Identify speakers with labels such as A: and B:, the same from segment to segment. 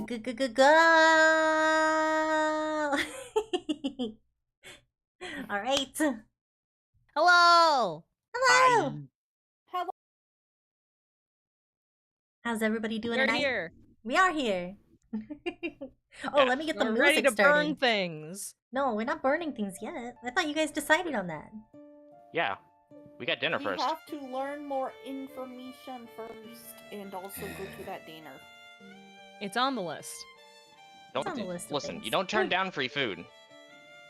A: Go! All right.
B: Hello.
A: Hello.
C: Hello.
A: How's everybody doing
B: We're
A: tonight?
B: here.
A: We are here. Oh,
D: Yeah,
A: let me get the
B: We're
A: music
B: ready to
A: started.
B: burn things.
A: No, we're not burning things yet. I thought you guys decided on that.
D: Yeah. We got dinner
C: We
D: first.
C: have to learn more information first and also go to that dinner.
B: It's on the list.
A: It's on the list of
D: Listen,
A: things.
D: you don't turn down free food.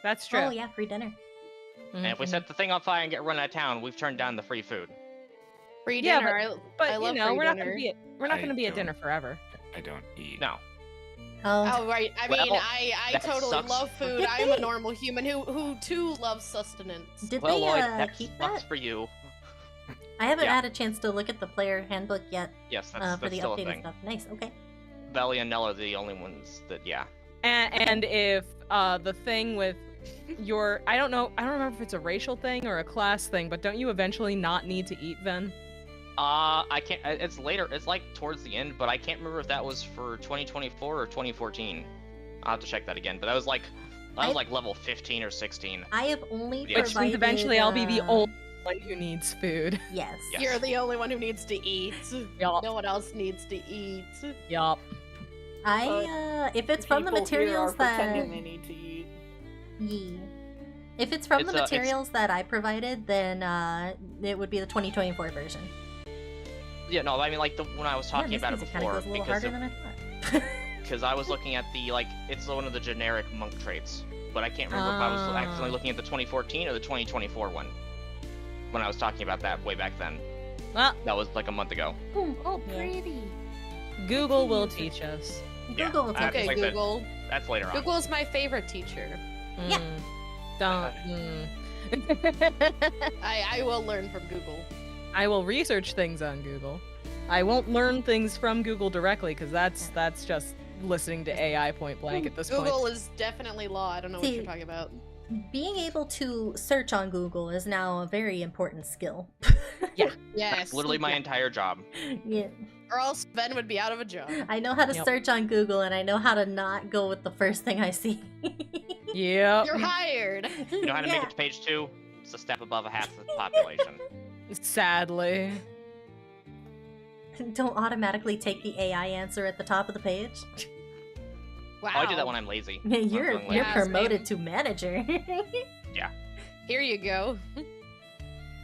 B: That's true.
A: Oh yeah, free dinner.
D: And if we set the thing on fire and get run out of town, we've turned down the free food.
E: Free
B: Yeah,
E: dinner.
B: but
E: I
B: you
E: love
B: know,
E: free
B: we're not
E: dinner.
B: gonna be at dinner forever.
F: I don't eat.
D: No.
A: Oh,
E: Oh right. I
D: Well,
E: mean, I
D: that
E: totally
D: sucks.
E: love food.
A: Did
E: I'm a
A: they-
E: normal human who too loves sustenance.
A: did
D: Well,
A: they
D: Lloyd, that
A: keep
D: sucks
A: that?
D: for you.
A: I haven't
D: Yeah.
A: had a chance to look at the player handbook yet
D: Yes,
A: for
D: that's
A: the
D: still a
A: updated
D: thing.
A: stuff. Nice. Okay.
D: Belly and Nell are the only ones that, yeah.
B: And if the thing with your I don't remember if it's a racial thing or a class thing, but don't you eventually not need to eat then?
D: I can't, it's later, it's like towards the end, but I can't remember if that was for 2024 or 2014. I'll have to check that again, but that was like level 15 or 16.
A: I have only
D: Yeah.
B: Which means eventually I'll be the only one who needs food.
A: Yes.
D: Yes.
E: You're the only one who needs to eat.
B: Yup.
E: No one else needs to eat.
B: Yup.
A: If it's from the
C: People here
A: materials
C: are
A: that
C: pretending they need to eat.
A: Yee. If it's from the
D: It's,
A: materials that I provided, then it would be the 2024 version.
D: Yeah, no, I mean like the when I was talking
A: this
D: about it
A: music kinda
D: before,
A: goes a little
D: because
A: harder than I thought.
D: because I was looking at the it's one of the generic monk traits, but I can't remember if I was actually looking at the 2014 or the 2024 one when I was talking about that way back then.
B: Well,
D: That was like a month ago.
E: Oh,
A: Yeah.
E: pretty.
B: Google will teach us.
D: Yeah,
A: Google will take
E: Okay,
A: it.
D: like that.
E: Google.
D: That's later on.
E: Google is my favorite teacher.
A: Yeah.
E: I will learn from Google.
B: I will research things on Google. I won't learn things from Google directly because that's just listening to AI point blank at this
E: Google
B: point.
E: is definitely law. I don't know what
A: See-
E: you're talking about.
A: Being able to search on Google is now a very important skill.
B: Yeah.
E: Yes.
D: That's literally my entire job.
A: Yeah.
E: Or else Ben would be out of a job.
A: I know how to
B: Yep.
A: search on Google, and I know how to not go with the first thing I see.
B: Yep.
E: You're hired.
D: You know how to make it to page 2? It's a step above a half the population.
B: Sadly.
A: Don't automatically take the AI answer at the top of the page.
E: Wow.
D: Oh, I do that when I'm lazy.
A: You're
D: feeling lazy.
A: you're
E: Yeah,
A: promoted
E: same.
A: to manager.
E: Here you go.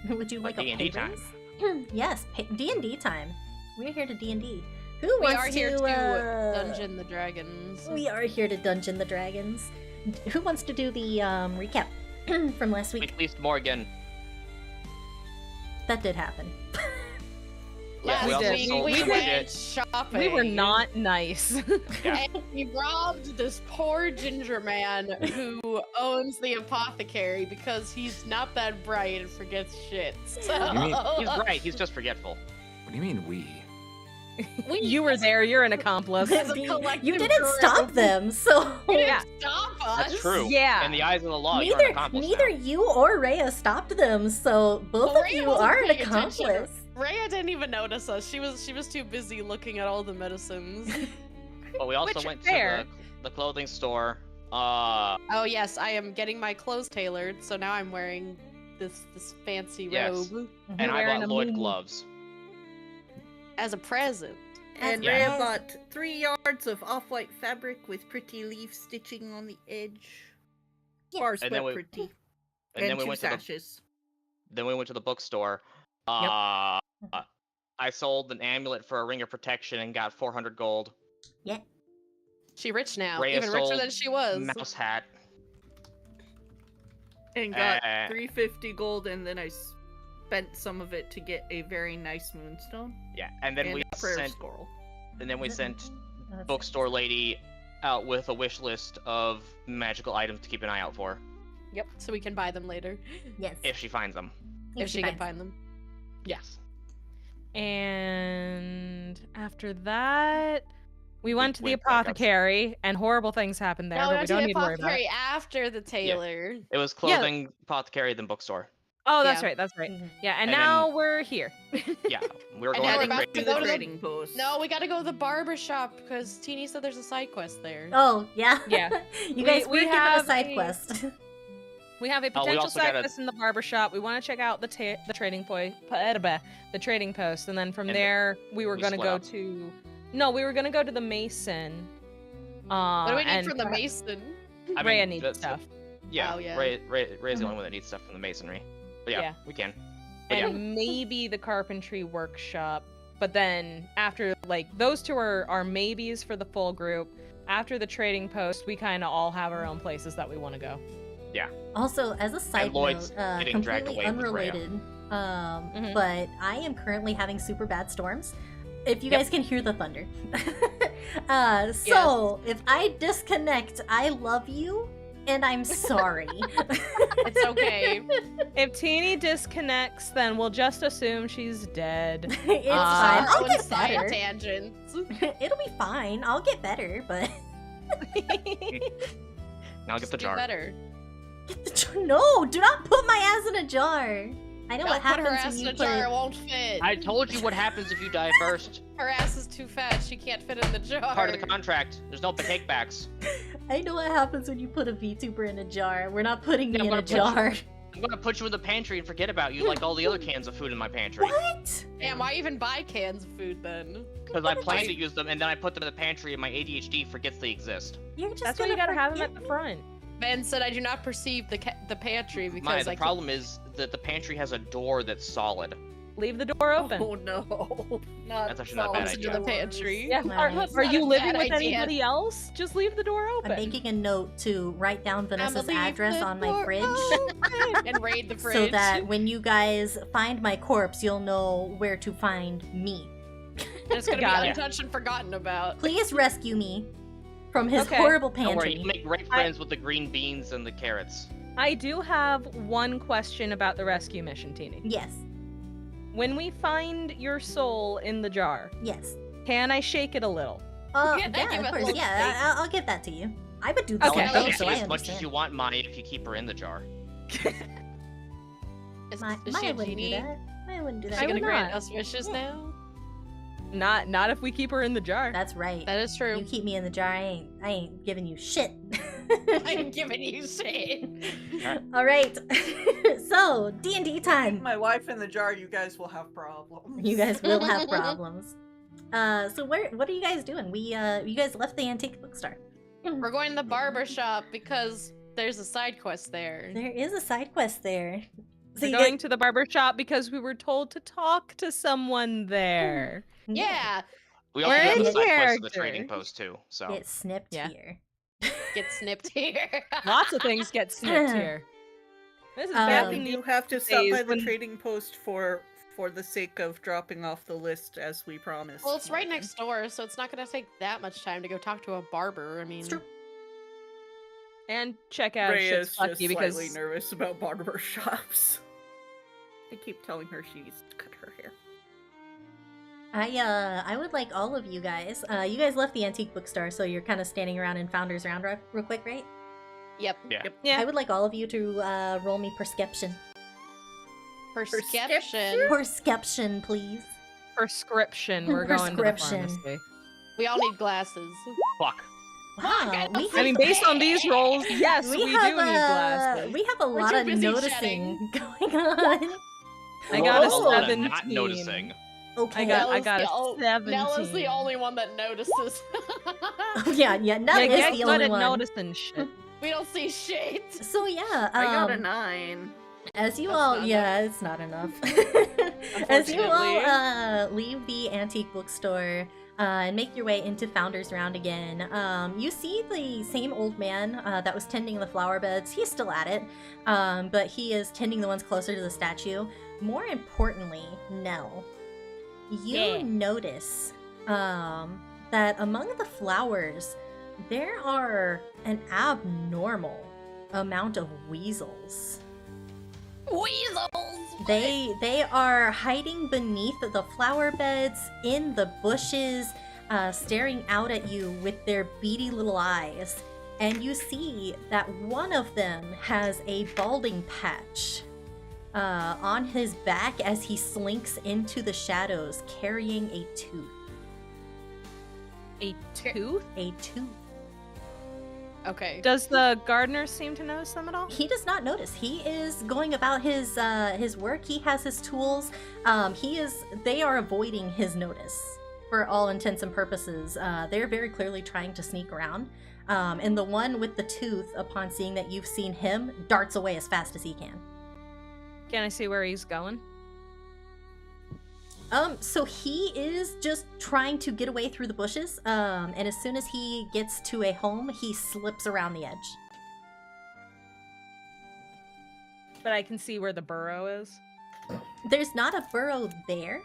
A: Would you like a
D: D&D
A: pay
D: time.
A: raise? Yes, D&D time. We're here to D&D. Who
E: We
A: wants
E: are here
A: to
E: to Dungeon the Dragons.
A: We are here to Dungeon the Dragons. Who wants to do the recap from last
D: We
A: week?
D: released Morgan.
A: That did happen.
D: Yeah, we
E: Last
D: also
E: week
D: sold
E: we
D: some
E: went
D: shit.
E: shopping.
B: We were not nice.
E: And we robbed this poor ginger man who owns the apothecary because he's not that bright and forgets shit. So
F: You mean-
D: He's right, he's just forgetful.
F: What do you mean we?
B: You were there. You're an accomplice.
E: As a collective
A: You didn't
E: group.
A: stop them, so
E: You didn't
B: Yeah.
E: stop us.
D: That's true.
B: Yeah.
D: In the eyes of the law, you're an
A: neither
D: accomplice
A: neither
D: now.
A: you or Rhea stopped them, so both
E: Well,
A: of
E: Rhea
A: you
E: wasn't
A: are an
E: paying attention.
A: accomplice.
E: Rhea didn't even notice us. She was too busy looking at all the medicines.
D: But we also
B: Which,
D: went
B: fair.
D: to the clothing store.
E: Oh yes, I am getting my clothes tailored, so now I'm wearing this fancy
D: Yes.
E: robe
D: And
B: You're
D: I
B: wearing
D: bought
B: a
D: Lloyd
B: moon-
D: gloves.
E: as a present.
C: And
D: Yeah.
C: Rhea bought 3 yards of off-white fabric with pretty leaf stitching on the edge.
A: Yeah.
C: Bars
D: And then
C: were
D: we-
C: pretty.
D: And then we
C: two
D: went to the
C: sashes.
D: bookstore. I sold an amulet for a ring of protection and got 400 gold.
A: Yeah.
E: She rich now,
D: Rhea
E: even richer
D: sold
E: than she was.
D: Mouse hat.
C: And got
D: Uh,
C: 350 gold, and then I spent some of it to get a very nice moonstone.
D: Yeah, and then
C: and
D: we
C: a prayer
D: sent
C: scroll.
A: That's
D: bookstore lady out with a wish list of magical items to keep an eye out for
E: Yep, so we can buy them later
A: Yes.
D: if she finds them.
E: if she can
A: finds
E: find them.
D: Yes.
B: And after that, we went to the
D: went back up.
B: apothecary, and horrible things happened there,
E: No,
B: but we
E: went to
B: don't
E: the
B: need to worry about it.
E: apothecary after the tailor.
D: It was clothing, apothecary, then bookstore.
B: Oh, that's
E: Yeah.
B: right. That's right.
A: Mhm.
B: Yeah, and
D: And
B: now
D: then-
B: we're here.
D: Yeah, we're
E: And
D: going
E: now
D: to
E: we're
D: the
E: about
D: trading
E: to
C: To
E: go
C: the
E: to the-
C: trading post.
E: No, we gotta go to the barber shop because Teeny said there's a side quest there.
A: Oh, yeah.
B: Yeah.
A: You guys
B: We
A: were given a
B: have
A: side
B: a-
A: quest.
B: We have a
D: Oh, we
B: potential
D: also
B: side
D: gotta-
B: quest in the barbershop. We want to check out the trading the trading post, and then from
D: And
B: there we were
D: we
B: gonna
D: split
B: go
D: up.
B: to. No, we were gonna go to the Mason.
E: What do we need
B: and
E: from the Mason?
D: I
B: Rhea
D: mean,
B: needs
D: that's-
B: stuff,
D: Yeah,
E: Oh, yeah.
D: Ray's the only one that needs stuff from the masonry. But yeah,
B: Yeah.
D: we can. But
B: and
D: yeah,
B: maybe the carpentry workshop. But then after, like, those two are maybes for the full group. After the trading post, we kind of all have our own places that we want to go.
A: Also, as a side
D: Lloyd's
A: note,
D: getting dragged
A: completely
D: away with Rhea.
A: unrelated,
B: Mhm.
A: but I am currently having super bad storms. If you
B: Yep.
A: guys can hear the thunder. So, if I disconnect, I love you, and I'm sorry.
E: It's okay.
B: If Teeny disconnects, then we'll just assume she's dead.
A: It's fine.
B: Our
A: I'll
E: own
A: get
E: side
A: better.
E: tangents.
A: It'll be fine. I'll get better, but
D: now get the
E: Do
D: jar.
E: better.
A: get the jar. No, do not put my ass in a jar. I know
E: Don't
A: what
E: put her
A: happens
E: ass
A: when
E: in
A: you
E: a
A: put.
E: jar, it won't fit.
D: I told you what happens if you die first.
E: Her ass is too fat, she can't fit in the jar.
D: Part of the contract. There's no take backs.
A: I know what happens when you put a VTuber in a jar. We're not putting
D: Yeah,
A: me in
D: I'm
A: a
D: gonna put
A: jar.
D: I'm gonna put you in the pantry and forget about you like all the other cans of food in my pantry.
A: What?
E: Damn, why even buy cans of food then?
D: Because I plan to use them and then I put them in the pantry and my ADHD forgets they exist.
A: You're just
B: That's why
A: gonna
B: you gotta have them
A: forget
B: at the front.
E: Ben said I do not perceive the pantry because
D: The problem is that the pantry has a door that's solid.
B: Leave the door open.
C: Oh no. Not
D: That's actually not a bad
C: solid
E: to
D: idea.
E: the pantry.
B: Yeah.
A: Nice.
B: Are you
E: Not a
B: living
E: bad
B: with
E: idea.
B: anybody else? Just leave the door
A: I'm
B: open.
A: making a note to write down Vanessa's
E: leave
A: address
E: the
A: on my
E: door
A: fridge
E: and raid the fridge.
A: so that when you guys find my corpse, you'll know where to find me.
E: it's gonna
B: Got
E: be
B: it.
E: untouched and forgotten about.
A: Please rescue me from his
B: Okay.
A: horrible
D: Don't worry,
A: pantry.
D: you make great friends with the green beans and the carrots.
B: I do have one question about the rescue mission, Teeny.
A: Yes,
B: When we find your soul in the jar,
A: yes.
B: can I shake it a little?
A: Yeah,
E: Yeah, give
A: of
E: it a
A: course.
E: little
A: Yeah,
E: shake.
A: I'll give that to you. I would do the
B: Okay,
A: same thing,
B: okay.
A: so I
D: as much
A: understand.
D: as you want Maya if you keep her in the jar.
E: Is
A: Maya
E: she a
A: wouldn't do
E: genie?
A: that. Maya wouldn't do
E: Is
A: that.
E: she
B: I
E: gonna
B: would
E: grant
B: not.
E: us wishes
A: Yeah.
E: now?
B: Not if we keep her in the jar.
A: That's right.
E: That is true.
A: You keep me in the jar. I ain't giving you shit.
E: I ain't giving you shit.
A: All right. So D&D time.
C: My wife in the jar, you guys will have problems.
A: You guys will have problems. So what are you guys doing? You guys left the antique bookstore.
E: We're going to the barber shop because there's a side quest there.
A: There is a side quest there. So
B: We're
A: you
B: going to the barber shop because we were told to talk to someone
A: Hmm.
B: there.
E: Yeah,
D: We also
B: We're
D: have
B: in
D: the side quest of the
B: character.
D: trading post too. So
A: Get snipped
B: Yeah.
A: here.
E: get snipped here.
B: Lots of things get snipped here. This is
A: Um,
B: back
C: We
B: in the
C: do have to stop
B: days
C: by the
B: when-
C: trading post for the sake of dropping off the list as we promised.
E: Well, it's right next door, so it's not gonna take that much time to go talk to a barber. I mean,
A: It's true.
B: and check out
C: Ray is
B: Shit's
C: just
B: Lucky because
C: slightly nervous about barber shops. I keep telling her she needs to cut her hair.
A: I would like all of you guys. You guys left the antique bookstore, so you're kind of standing around in Founders Round real quick, right?
E: yep.
D: yeah.
B: Yeah.
A: I would like all of you to roll me perception.
E: Perception.
A: Perception, please.
B: prescription. We're going to the
A: Prescription.
B: pharmacy.
E: We all need glasses.
D: Fuck.
A: Wow,
E: I
A: we
E: don't
B: I mean, based on these rolls, yes, we, do need glasses.
A: We have a lot
E: too
A: of
E: busy
A: noticing going on.
B: I got a
A: Oh.
D: lot of
B: 17.
D: not noticing.
A: Okay.
B: I got
E: Nella's
B: a
E: the
B: 17.
E: Nella's the only one that notices.
A: Oh, yeah, Nella
B: Yeah,
A: is
B: get
A: the
B: good
A: only
B: at
A: one.
B: noticing shit.
E: we don't see shit.
A: So yeah,
C: I got a 9.
A: as you
E: That's
A: all,
E: not
A: yeah, it's not enough. As you all
E: Unfortunately.
A: leave the antique bookstore and make your way into Founders Round again, you see the same old man that was tending the flower beds. He's still at it, but he is tending the ones closer to the statue. More importantly, Nell, you
B: Yeah.
A: notice that among the flowers, there are an abnormal amount of weasels.
E: Weasels.
A: They are hiding beneath the flower beds, in the bushes, staring out at you with their beady little eyes. And you see that one of them has a balding patch on his back as he slinks into the shadows, carrying a tooth.
B: A tooth?
A: A tooth.
E: Okay.
B: Does the gardener seem to notice them at all?
A: He does not notice. He is going about his work. He has his tools. They are avoiding his notice for all intents and purposes. They're very clearly trying to sneak around. And the one with the tooth, upon seeing that you've seen him, darts away as fast as he can.
B: Can I see where he's going?
A: So he is just trying to get away through the bushes, and as soon as he gets to a home, he slips around the edge.
B: But I can see where the burrow is.
A: There's not a burrow there.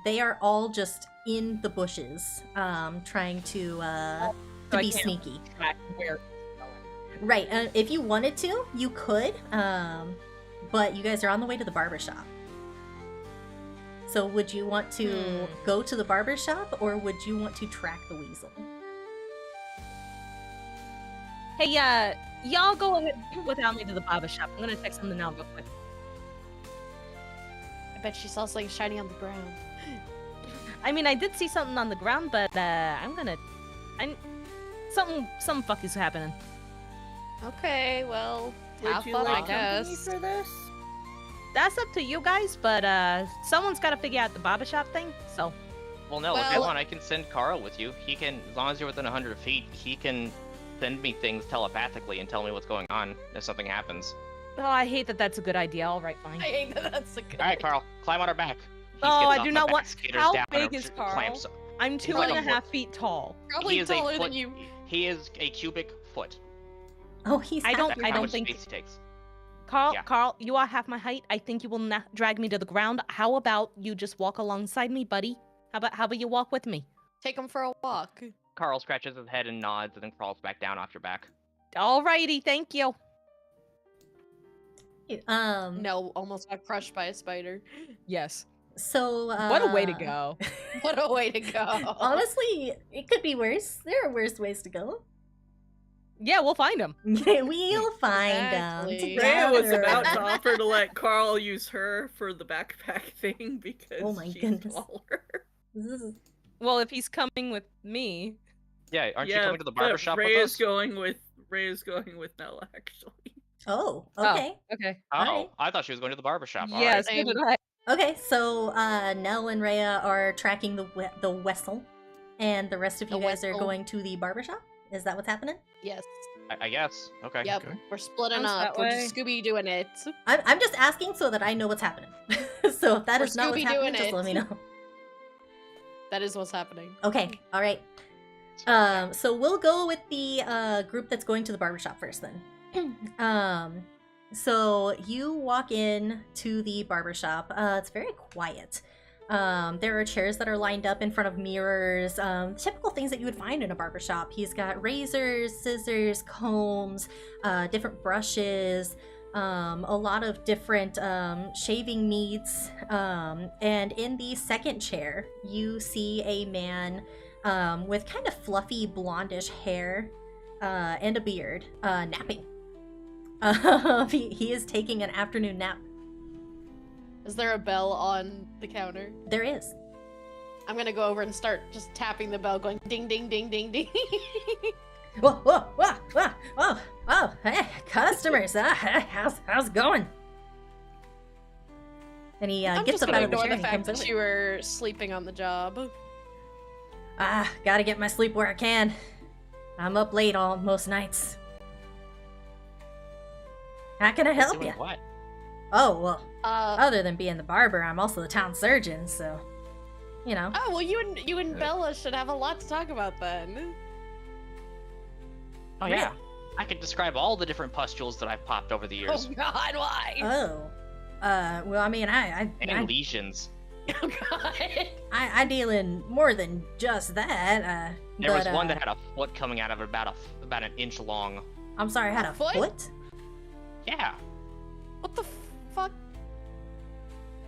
A: They are all just in the bushes, trying to
B: So I
A: be
B: can't
A: sneaky.
B: track where he's going.
A: Right, if you wanted to, you could, but you guys are on the way to the barbershop. So would you want to go to the barbershop, or would you want to track the weasel?
B: Hey, y'all go ahead without me to the barber shop. I'm gonna check something out real quick.
E: I bet she saw something shiny on the ground.
B: I mean, I did see something on the ground, but some fuck is happening.
E: Okay, well,
C: Would
E: have
C: you
E: fun,
C: like
E: I
C: company
E: guess.
C: for this?
B: That's up to you guys, but someone's got to figure out the barber shop thing. So
D: Well, no, if you
E: Well-
D: want, I can send Carl with you. He can, as long as you're within 100 feet, he can send me things telepathically and tell me what's going on if something happens.
B: oh, I hate that. That's a good idea. All right, fine.
E: I hate that that's a good
D: All right, Carl, climb on our back. He
B: Oh,
D: skids
B: I
D: off
B: do
D: my
B: not
D: back,
B: want-
D: skitters
B: How
D: down,
B: big
D: and
B: is Carl?
D: clamps-
B: I'm
D: He's
B: two
D: like
B: and
D: a
B: a half
D: foot.
B: feet tall.
E: Probably
D: He is a
E: taller
D: foot.
E: than you.
D: He is a cubic foot.
A: Oh, he's
B: I don't-
A: half your
D: That's how
B: don't
D: much
A: height.
B: think-
D: space he takes.
B: Carl,
D: Yeah.
B: Carl, you are half my height. I think you will not drag me to the ground. How about you just walk alongside me, buddy? How about you walk with me?
E: Take him for a walk.
D: Carl scratches his head and nods, and then crawls back down off your back.
B: Alrighty, thank you.
E: No, almost got crushed by a spider.
B: Yes.
A: So
B: What a way to go.
E: What a way to go.
A: Honestly, it could be worse. There are worse ways to go.
B: Yeah, we'll find him.
A: We'll find
E: Exactly.
C: Rhea was
A: together.
C: about to offer to let Carl use her for the backpack thing because
A: Oh my
C: she's
A: goodness.
C: taller.
A: This is-
B: Well, if he's coming with me.
D: Yeah, aren't you
C: Yeah,
D: coming to the
C: but
D: barber shop with
C: Rhea's
D: us?
C: going with Nella, actually.
A: Oh, okay.
B: Oh, okay.
D: Oh,
A: Alright.
D: I thought she was going to the barber shop.
B: Yes,
E: Same.
B: so did I.
A: Okay, so Nell and Rhea are tracking the Wessel, and the rest of you
E: The
A: guys are
E: Wessel.
A: going to the barbershop? Is that what's happening?
E: Yes.
D: I guess. Okay.
E: Yep.
F: Okay.
E: We're splitting
B: Sounds
E: up.
B: that
E: We're
B: way.
E: just Scooby doing it.
A: I'm just asking so that I know what's happening. So if that
E: We're
A: is not what's
E: Scooby
A: happening,
E: doing
A: just
E: it.
A: let me know.
E: That is what's happening.
A: Okay, alright. So we'll go with the group that's going to the barbershop first then. So you walk in to the barbershop. It's very quiet. There are chairs that are lined up in front of mirrors. Typical things that you would find in a barbershop. He's got razors, scissors, combs, different brushes, a lot of different shaving needs. And in the second chair, you see a man with kind of fluffy blondish hair and a beard napping. He is taking an afternoon nap.
E: Is there a bell on the counter?
A: There is.
E: I'm gonna go over and start just tapping the bell, going ding, ding, ding, ding, ding.
A: Whoa, whoa, whoa, whoa, whoa, oh, hey, customers, how's it going? And he
E: I'm
A: gets
E: just
A: up
E: gonna
A: out of the
E: ignore
A: chair
E: the
A: and he
E: fact
A: comes
E: that
A: over.
E: you were sleeping on the job.
A: Gotta get my sleep where I can. I'm up late most nights. How can I help
D: Doing
A: you?
D: what?
A: Oh, well,
E: Uh,
A: other than being the barber, I'm also the town surgeon, so, you know.
E: oh well, you and Bella should have a lot to talk about then.
D: Oh yeah. I could describe all the different pustules that I've popped over the years.
E: Oh God, why?
A: Oh. Well, I mean,
D: And lesions.
E: Oh God.
A: I deal in more than just that.
D: There was
A: but,
D: one that had a foot coming out of it about an inch long.
A: I'm sorry, had a
E: Foot?
A: foot?
D: Yeah.
E: What the fuck?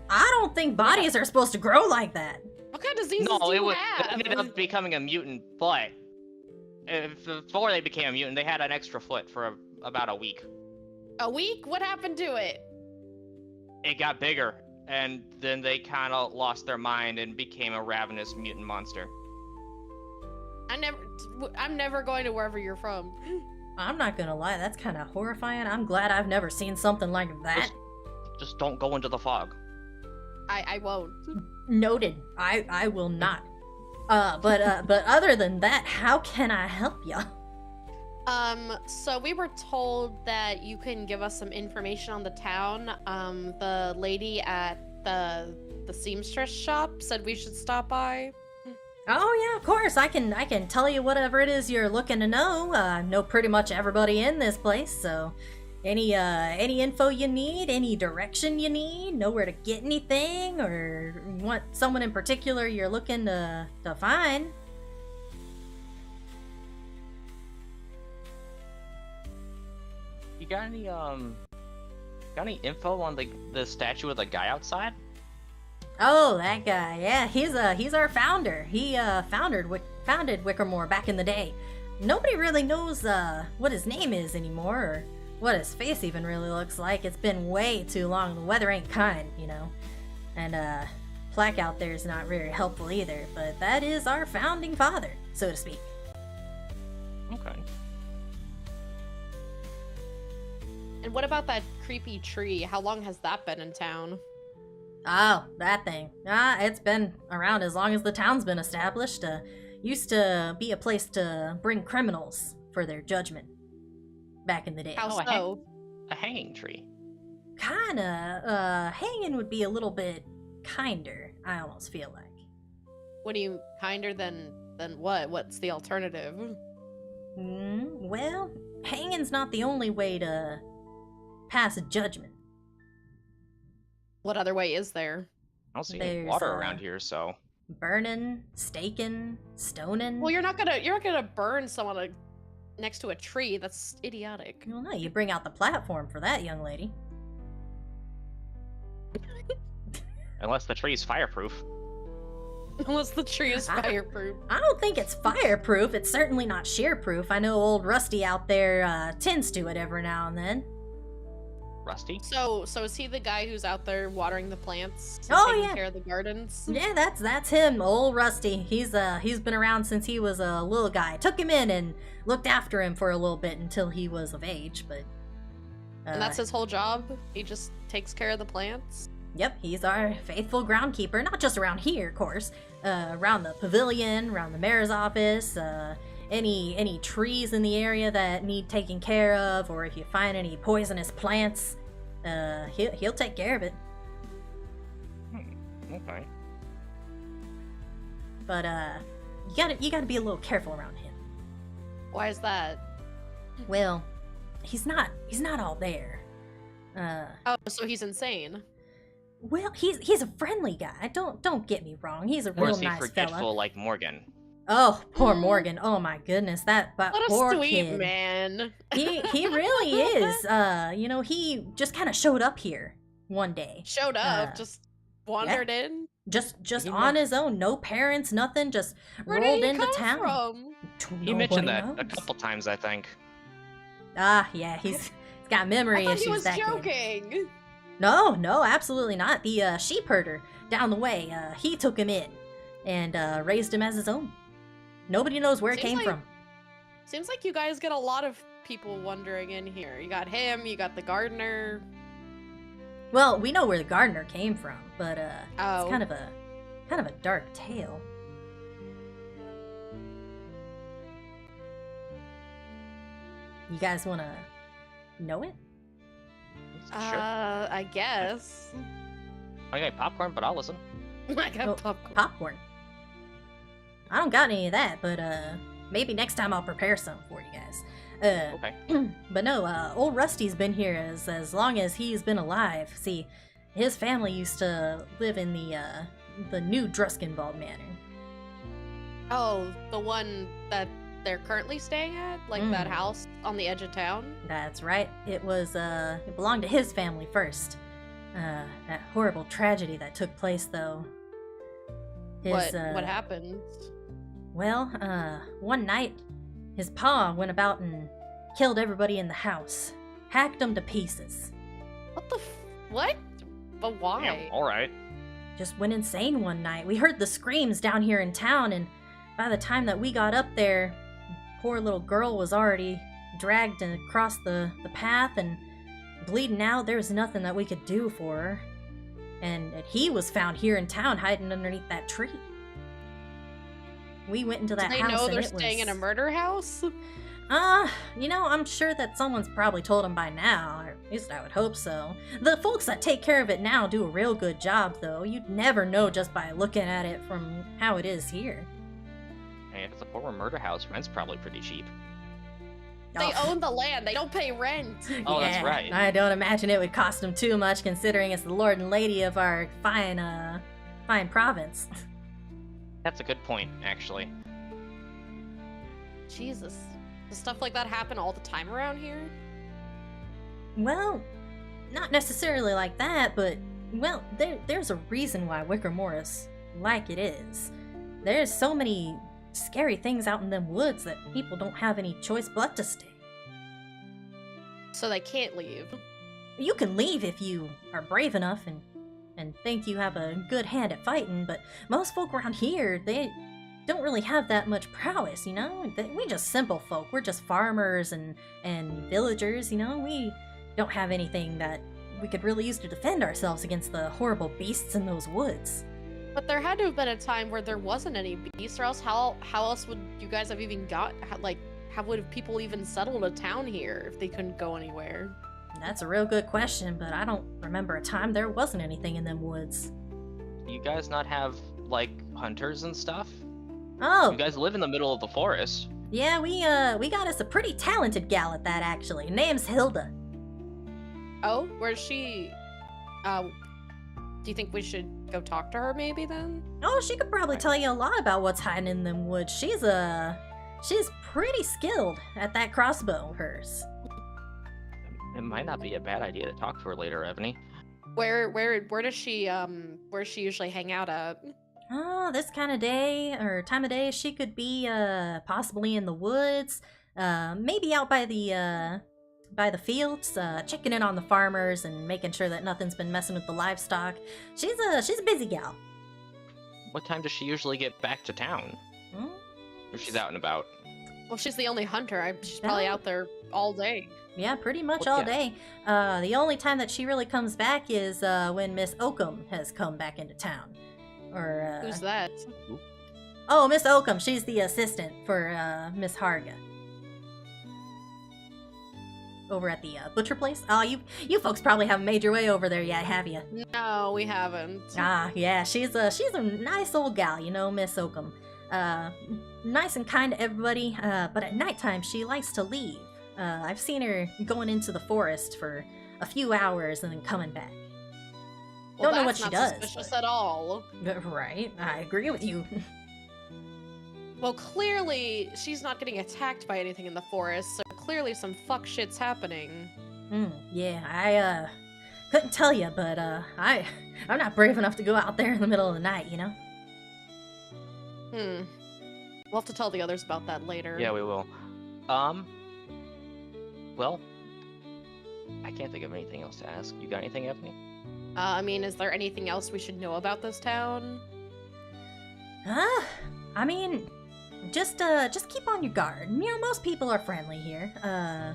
A: I don't think bodies are supposed to grow like that.
E: What kind of diseases
D: No,
E: do
D: it
E: you
D: was.
E: have?
D: It ended up becoming a mutant, but before they became a mutant, they had an extra foot for about a week.
E: A week? What happened to it?
D: it got bigger, and then they kind of lost their mind and became a ravenous mutant monster.
E: I'm never going to wherever you're from.
A: I'm not gonna lie, that's kind of horrifying. I'm glad I've never seen something like that.
D: Just don't go into the fog.
E: I won't.
A: Noted. I will not. But other than that, how can I help ya?
E: So we were told that you can give us some information on the town. The lady at the seamstress shop said we should stop by.
A: Oh yeah, of course. I can tell you whatever it is you're looking to know. I know pretty much everybody in this place, so any info you need, any direction you need, know where to get anything, or want someone in particular you're looking to find.
D: You got any info on the statue of the guy outside?
A: Oh, that guy. Yeah, he's our founder. He founded Wickermore back in the day. Nobody really knows what his name is anymore, or what his face even really looks like. It's been way too long. The weather ain't kind, you know. And plaque out there is not very helpful either, but that is our founding father, so to speak.
D: Okay.
E: And what about that creepy tree? How long has that been in town?
A: Oh, that thing. It's been around as long as the town's been established. Used to be a place to bring criminals for their judgment back in the day.
E: How
D: Oh,
E: so?
D: A hanging tree.
A: Kinda. Hanging would be a little bit kinder, I almost feel like.
E: What do you kinder than what? What's the alternative?
A: Well, hanging's not the only way to pass a judgment.
E: What other way is there?
D: I don't see any
A: There's,
D: water around here, so.
A: Burning, staking, stoning.
E: Well, you're not gonna burn someone next to a tree. That's idiotic.
A: Well, no, you bring out the platform for that, young lady.
D: Unless the tree's fireproof.
E: Unless the tree is fireproof.
A: I don't think it's fireproof. It's certainly not shear-proof. I know old Rusty out there tends to it every now and then.
D: Rusty?
E: So is he the guy who's out there watering the plants? And
A: Oh,
E: taking
A: yeah.
E: care of the gardens?
A: Yeah, that's him, old Rusty. He's been around since he was a little guy. Took him in and looked after him for a little bit until he was of age, but...
E: And that's his whole job? He just takes care of the plants?
A: Yep, he's our faithful groundkeeper. Not just around here, of course. Around the pavilion, around the mayor's office, any trees in the area that need taking care of, or if you find any poisonous plants, he'll take care of it.
D: Okay.
A: But you gotta be a little careful around him.
E: Why is that?
A: Well, he's not all there.
E: Oh, so he's insane.
A: Well, he's a friendly guy. Don't get me wrong. He's a
D: Or
A: real
D: is he
A: nice
D: forgetful
A: fella.
D: like Morgan?
A: Oh, poor Morgan. Oh my goodness, that
E: What a
A: poor
E: sweet
A: kid.
E: man.
A: He really is. He just kind of showed up here one day.
E: Showed up,
A: Uh,
E: just wandered in.
A: Just
D: He
A: on his own, no parents, nothing. Just
E: Where
A: rolled
E: did he
A: into
E: come
A: town.
E: from?
D: He mentioned that
A: Nobody
D: a
A: knows.
D: couple times, I think.
A: Ah, yeah, he's got memory
E: I thought
A: issues.
E: he was
A: that kid.
E: joking.
A: No, absolutely not. The sheep herder down the way, he took him in and raised him as his own. Nobody knows where it
E: Seems
A: came
E: like-
A: from.
E: Seems like you guys get a lot of people wandering in here. You got him, you got the gardener.
A: Well, we know where the gardener came from, but
E: Oh.
A: it's kind of a dark tale. You guys want to know it?
D: Sure.
E: I guess.
D: I got popcorn, but I'll listen.
E: I got
A: Oh,
E: popcorn.
A: Popcorn. I don't got any of that, but maybe next time I'll prepare some for you guys.
D: Okay.
A: But no, old Rusty's been here as long as he's been alive. See, his family used to live in the new Druskenwald Manor.
E: Oh, the one that they're currently staying at? Like that house on the edge of town?
A: That's right. It belonged to his family first. That horrible tragedy that took place, though.
E: What happened?
A: Well, one night, his pa went about and killed everybody in the house. Hacked them to pieces.
E: What? But why?
D: Damn, alright.
A: Just went insane one night. We heard the screams down here in town, and by the time that we got up there, poor little girl was already dragged across the path and bleeding out. There was nothing that we could do for her. And he was found here in town hiding underneath that tree. We went into that
E: Do they
A: house
E: know
A: and
E: they're
A: it
E: staying
A: was...
E: in a murder house?
A: I'm sure that someone's probably told them by now, or at least I would hope so. The folks that take care of it now do a real good job, though. You'd never know just by looking at it from how it is here.
D: Hey, if it's a former murder house, rent's probably pretty cheap.
E: They own the land. They don't pay rent.
D: Oh,
A: Yeah,
D: that's right.
A: I don't imagine it would cost them too much, considering it's the lord and lady of our fine province.
D: That's a good point, actually.
E: Jesus. Does stuff like that happen all the time around here?
A: Well, not necessarily like that, but, well, there's a reason why Wickermore is like it is. There's so many scary things out in them woods that people don't have any choice but to stay.
E: So they can't leave.
A: You can leave if you are brave enough and think you have a good hand at fighting, but most folk around here, they don't really have that much prowess, you know? We just simple folk. We're just farmers and villagers, you know? We don't have anything that we could really use to defend ourselves against the horrible beasts in those woods.
E: But there had to have been a time where there wasn't any beasts, or else how else would you guys have even how would people even settled a town here if they couldn't go anywhere?
A: That's a real good question, but I don't remember a time there wasn't anything in them woods.
D: You guys not have, like, hunters and stuff?
A: Oh,
D: You guys live in the middle of the forest.
A: yeah, we got us a pretty talented gal at that, actually. Name's Hilda.
E: Oh, where's she? Do you think we should go talk to her maybe then?
A: Oh, she could probably tell you a lot about what's hiding in them woods. She's pretty skilled at that crossbow of hers.
D: It might not be a bad idea to talk to her later, Ebony.
E: Where does she where she usually hang out at?
A: Oh, this kind of day or time of day, she could be possibly in the woods, maybe out by the fields, checking in on the farmers and making sure that nothing's been messing with the livestock. She's a busy gal.
D: What time does she usually get back to town? If she's out and about?
E: Well, she's the only hunter. She's probably out there all day.
A: Yeah, pretty much
D: Well,
A: all
D: yeah.
A: day. The only time that she really comes back is when Miss Oakham has come back into town. Or
E: Who's that?
A: Oh, Miss Oakham. She's the assistant for Miss Harga. Over at the butcher place. Oh, you folks probably haven't made your way over there yet, have you?
E: No, we haven't.
A: Ah, yeah, she's a nice old gal, you know, Miss Oakham. Nice and kind to everybody, but at nighttime she likes to leave. I've seen her going into the forest for a few hours and then coming back.
E: Well,
A: Don't know what
E: that's
A: she
E: not
A: does.
E: suspicious at all.
A: Right, I agree with you.
E: Well, clearly she's not getting attacked by anything in the forest, so clearly some fuck shit's happening.
A: Yeah, I couldn't tell you, but I'm not brave enough to go out there in the middle of the night, you know?
E: We'll have to tell the others about that later.
D: Yeah, we will. Well, I can't think of anything else to ask. You got anything, Ebony?
E: I mean, is there anything else we should know about this town?
A: I mean, just keep on your guard. You know, most people are friendly here. I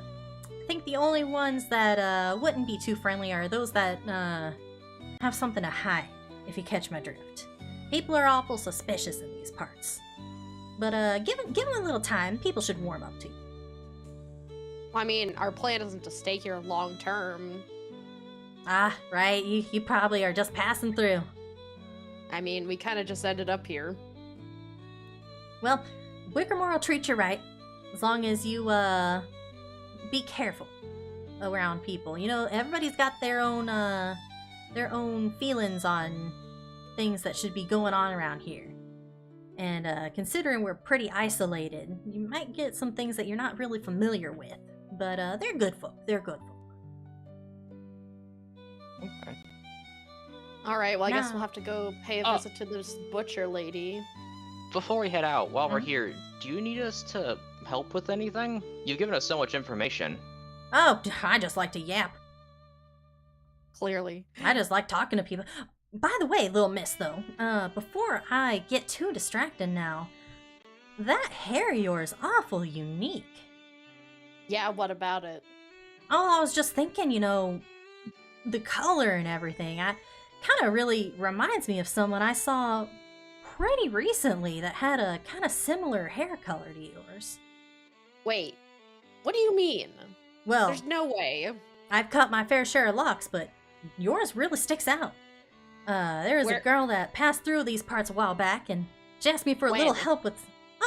A: think the only ones that wouldn't be too friendly are those that have something to hide, if you catch my drift. People are awful suspicious in these parts. But give them a little time, people should warm up to you.
E: I mean, our plan isn't to stay here long term.
A: Ah, right, you probably are just passing through.
E: I mean, we kind of just ended up here.
A: Well, Wickermore will treat you right, as long as you, be careful around people. You know, everybody's got their own feelings on things that should be going on around here. And, considering we're pretty isolated, you might get some things that you're not really familiar with. But, they're good folk. They're good folk.
D: Okay.
E: Alright, well, I guess
A: No.
E: we'll have to go pay a
D: Oh.
E: visit to this butcher lady.
D: Before we head out, while we're
A: Mhm.
D: here, do you need us to help with anything? You've given us so much information.
A: Oh, I just like to yap.
E: Clearly.
A: I just like talking to people. By the way, little miss, though, before I get too distracted now, that hair of yours awful unique.
E: Yeah, what about it?
A: Oh, I was just thinking, the color and everything. I kind of really reminds me of someone I saw pretty recently that had a kind of similar hair color to yours.
E: Wait, what do you mean?
A: Well,
E: There's no way.
A: I've cut my fair share of locks, but yours really sticks out. There was a girl that passed through these parts a while back, and she asked me for a little help with,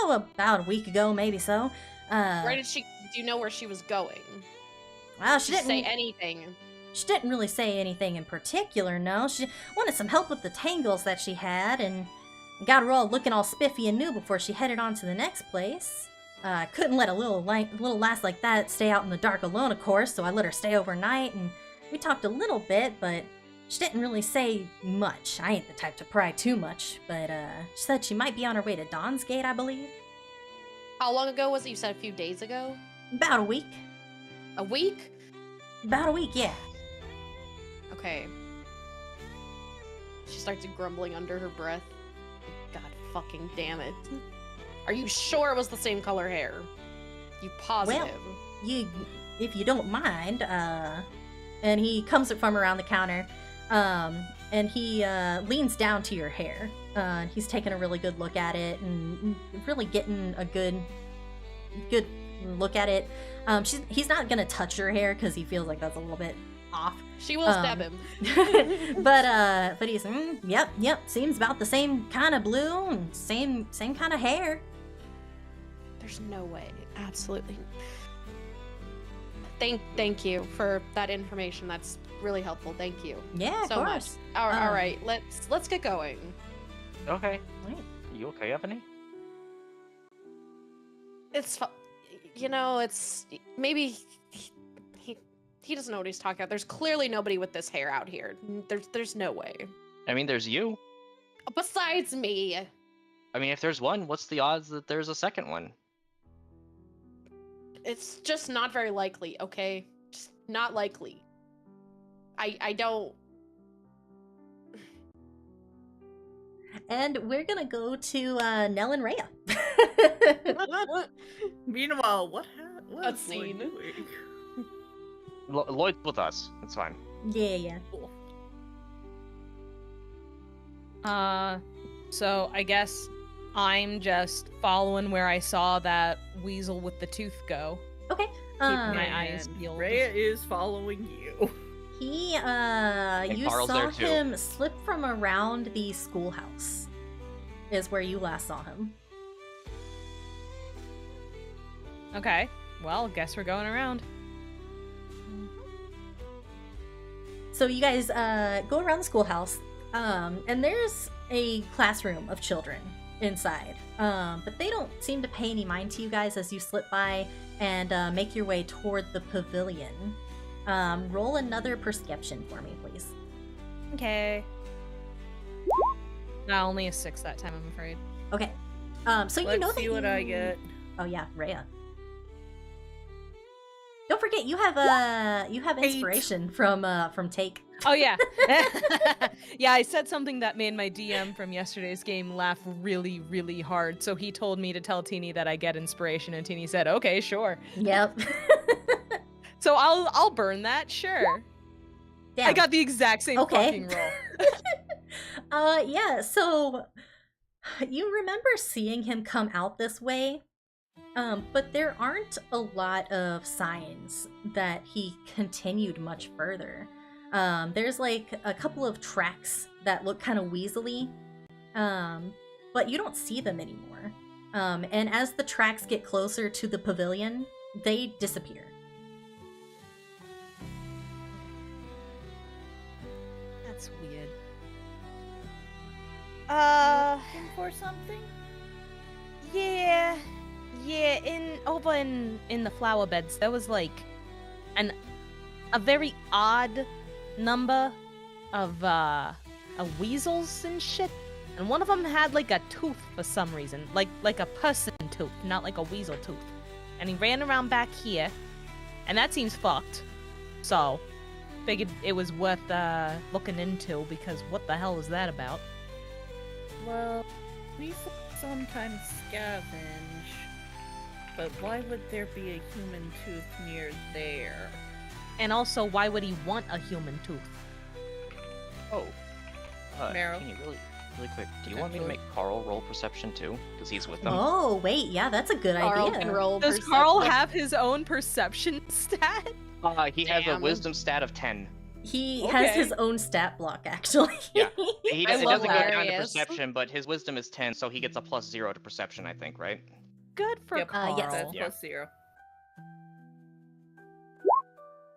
A: about a week ago, maybe so.
E: Where did she, do you know where she was going?
A: Well, she
E: Did
A: didn't
E: say anything.
A: She didn't really say anything in particular, no. She wanted some help with the tangles that she had, and got her all looking all spiffy and new before she headed on to the next place. Couldn't let a little lass like that stay out in the dark alone, of course, so I let her stay overnight, and we talked a little bit, but she didn't really say much. I ain't the type to pry too much, but she said she might be on her way to Dawn's Gate, I believe.
E: How long ago was it? You said a few days ago?
A: About a week.
E: A week?
A: About a week, yeah.
E: Okay. She starts grumbling under her breath. God fucking damn it. Are you sure it was the same color hair? You positive?
A: Well, if you don't mind, and he comes from around the counter, and he leans down to your hair. He's taking a really good look at it and really getting a good look at it. He's not gonna touch your hair because he feels like that's a little bit off.
E: She will stab him.
A: but he's yep, seems about the same kind of blue and same kind of hair.
E: There's no way. Absolutely. Thank you for that information. That's really helpful. Thank you.
A: Yeah,
E: so
A: of course.
E: Much. All right, let's get going.
D: Okay.
A: Right.
D: You okay, Ebony?
E: It's it's maybe he doesn't know what he's talking about. There's clearly nobody with this hair out here. There's no way.
D: I mean, there's you.
E: Besides me.
D: I mean, if there's one, what's the odds that there's a second one?
E: It's just not very likely, okay? Just not likely. I don't...
A: And we're gonna go to Nell and Rhea.
C: Meanwhile, what
E: That
C: is Lloyd
E: scene.
C: doing?
D: Lloyd's with us. It's fine.
A: Yeah.
B: So I guess I'm just following where I saw that weasel with the tooth go.
A: Okay.
B: my eyes peeled.
C: Rhea is following you.
A: He, you
D: Carl's
A: saw
D: there, too.
A: him slip from around the schoolhouse, is where you last saw him.
B: Okay. Well, guess we're going around.
A: So you guys, go around the schoolhouse, and there's a classroom of children inside. But they don't seem to pay any mind to you guys as you slip by and make your way toward the pavilion. Roll another perception for me, please.
B: Okay. Only a 6 that time, I'm afraid.
A: Okay. So you
C: Let's
A: know
C: see
A: that
C: what I get.
A: Oh yeah, Rhea. Don't forget you have inspiration from Take.
B: Oh yeah. Yeah, I said something that made my DM from yesterday's game laugh really, really hard. So he told me to tell Teeny that I get inspiration, and Teeny said, "Okay, sure."
A: Yep.
B: So I'll burn that, sure.
A: Damn.
B: I got the exact same fucking roll.
A: Yeah, so you remember seeing him come out this way, but there aren't a lot of signs that he continued much further. There's like a couple of tracks that look kind of weaselly, but you don't see them anymore. And as the tracks get closer to the pavilion, they disappear.
B: That's weird.
C: Looking for something?
B: Yeah, over in the flower beds, there was like a very odd number of weasels and shit, and one of them had like a tooth for some reason, like a person tooth, not like a weasel tooth, and he ran around back here, and that seems fucked. So figured it was worth looking into, because what the hell is that about?
C: Well, weasels sometimes scavenge, but why would there be a human tooth near there?
B: And also, why would he want a human tooth?
D: Oh.
C: Meryl?
D: Can you really quick, do you want me to make Carl roll perception too? Because he's with them.
A: Oh, wait, yeah, that's a good
E: Carl
A: idea.
E: can roll
B: Does
E: perception.
B: Carl have his own perception stat?
D: He has a
E: Damn.
D: wisdom stat of 10.
A: He has
B: Okay.
A: his own stat block, actually.
D: Yeah.
E: I
D: It doesn't
E: love
D: go down to
E: hilarious.
D: perception, but his wisdom is 10, so he gets a +0 to perception, I think, right?
B: Good for
C: Yep.
B: Carl.
A: yes.
C: That's
D: Yeah.
C: +0.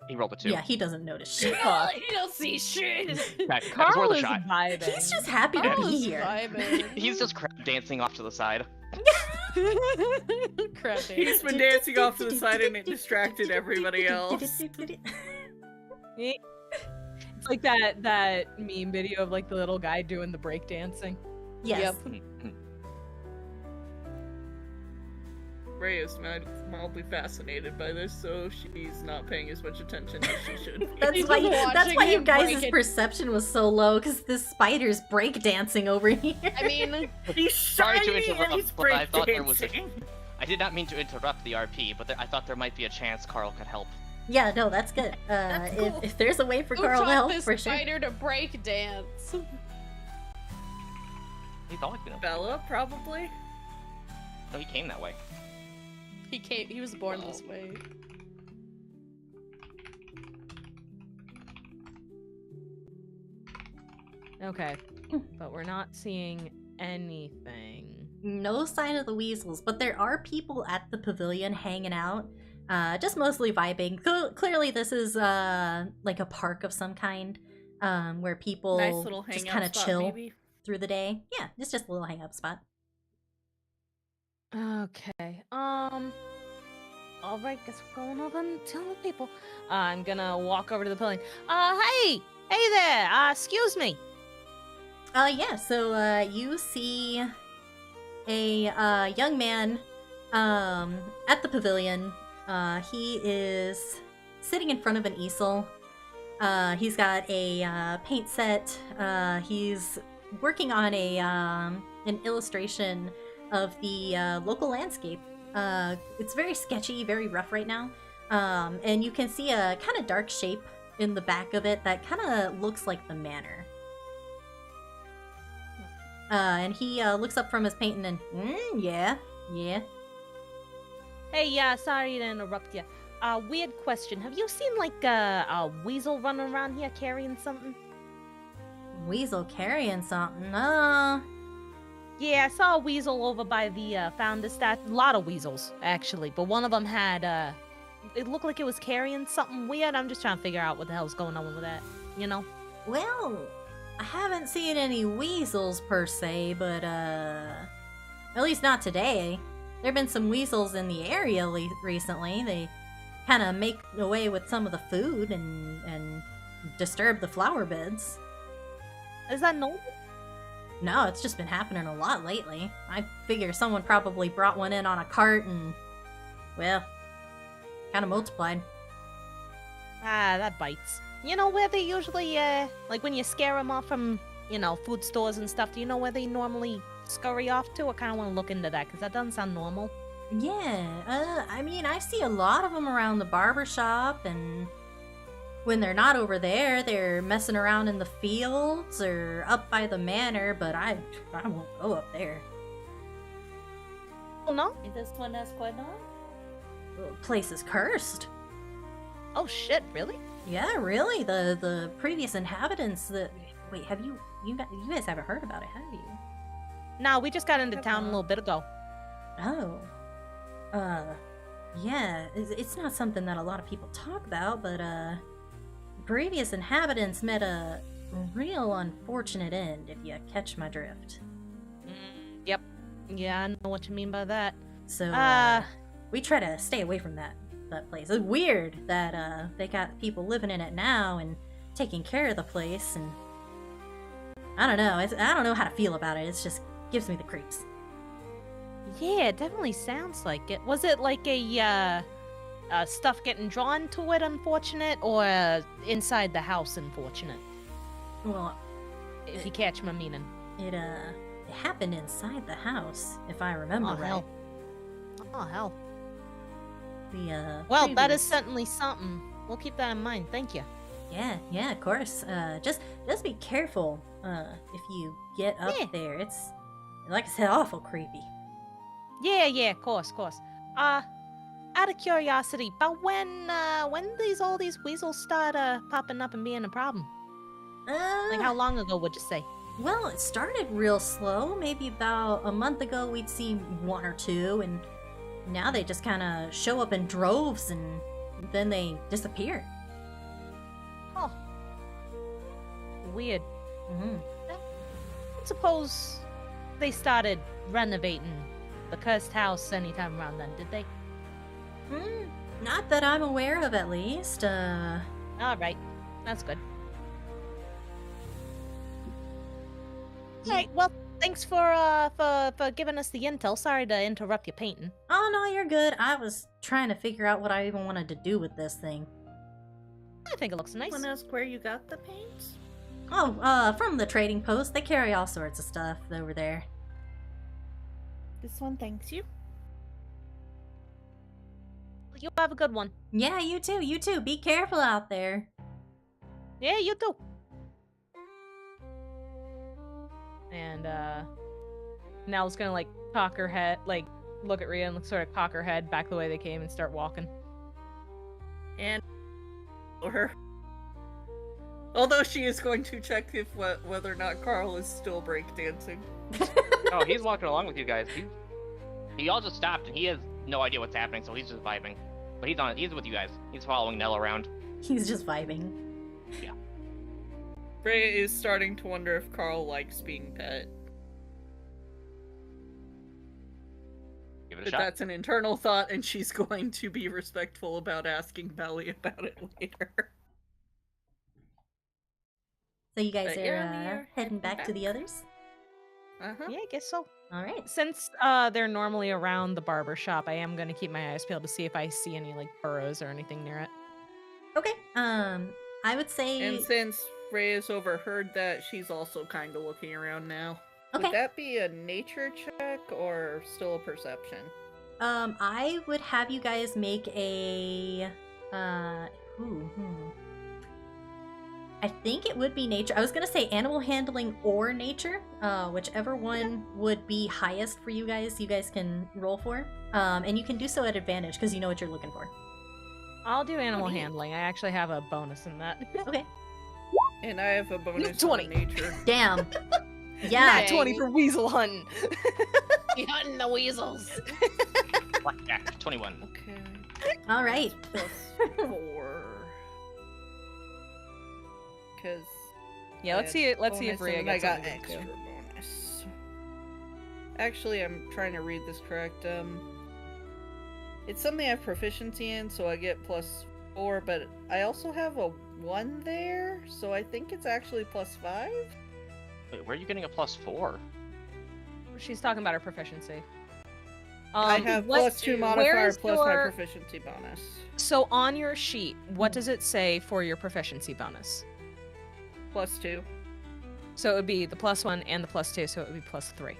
D: He rolled a 2.
A: Yeah, he doesn't notice shit.
E: You don't see shit.
D: Okay, that was
B: Carl
D: worth a
B: is
D: shot.
B: vibing.
A: He's just happy to
E: Carl
A: be
E: is
A: here.
E: vibing.
D: He's just crab dancing off to the side.
E: Crap,
C: He's been dancing off to the side and it distracted everybody else.
B: It's like that meme video of like the little guy doing the break dancing.
A: Yes.
C: Ray is mildly fascinated by this, so she's not paying as much attention as she should be.
A: That's
E: He's
A: why,
E: just
A: that's
E: watching
A: why you
E: him
A: guys'
E: break it.
A: perception was so low, because this spider's breakdancing over here.
E: I mean,
C: He's
D: Sorry to
C: shiny
D: interrupt,
C: and he's
D: but I thought there was a-
C: breakdancing.
D: I did not mean to interrupt the RP, but I thought there might be a chance Carl could help.
A: Yeah, no, that's good.
C: That's cool.
A: If there's a way for
E: who
A: Carl to
E: taught
A: help,
E: this
A: for sure.
E: spider to break dance?
D: He thought he could help.
C: Bella, probably?
D: No, he came that way.
E: He was born this way.
B: Okay, but we're not seeing anything.
A: No sign of the weasels, but there are people at the pavilion hanging out, just mostly vibing. Clearly, this is like a park of some kind, where people
C: Nice little
A: just
C: hangout
A: kind of
C: spot,
A: chill
C: maybe?
A: through the day. Yeah, it's just a little hangout spot.
B: Okay, alright, guess we're going over and telling the people. I'm gonna walk over to the pavilion. Hey there, excuse me.
A: Yeah, so you see a young man at the pavilion. He is sitting in front of an easel. He's got a paint set. He's working on a an illustration of the local landscape. It's very sketchy, very rough right now. And you can see a kind of dark shape in the back of it that kind of looks like the manor. And he looks up from his painting and, yeah.
B: Hey, sorry to interrupt you. Weird question. Have you seen like a weasel running around here carrying something?
A: Weasel carrying something,
B: Yeah, I saw a weasel over by the founder stat. A lot of weasels, actually, but one of them had it looked like it was carrying something weird. I'm just trying to figure out what the hell's going on with that, you know?
A: Well, I haven't seen any weasels per se, but at least not today. There've been some weasels in the area recently. They kind of make away with some of the food and disturb the flower beds.
B: Is that normal?
A: No, it's just been happening a lot lately. I figure someone probably brought one in on a cart and, well, kind of multiplied.
B: That bites. You know where they usually, like when you scare them off from, you know, food stores and stuff, do you know where they normally scurry off to? I kind of want to look into that, because that doesn't sound normal.
A: Yeah, I mean, I see a lot of them around the barber shop, and when they're not over there, they're messing around in the fields or up by the manor, but I won't go up there.
B: Oh, no?
G: Is this one that's going on?
A: The place is cursed.
B: Oh, shit, really?
A: Yeah, really. The previous inhabitants that... Wait, have you guys haven't heard about it, have you?
B: No, we just got into town a little bit ago.
A: Oh. Yeah, it's not something that a lot of people talk about, but, previous inhabitants met a real unfortunate end, if you catch my drift.
B: Yep. Yeah, I know what you mean by that.
A: So, we try to stay away from that place. It's weird that, they got people living in it now and taking care of the place, and I don't know. I don't know how to feel about it. It just gives me the creeps.
B: Yeah, it definitely sounds like it. Was it like a, stuff getting drawn to it unfortunate, or inside the house unfortunate?
A: Well,
B: If you catch my meaning.
A: it happened inside the house, if I remember
B: Oh,
A: right.
B: hell. Oh, hell.
A: The
B: Well, that is
A: previous-
B: certainly something. We'll keep that in mind. Thank you.
A: Yeah, of course. Just be careful. If you get up
B: Yeah.
A: there, it's like I said, awful creepy.
B: Yeah, of course. Out of curiosity, about when all these weasels start popping up and being a problem? Like how long ago would you say?
A: Well, it started real slow. Maybe about a month ago, we'd see one or two, and now they just kind of show up in droves, and then they disappear.
B: Oh, weird.
A: Hmm.
B: I suppose they started renovating the cursed house anytime around then, did they?
A: Not that I'm aware of, at least.
B: All right, that's good. All right, well, thanks for giving us the intel. Sorry to interrupt your painting.
A: Oh no, you're good. I was trying to figure out what I even wanted to do with this thing.
B: I think it looks nice.
C: Want to ask where you got the paints?
A: Oh, from the trading post. They carry all sorts of stuff over there.
C: This one thanks you.
B: You have a good one.
A: Yeah, you too. You too. Be careful out there.
B: Yeah, you too. And Nell's gonna like cock her head, like look at Rhea and sort of cock her head back the way they came and start walking.
C: And her. Although she is going to check if whether or not Carl is still breakdancing.
D: Oh, he's walking along with you guys. He all just stopped, and he has no idea what's happening, so he's just vibing. But he's with you guys. He's following Nell around.
A: He's just vibing.
C: Freya is starting to wonder if Carl likes being pet.
D: Give it a
C: But
D: shot.
C: that's an internal thought, and she's going to be respectful about asking Belly about it later.
A: So you guys
C: But
A: are
C: yeah, we are
A: heading
C: heading
A: back to the others?
C: Uh-huh.
B: Yeah, I guess so.
A: All right.
B: Since they're normally around the barber shop, I am gonna keep my eyes peeled to see if I see any like burrows or anything near it.
A: Okay. I would say.
C: And since Freya's overheard that, she's also kind of looking around now.
A: Okay.
C: Would that be a nature check or still a perception?
A: I would have you guys make a. I think it would be nature. I was gonna say animal handling or nature, whichever one would be highest for you guys. You guys can roll for, and you can do so at advantage because you know what you're looking for.
B: I'll do animal
C: neat.
B: handling. I actually have a bonus in that.
A: Okay.
C: And I have a bonus
B: 20.
C: on nature.
A: Damn. Yeah.
E: Nat 20
B: for weasel hunting.
E: You hunting the weasels.
D: Blackjack, 21.
C: Okay.
A: All right.
C: Plus 4. Because
B: Yeah, let's see. Let's see if
C: bonus,
B: Rhea
C: and I
B: gets
C: got
B: something
C: extra
B: too.
C: bonus. Actually, I'm trying to read this correct. It's something I have proficiency in, so I get +4, but I also have a 1 there, so I think it's actually +5.
D: Wait, where are you getting a +4?
B: She's talking about her proficiency.
C: I have
B: what-
C: +2
B: where
C: modifier
B: is
C: plus my
B: your-
C: proficiency bonus.
B: So on your sheet, what does it say for your proficiency bonus?
C: +2.
B: So it would be the +1 and the +2, so it would be +3.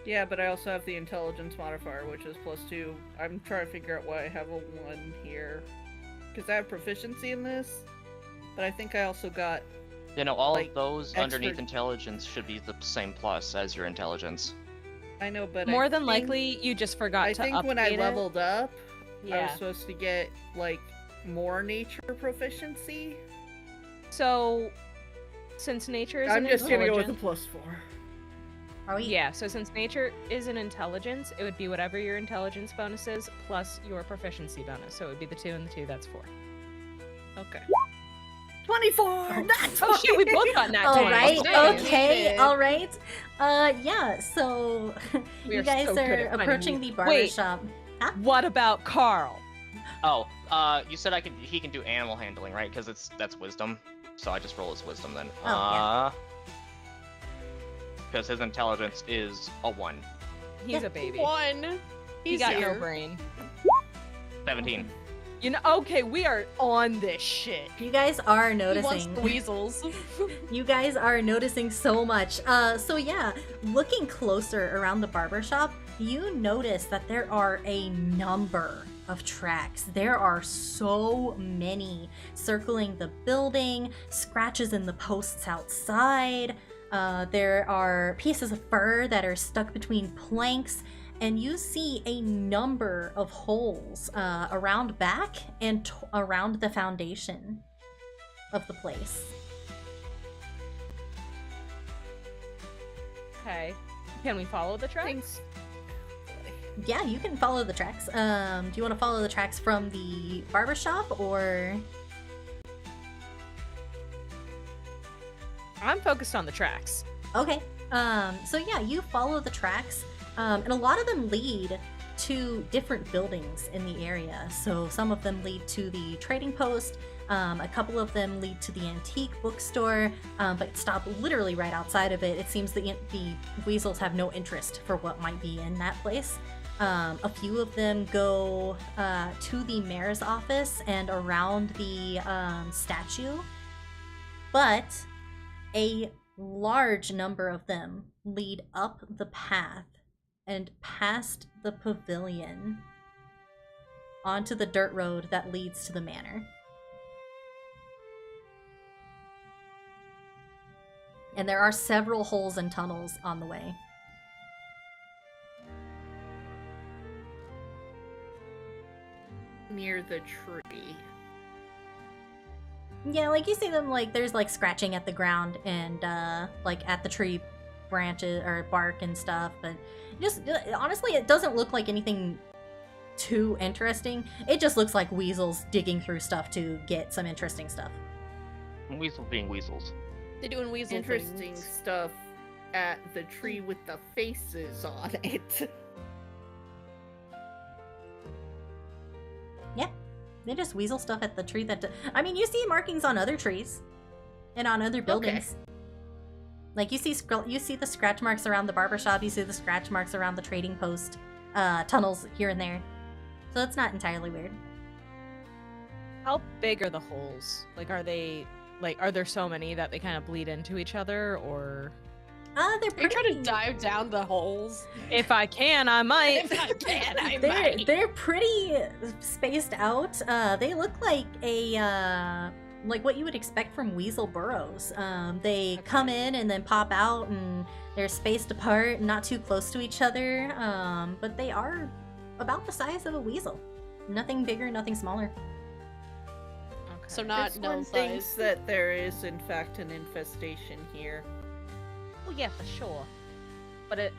C: Yeah, but I also have the intelligence modifier, which is +2. I'm trying to figure out why I have a 1 here. Because I have proficiency in this, but I think I also got...
D: You know, all
C: Like,
D: of those
C: expert-
D: underneath intelligence should be the same plus as your intelligence.
C: I know, but
B: More
C: I
B: than
C: think-
B: likely, you just forgot
C: I
B: to
C: think
B: update
C: when I
B: it.
C: leveled up, I
B: Yeah.
C: was supposed to get, like, more nature proficiency.
B: So, since nature is
C: I'm
B: an
C: just gonna go with a
B: intelligence,
C: +4.
A: Are we?
B: yeah. So since nature is an intelligence, it would be whatever your intelligence bonus is plus your proficiency bonus. So it would be the 2 and the 2. That's 4.
C: Okay. 24! That's
B: Oh shit, we both got nat
A: All
B: 20.
A: right.
E: Nice.
A: Okay.
E: Good.
A: All right. Yeah. So
B: We
A: you
B: are
A: guys
B: so good
A: are
B: at finding
A: approaching
B: these.
A: the barber
B: Wait.
A: shop.
B: What about Carl?
D: Oh, you said he can do animal handling, right? Because that's wisdom. So I just roll his wisdom then.
A: Oh,
D: Because his intelligence is a 1.
B: He's
A: Yeah.
B: a baby.
E: 1.
B: He
E: He's
B: got
E: here.
B: no brain.
D: 17.
B: You know, okay, we are on this shit.
A: You guys are
E: He wants
A: noticing.
E: the weasels.
A: You guys are noticing so much. So yeah, looking closer around the barber shop, you notice that there are a number of tracks. There are so many circling the building, scratches in the posts outside. There are pieces of fur that are stuck between planks, and you see a number of holes around back and around the foundation of the place.
B: Okay. Can we follow the tracks?
C: Thanks.
A: Yeah, you can follow the tracks. Do you want to follow the tracks from the barbershop or?
B: I'm focused on the tracks.
A: Okay. So yeah, you follow the tracks, and a lot of them lead to different buildings in the area. So some of them lead to the trading post. A couple of them lead to the antique bookstore, but stop literally right outside of it. It seems the weasels have no interest for what might be in that place. A few of them go to the mayor's office and around the statue, but a large number of them lead up the path and past the pavilion onto the dirt road that leads to the manor. And there are several holes and tunnels on the way.
C: Near the tree.
A: Yeah, like you see them, like there's like scratching at the ground and like at the tree branches or bark and stuff, but just honestly it doesn't look like anything too interesting. It just looks like weasels digging through stuff to get some interesting stuff.
D: Weasels being weasels.
E: They're doing weasel
C: Interesting
E: things.
C: stuff at the tree with the faces on it.
A: Yeah, they just weasel stuff at the tree that I mean, you see markings on other trees and on other buildings. Like you see the scratch marks around the barbershop, you see the scratch marks around the trading post, tunnels here and there. So it's not entirely weird.
B: How big are the holes? Like, are there so many that they kind of bleed into each other, or?
A: They're
E: Are you
A: pretty...
E: trying to dive down the holes?
B: If I can, I might.
E: If I can, I might.
A: They're pretty spaced out. They look like a like what you would expect from weasel burrows. They come in and then pop out, and they're spaced apart, not too close to each other. But they are about the size of a weasel. Nothing bigger, nothing smaller.
E: So not
C: This
E: no
C: one
E: size.
C: thinks that there is in fact an infestation here.
B: Well, yeah, for sure. But if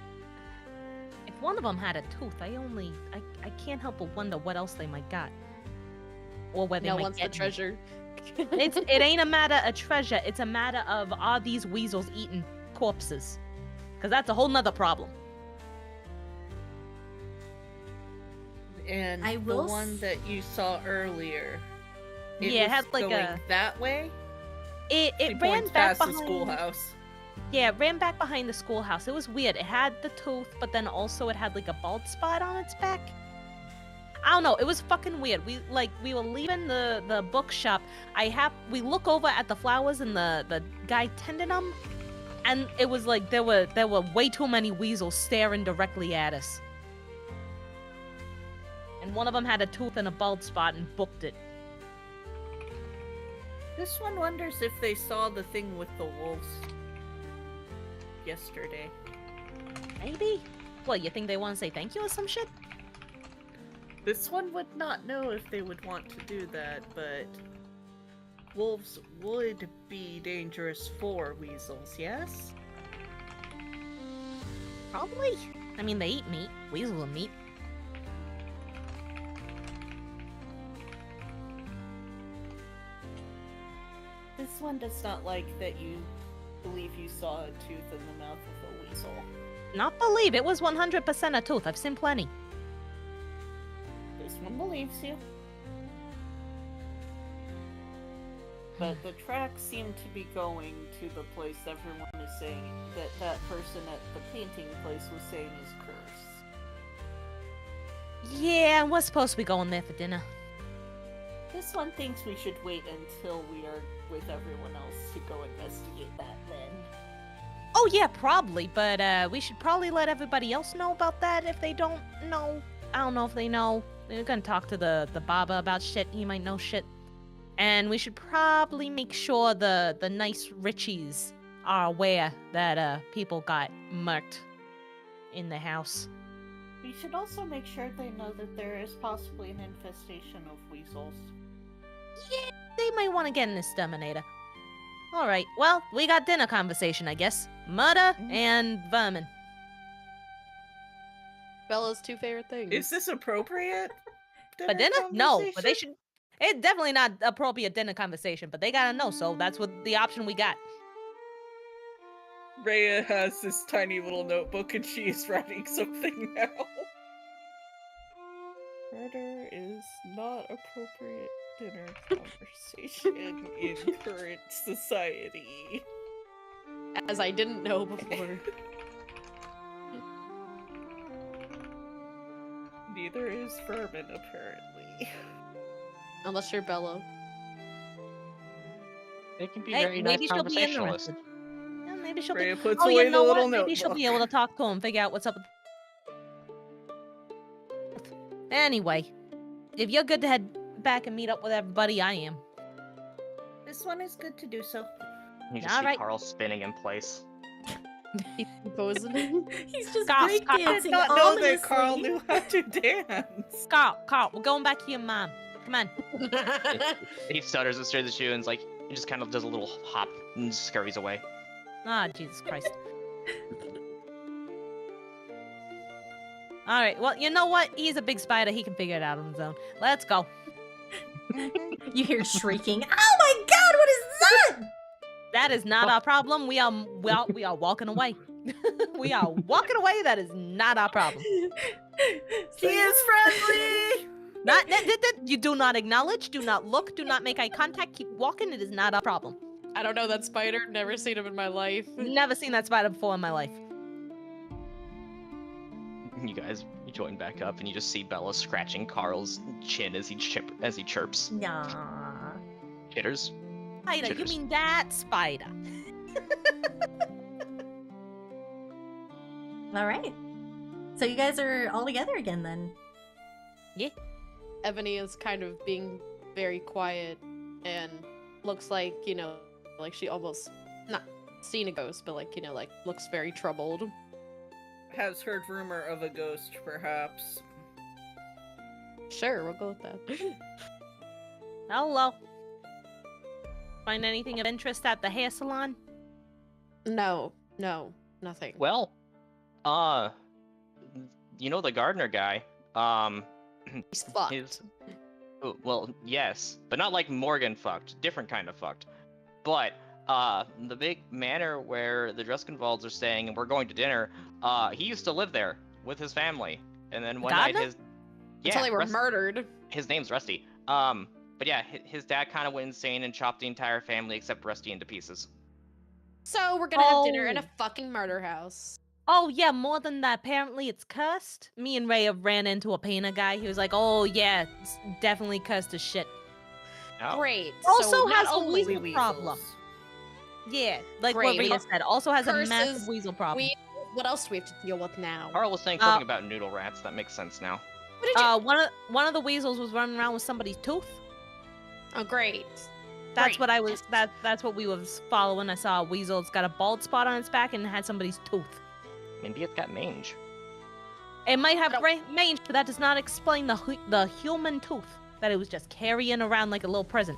B: one of them had a tooth, I can't help but wonder what else they might got, or where they
E: No
B: might
E: one's the
B: get me.
E: treasure.
B: It ain't a matter of treasure. It's a matter of, are these weasels eating corpses? Because that's a whole nother problem.
C: And
A: I
C: the
A: will
C: one that you saw earlier, it
B: Yeah, it
C: was
B: had, like,
C: going
B: a-
C: that way.
B: It
C: He
B: ran
C: points
B: back
C: past the
B: behind
C: schoolhouse.
B: Yeah, it ran back behind the schoolhouse. It was weird. It had the tooth, but then also it had like a bald spot on its back. I don't know. It was fucking weird. We were leaving the bookshop. We look over at the flowers and the guy tending them, and it was like there were way too many weasels staring directly at us. And one of them had a tooth and a bald spot and booked it.
C: This one wonders if they saw the thing with the wolves yesterday.
B: Maybe. Well, you think they want to say thank you or some shit?
C: This one would not know if they would want to do that, but wolves would be dangerous for weasels, yes?
B: Probably. I mean, they eat meat. Weasels are meat.
C: This one does not like that you believe you saw a tooth in the mouth of a weasel.
B: Not believe. It was 100% a tooth. I've seen plenty.
C: This one believes you. But the tracks seem to be going to the place everyone is saying that person at the painting place was saying is cursed.
B: Yeah, we're supposed to be going there for dinner.
G: This one thinks we should wait until we are with everyone else to go investigate that then.
B: Oh yeah, probably, but we should probably let everybody else know about that if they don't know. I don't know if they know. We're gonna talk to the Baba about shit. He might know shit. And we should probably make sure the nice Richies are aware that people got murked in the house.
G: We should also make sure they know that there is possibly an infestation of weasels.
B: Yeah, they might want to get an exterminator. Alright, well, we got dinner conversation, I guess. Murder and vermin.
E: Bella's two favorite things.
C: Is this appropriate?
B: But dinner? No, but they
C: conversation?
B: should... It's definitely not appropriate dinner conversation, but they gotta know, so that's what the option we got.
C: Rhea has this tiny little notebook and she is writing something now. Murder is not appropriate dinner conversation in current society.
E: As I didn't know before.
C: Neither is vermin, apparently.
E: Unless you're Bella.
D: They can be
B: Hey,
D: very nice
B: maybe she'll be
D: conversationalists.
B: interested. Yeah, maybe she'll
C: Rhea
B: be...
C: puts
B: Oh,
C: away
B: you know
C: the little
B: what?
C: notebook.
B: Maybe she'll be able to talk to him, figure out what's up with... Anyway, if you're good to head back and meet up with everybody, I am.
G: This one is good to do so.
D: You just see
B: Alright.
D: Carl spinning in place.
E: He's posing.
A: He's just
B: Stop,
A: breakdancing
B: stop.
C: I did not know that
A: ominously.
C: Carl knew how to dance.
B: Carl, we're going back to your mom. Come on.
D: He stutters and stirs the shoe and is like, he just kind of does a little hop and scurries away.
B: Ah, Jesus Christ. Alright, well, you know what? He's a big spider. He can figure it out on his own. Let's go.
A: You hear shrieking. Oh my god, what is that?
B: That is not our problem. We are walking away. We are walking away. That is not our problem.
G: He is friendly!
B: You do not acknowledge, do not look, do not make eye contact, keep walking. It is not our problem.
E: I don't know that spider. Never seen him in my life.
B: Never seen that spider before in my life.
D: You guys join back up and you just see Bella scratching Carl's chin as he chirps.
A: Nah.
D: Chitters.
B: Spider, you
D: Chitters.
B: mean that spider?
A: All right. So you guys are all together again then.
E: Ebony is kind of being very quiet and looks like, like she almost not seen a ghost, but like, like looks very troubled.
C: Has heard rumor of a ghost, perhaps.
E: Sure, we'll go with that.
B: Hello. Find anything of interest at the hair salon?
E: No, nothing.
D: Well, the gardener guy,
E: He's fucked.
D: well, yes, but not like Morgan fucked, different kind of fucked. But, the big manor where the Dreskenwalds are staying and we're going to dinner, he used to live there with his family. And then one night
B: Gardener?
E: Until they were murdered.
D: His name's Rusty. But yeah, his dad kind of went insane and chopped the entire family except Rusty into pieces.
E: So we're gonna have dinner in a
B: Oh.
E: fucking murder house.
B: Oh, yeah, more than that. Apparently it's cursed. Me and Ray have ran into a painter guy. He was like, oh, yeah, it's definitely cursed as shit.
D: Oh.
E: Great.
B: Also
E: so
B: has
E: not
B: a
E: only
B: weasel problem. Yeah, like
E: Great.
B: what Ray said. Also has a
E: Curses,
B: massive weasel problem.
E: what else do we have to deal with now?
D: Carl was saying something about noodle rats. That makes sense now.
E: What did you...
B: One of the weasels was running around with somebody's tooth.
E: Oh, great.
B: That's
E: Great.
B: what I was. That's what we was following. I saw a weasel. It's got a bald spot on its back and it had somebody's tooth.
D: Maybe it's got mange.
B: It might have
E: I don't-
B: mange, but that does not explain the human tooth that it was just carrying around like a little present.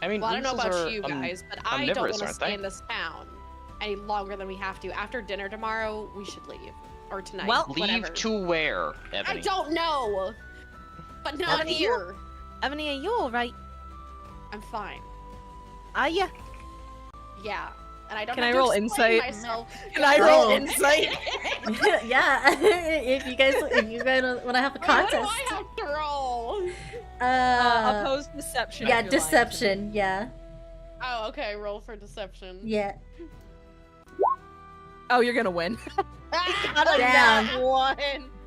D: I mean,
E: Well, I don't know
D: weasels
E: about
D: are
E: you guys, but I don't
D: omnivorous,
E: want to
D: aren't
E: stay
D: they?
E: in this town any longer than we have to. After dinner tomorrow, we should leave. Or tonight.
B: Well,
D: Leave
E: whatever.
D: to where,
E: I
D: Ebony?
E: don't know! But not
B: Ebony,
E: here.
B: Ebony, are you alright?
E: I'm fine.
B: Are ya?
E: Yeah. And I don't
B: Can
E: have
B: I
E: to
B: roll
E: explain
B: insight?
E: myself.
B: Can I
A: roll
B: roll insight?
A: Yeah. if you guys want to have a
E: Wait, what do
A: contest.
E: I have to roll?
B: Opposed deception.
A: Yeah,
B: if you're lying.
A: deception. Yeah.
E: Oh, okay. Roll for deception.
A: Yeah.
B: Oh, you're gonna win.
E: Ah,
B: Got a
A: Damn.
B: nat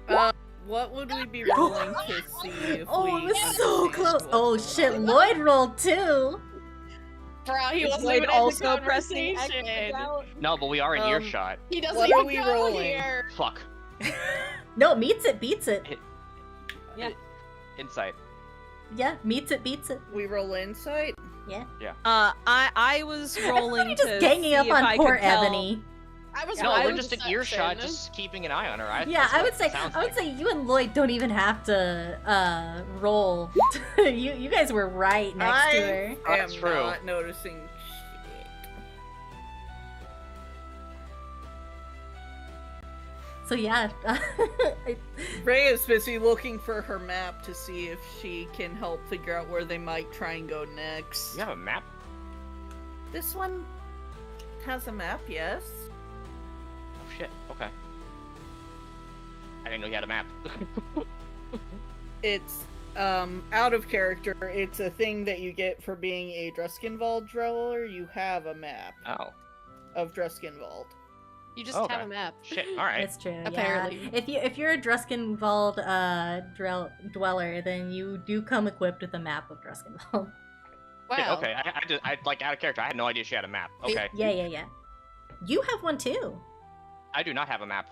B: one.
C: What would we be rolling to see if
A: Oh,
C: we
A: it was so
C: understand
A: close.
C: what's
A: Oh
C: going
A: shit,
C: on?
A: Lloyd rolled too.
E: Bro, he
B: Is
E: wasn't
B: Lloyd
E: even in the
B: also pressing
E: conversation.
B: X out?
D: No, but we are in earshot.
E: He doesn't
C: What
E: even
C: are we
E: go
C: rolling?
E: here.
D: Fuck.
A: No, meets it, beats it.
D: Insight.
A: Yeah, meets it, beats it.
C: We roll insight?
A: Yeah.
B: I was rolling
A: Everybody just
B: to
A: ganging
B: see
A: up
B: if
A: on
B: I
A: poor
B: could tell-
A: Ebony.
E: I was
D: No,
E: right
D: we're
E: with
D: just an
E: deception.
D: earshot, just keeping an eye on her.
A: Yeah,
D: That's
A: I
D: what
A: would
D: it
A: say
D: sounds
A: I would
D: like.
A: say you and Lloyd don't even have to roll. you guys were right next to her.
C: I am
D: That's true.
C: not noticing shit.
A: So yeah,
C: Ray is busy looking for her map to see if she can help figure out where they might try and go next.
D: You have a map?
C: This one has a map, yes.
D: Oh shit. Okay. I didn't know you had a map.
C: It's out of character. It's a thing that you get for being a Druskenwald dweller. You have a map
D: Oh.
C: of Druskenwald.
E: You just
D: Okay.
E: have a map.
D: Shit. All right.
A: it's true.
E: Apparently.
A: Yeah. If you're a Druskenwald dweller, then you do come equipped with a map of Druskenwald.
E: Wow.
D: Okay. I like out of character. I had no idea she had a map. Okay.
A: Yeah. You have one too.
D: I do not have a map.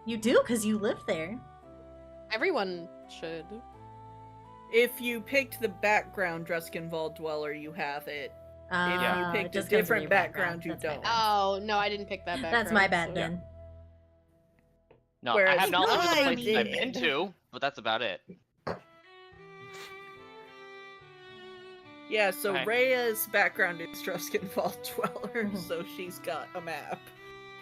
A: You do, because you live there.
E: Everyone should.
C: If you picked the background Druskenwald dweller, you have it. If you
A: It
C: picked a
A: just comes with
C: different
A: your
C: background, you
A: That's my
C: don't.
A: bad.
E: Oh, no, I didn't pick that back.
A: That's my bad then.
D: No,
C: Whereas
D: I have knowledge of the
C: I
D: places I've
C: did.
D: been to, but that's about it.
C: Yeah, so
D: Okay.
C: Rhea's background is Druskenwald dweller,
A: Mhm.
C: so she's got a map.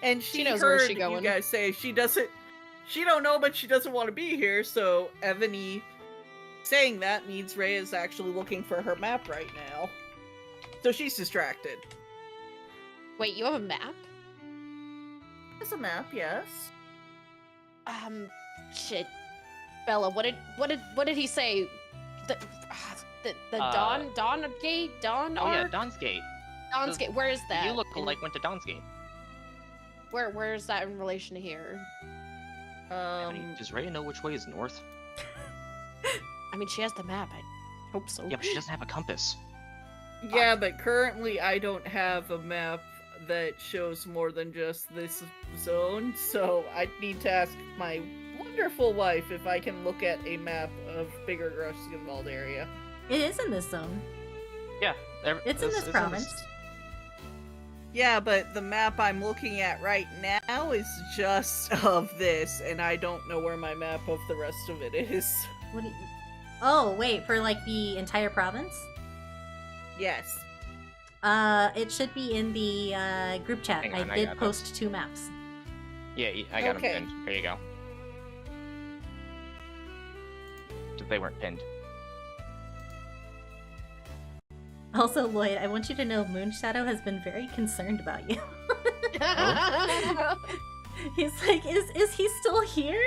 C: And she
E: knows where
C: heard
E: she
C: you
E: going.
C: guys say she don't know, but she doesn't want to be here, so Ebony saying that means Rhea's actually looking for her map right now. So she's distracted.
E: Wait, you have a map?
C: There's a map, yes.
E: Shit. Bella, what did he say? The Dawn Gate? Dawn
D: Oh yeah,
E: Arc?
D: Dawn's Gate.
E: Dawn's Gate. Where is that?
D: You look like went to Dawn's Gate.
E: Where is that in relation to here?
D: Does Rhea know which way is north?
E: I mean, she has the map. I hope so.
D: Yeah, but she doesn't have a compass.
C: Yeah, but currently I don't have a map that shows more than just this zone, so I need to ask my wonderful wife if I can look at a map of bigger Druskenwald area.
A: It is in this zone.
D: Yeah,
A: It's in this province.
C: Yeah, but the map I'm looking at right now is just of this, and I don't know where my map of the rest of it is.
A: What do you... Oh, wait, for like the entire province?
C: Yes.
A: It should be in the group chat.
D: Hang on,
A: I
D: I
A: did
D: got
A: post 2 maps.
D: Yeah, I got
C: Okay.
D: them pinned. There you go. They weren't pinned.
A: Also, Lloyd, I want you to know Moonshadow has been very concerned about you. He's like, is he still here?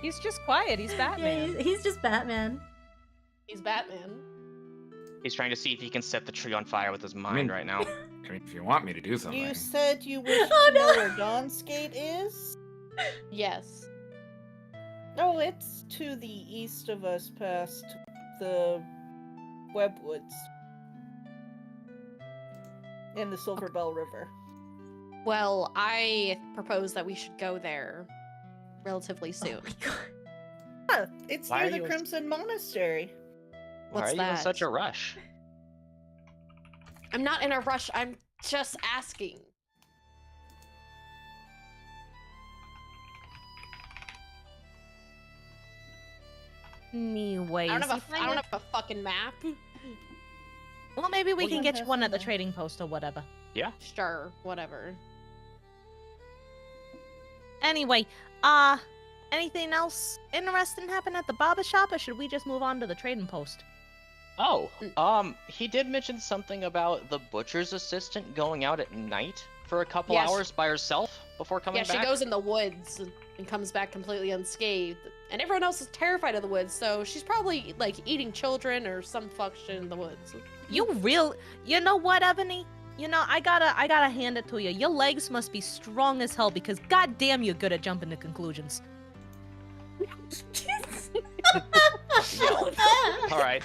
B: He's just quiet. He's Batman.
A: Yeah, he's just Batman.
E: He's Batman.
D: He's trying to see if he can set the tree on fire with his mind right now.
F: I mean, if you want me to do something.
C: You said you wish
A: Oh,
C: to know
A: no.
C: where Dawn's Gate is?
E: Yes.
C: No, it's to the east of us past the Webwoods. In the Silver Bell River.
E: Well, I propose that we should go there relatively soon.
A: Oh my god.
C: Yeah, it's
D: Why
C: near
D: are
C: the
D: you in-
C: Crimson Monastery.
D: Why
E: What's
D: are you in
E: that?
D: such a rush?
E: I'm not in a rush. I'm just asking.
B: Anyways,
E: I don't have a fucking map.
B: well, maybe we
C: Well,
B: can
C: you
B: get you
C: have
B: one at the
C: that.
B: trading post or whatever.
E: Sure, whatever.
B: Anyway, anything else interesting happen at the barber shop, or should we just move on to the trading post?
D: Oh, he did mention something about the butcher's assistant going out at night for a couple
E: Yes.
D: hours by herself before coming
E: Yeah,
D: back.
E: she goes in the woods and comes back completely unscathed. And everyone else is terrified of the woods, so she's probably like eating children or some fuck shit in the woods.
B: You know what, Ebony? You know, I gotta hand it to you. Your legs must be strong as hell because goddamn you're good at jumping to conclusions.
D: All right.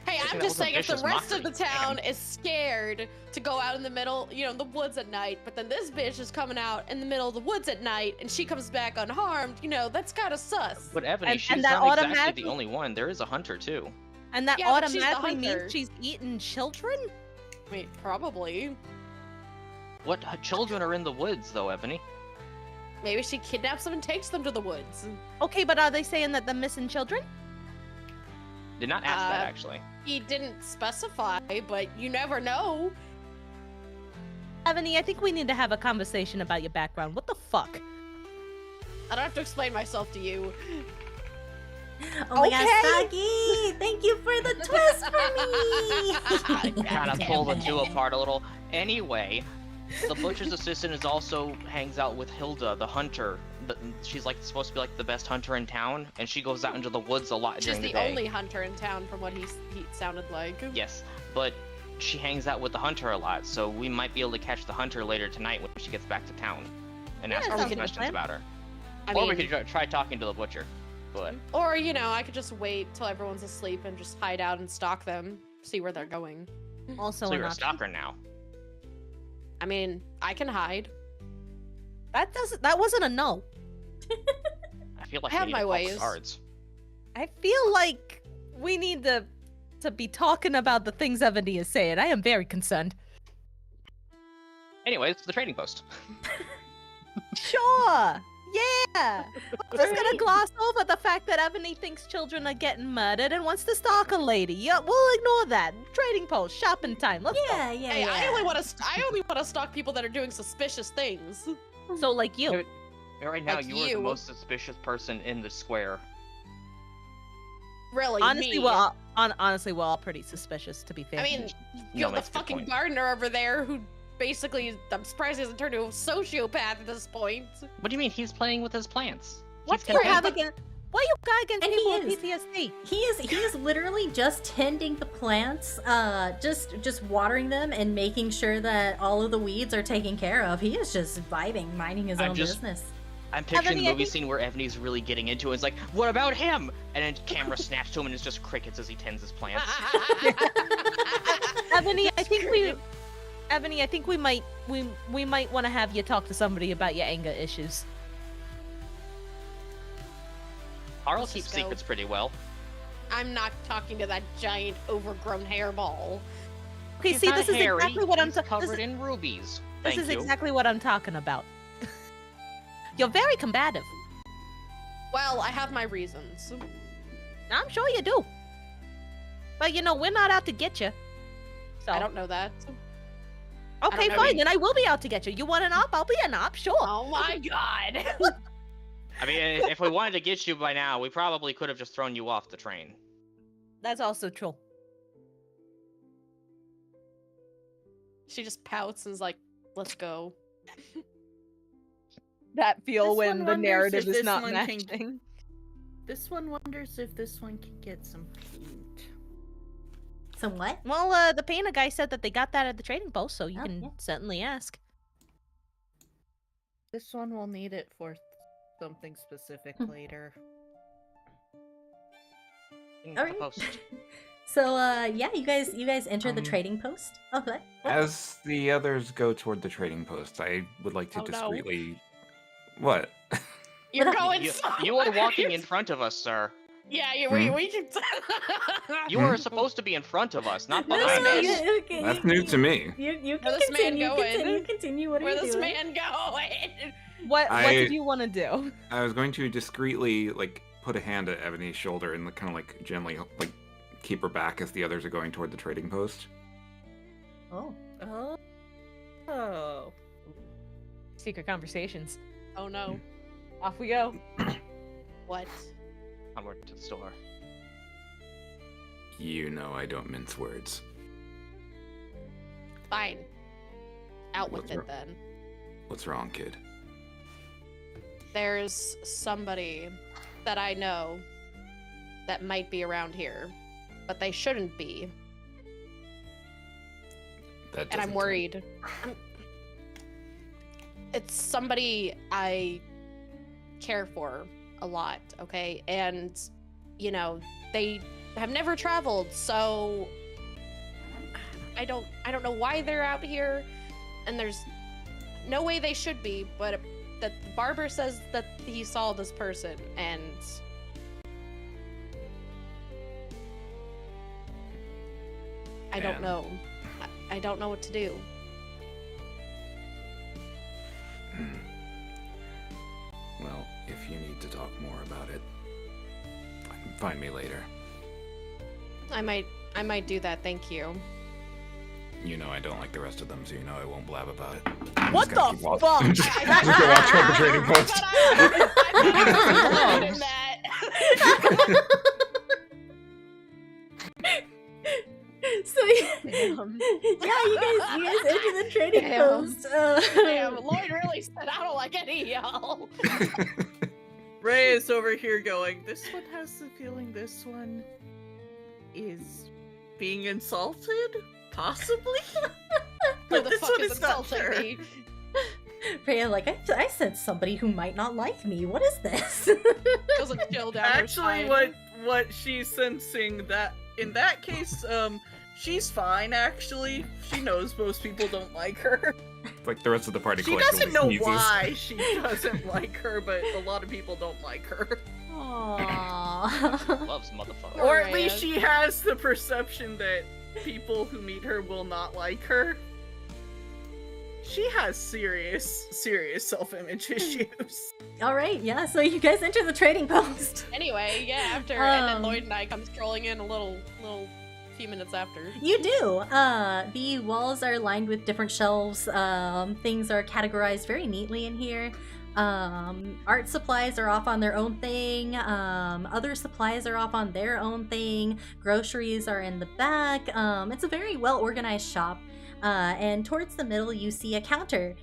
E: Hey,
D: That
E: I'm
D: was
E: just
D: a
E: saying, if the
D: vicious
E: rest of
D: mockery.
E: the town is scared to go out in the middle, in the woods at night, but then this bitch is coming out in the middle of the woods at night and she comes back unharmed, that's kind of sus.
D: But Ebony,
B: And
D: she's
B: that
D: not exactly
B: automatically-
D: the only one. There is a hunter too.
B: And that
E: Yeah, but she's the
B: automatically
E: hunter.
B: means she's eating children?
E: I mean, probably.
D: What children are in the woods, though, Ebony?
E: Maybe she kidnaps them and takes them to the woods.
B: Okay, but are they saying that they're missing children?
D: Did not ask that actually.
E: He didn't specify, but you never know.
B: Ebony, I think we need to have a conversation about your background. What the fuck?
E: I don't have to explain myself to you.
A: Oh my
B: Okay.
A: gosh, Saki! Thank you for the twist for me!
D: Kind of pull the two apart a little. Anyway, the butcher's assistant hangs out with Hilda, the hunter. She's supposed to be the best hunter in town, and she goes out into the woods a lot
E: She's
D: during the
E: the
D: day.
E: only hunter in town, from what he sounded like.
D: Yes, but she hangs out with the hunter a lot, so we might be able to catch the hunter later tonight when she gets back to town, and ask
B: that
D: her
B: sounds
D: some
B: like a
D: questions
B: plan.
D: about her.
E: I
D: Or
E: mean,
D: we could try talking to the butcher. But
E: or I could just wait till everyone's asleep and just hide out and stalk them, see where they're going.
B: Also,
D: so
B: an
D: you're a
B: option.
D: stalker now.
E: I mean, I can hide.
B: That wasn't a no.
D: I feel like
E: I have
D: we need
E: my
D: to call the
E: ways.
D: guards.
B: I feel like we need to be talking about the things Ebony is saying. I am very concerned.
D: Anyways, the trading post.
B: Sure. Yeah. I'm just gonna gloss over the fact that Ebony thinks children are getting murdered and wants to stalk a lady. Yeah, we'll ignore that. Trading post, shopping time. Let's
A: Yeah, yeah,
E: Hey,
A: yeah.
E: I only want to stalk people that are doing suspicious things.
B: go. So, like you.
D: Right now,
E: Like
D: you are the
E: you.
D: most suspicious person in the square.
E: Really,
B: Honestly,
E: me.
B: honestly, we're all pretty suspicious, to be fair.
E: I mean, you
D: No,
E: have the
D: that's a good
E: fucking
D: point.
E: gardener over there who basically, I'm surprised he hasn't turned into a sociopath at this point.
D: What do you mean? He's playing with his plants.
B: what
D: He's
B: do you
D: content-
B: have against? What you got against
A: And
B: people
A: he
B: with
A: is.
B: PTSD?
A: He is literally just tending the plants, just watering them and making sure that all of the weeds are taken care of. He is just vibing, minding his
D: I'm
A: own
D: just-
A: business.
D: I'm picturing
B: Ebony,
D: the
B: I
D: movie
B: think-
D: scene where Ebony's really getting into it. It's like, what about him? And then camera snaps to him and it's just crickets as he tends his plants.
B: Ebony, I think we might want to have you talk to somebody about your anger issues.
D: Carl
E: Let's
D: keeps
E: just go.
D: secrets pretty well.
E: I'm not talking to that giant overgrown hairball.
B: Okay,
D: He's
B: see,
D: not
B: this is
D: hairy,
B: exactly what I'm
D: he's
B: talking.
D: covered in rubies. Thank
B: This is
D: you.
B: exactly what I'm talking about. You're very combative.
E: Well, I have my reasons.
B: I'm sure you do. But we're not out to get you. So
E: I don't know that.
B: Okay,
E: know
B: fine.
E: you.
B: Then I will be out to get you. You want an op? I'll be an op. Sure.
E: Oh my god.
D: I mean, if we wanted to get you by now, we probably could have just thrown you off the train.
B: That's also true.
E: She just pouts and is like, let's go.
B: That feel
G: This
B: when
G: one
B: the
G: wonders
B: narrative
G: if
B: is
G: this
B: not
G: one can-
B: matching.
G: This one wonders if this one can get some paint.
A: So what?
B: Well, the painter guy said that they got that at the trading post, so you
A: Oh,
B: can
A: yeah.
B: certainly ask.
G: This one will need it for something specific later.
D: In the
A: Alright.
D: post.
A: So yeah, you guys enter the
F: Um,
A: trading post. Oh, what?
F: As the others go toward the trading post, I would like to
E: Oh, no.
F: discreetly. What?
E: You're
A: What?
E: going
D: You,
E: so-
D: you are walking in front of us, sir.
E: Yeah,
F: Hmm?
E: we can.
D: You are supposed to be in front of us, not
A: No,
D: behind
A: no,
D: us.
A: okay,
F: That's new to me.
A: You can
E: Where this man
A: continue,
E: going?
A: continue. What are
E: Where
A: you
E: this
A: doing?
E: man going?
B: What
F: I-
B: did you want to do?
F: I was going to discreetly put a hand at Ebony's shoulder and kind of gently keep her back as the others are going toward the trading post.
A: Oh.
G: Oh.
B: Secret conversations.
E: Oh no.
B: Off we go.
E: What?
D: Onward to the store.
F: You know I don't mince words.
E: Fine. Out with
F: What's
E: it
F: wrong?
E: then.
F: What's wrong, kid?
E: There's somebody that I know that might be around here, but they shouldn't be,
F: That
E: and I'm
F: doesn't
E: worried. It's somebody I care for a lot, okay? And, you know, they have never traveled, so I don't know why they're out here, and there's no way they should be, but that the barber says that he saw this person, and I don't
F: And-
E: know. I don't know what to do.
F: Well, if you need to talk more about it, find me later.
E: I might do that, thank you.
F: You know I don't like the rest of them, so you know I won't blab about it.
B: What the fuck?
F: Just go watch on the trading post.
E: I that.
A: So yeah, you guys enter the trading
E: Damn.
A: post.
E: Damn, Lloyd really said I don't like any of y'all.
C: Ray is over here going, this one has the feeling this one is being insulted? Possibly?
E: Who
C: But
E: the
C: this
E: fuck
C: one
E: is
C: is not
E: insulting
C: sure.
E: me?
A: Freya, like, I sense somebody who might not like me. What is this?
E: Feels a chill down her
C: Actually,
E: spine.
C: what she's sensing, that in that case, she's fine, actually. She knows most people don't like her.
F: Like the rest of the party
C: She
F: collectively
C: doesn't know
F: sneezes.
C: why she doesn't like her, but a lot of people don't like her.
A: Aww.
D: Loves motherfucker.
C: Or at
E: Raya.
C: least she has the perception that people who meet her will not like her. She has serious self-image issues.
A: All right, yeah. So you guys enter the trading post.
E: Anyway, yeah, after and then
A: Um,
E: Lloyd and I come strolling in a little few minutes after.
A: You do. The walls are lined with different shelves. Things are categorized very neatly in here. Art supplies are off on their own thing. Other supplies are off on their own thing. Groceries are in the back. It's a very well organized shop. And towards the middle, you see a counter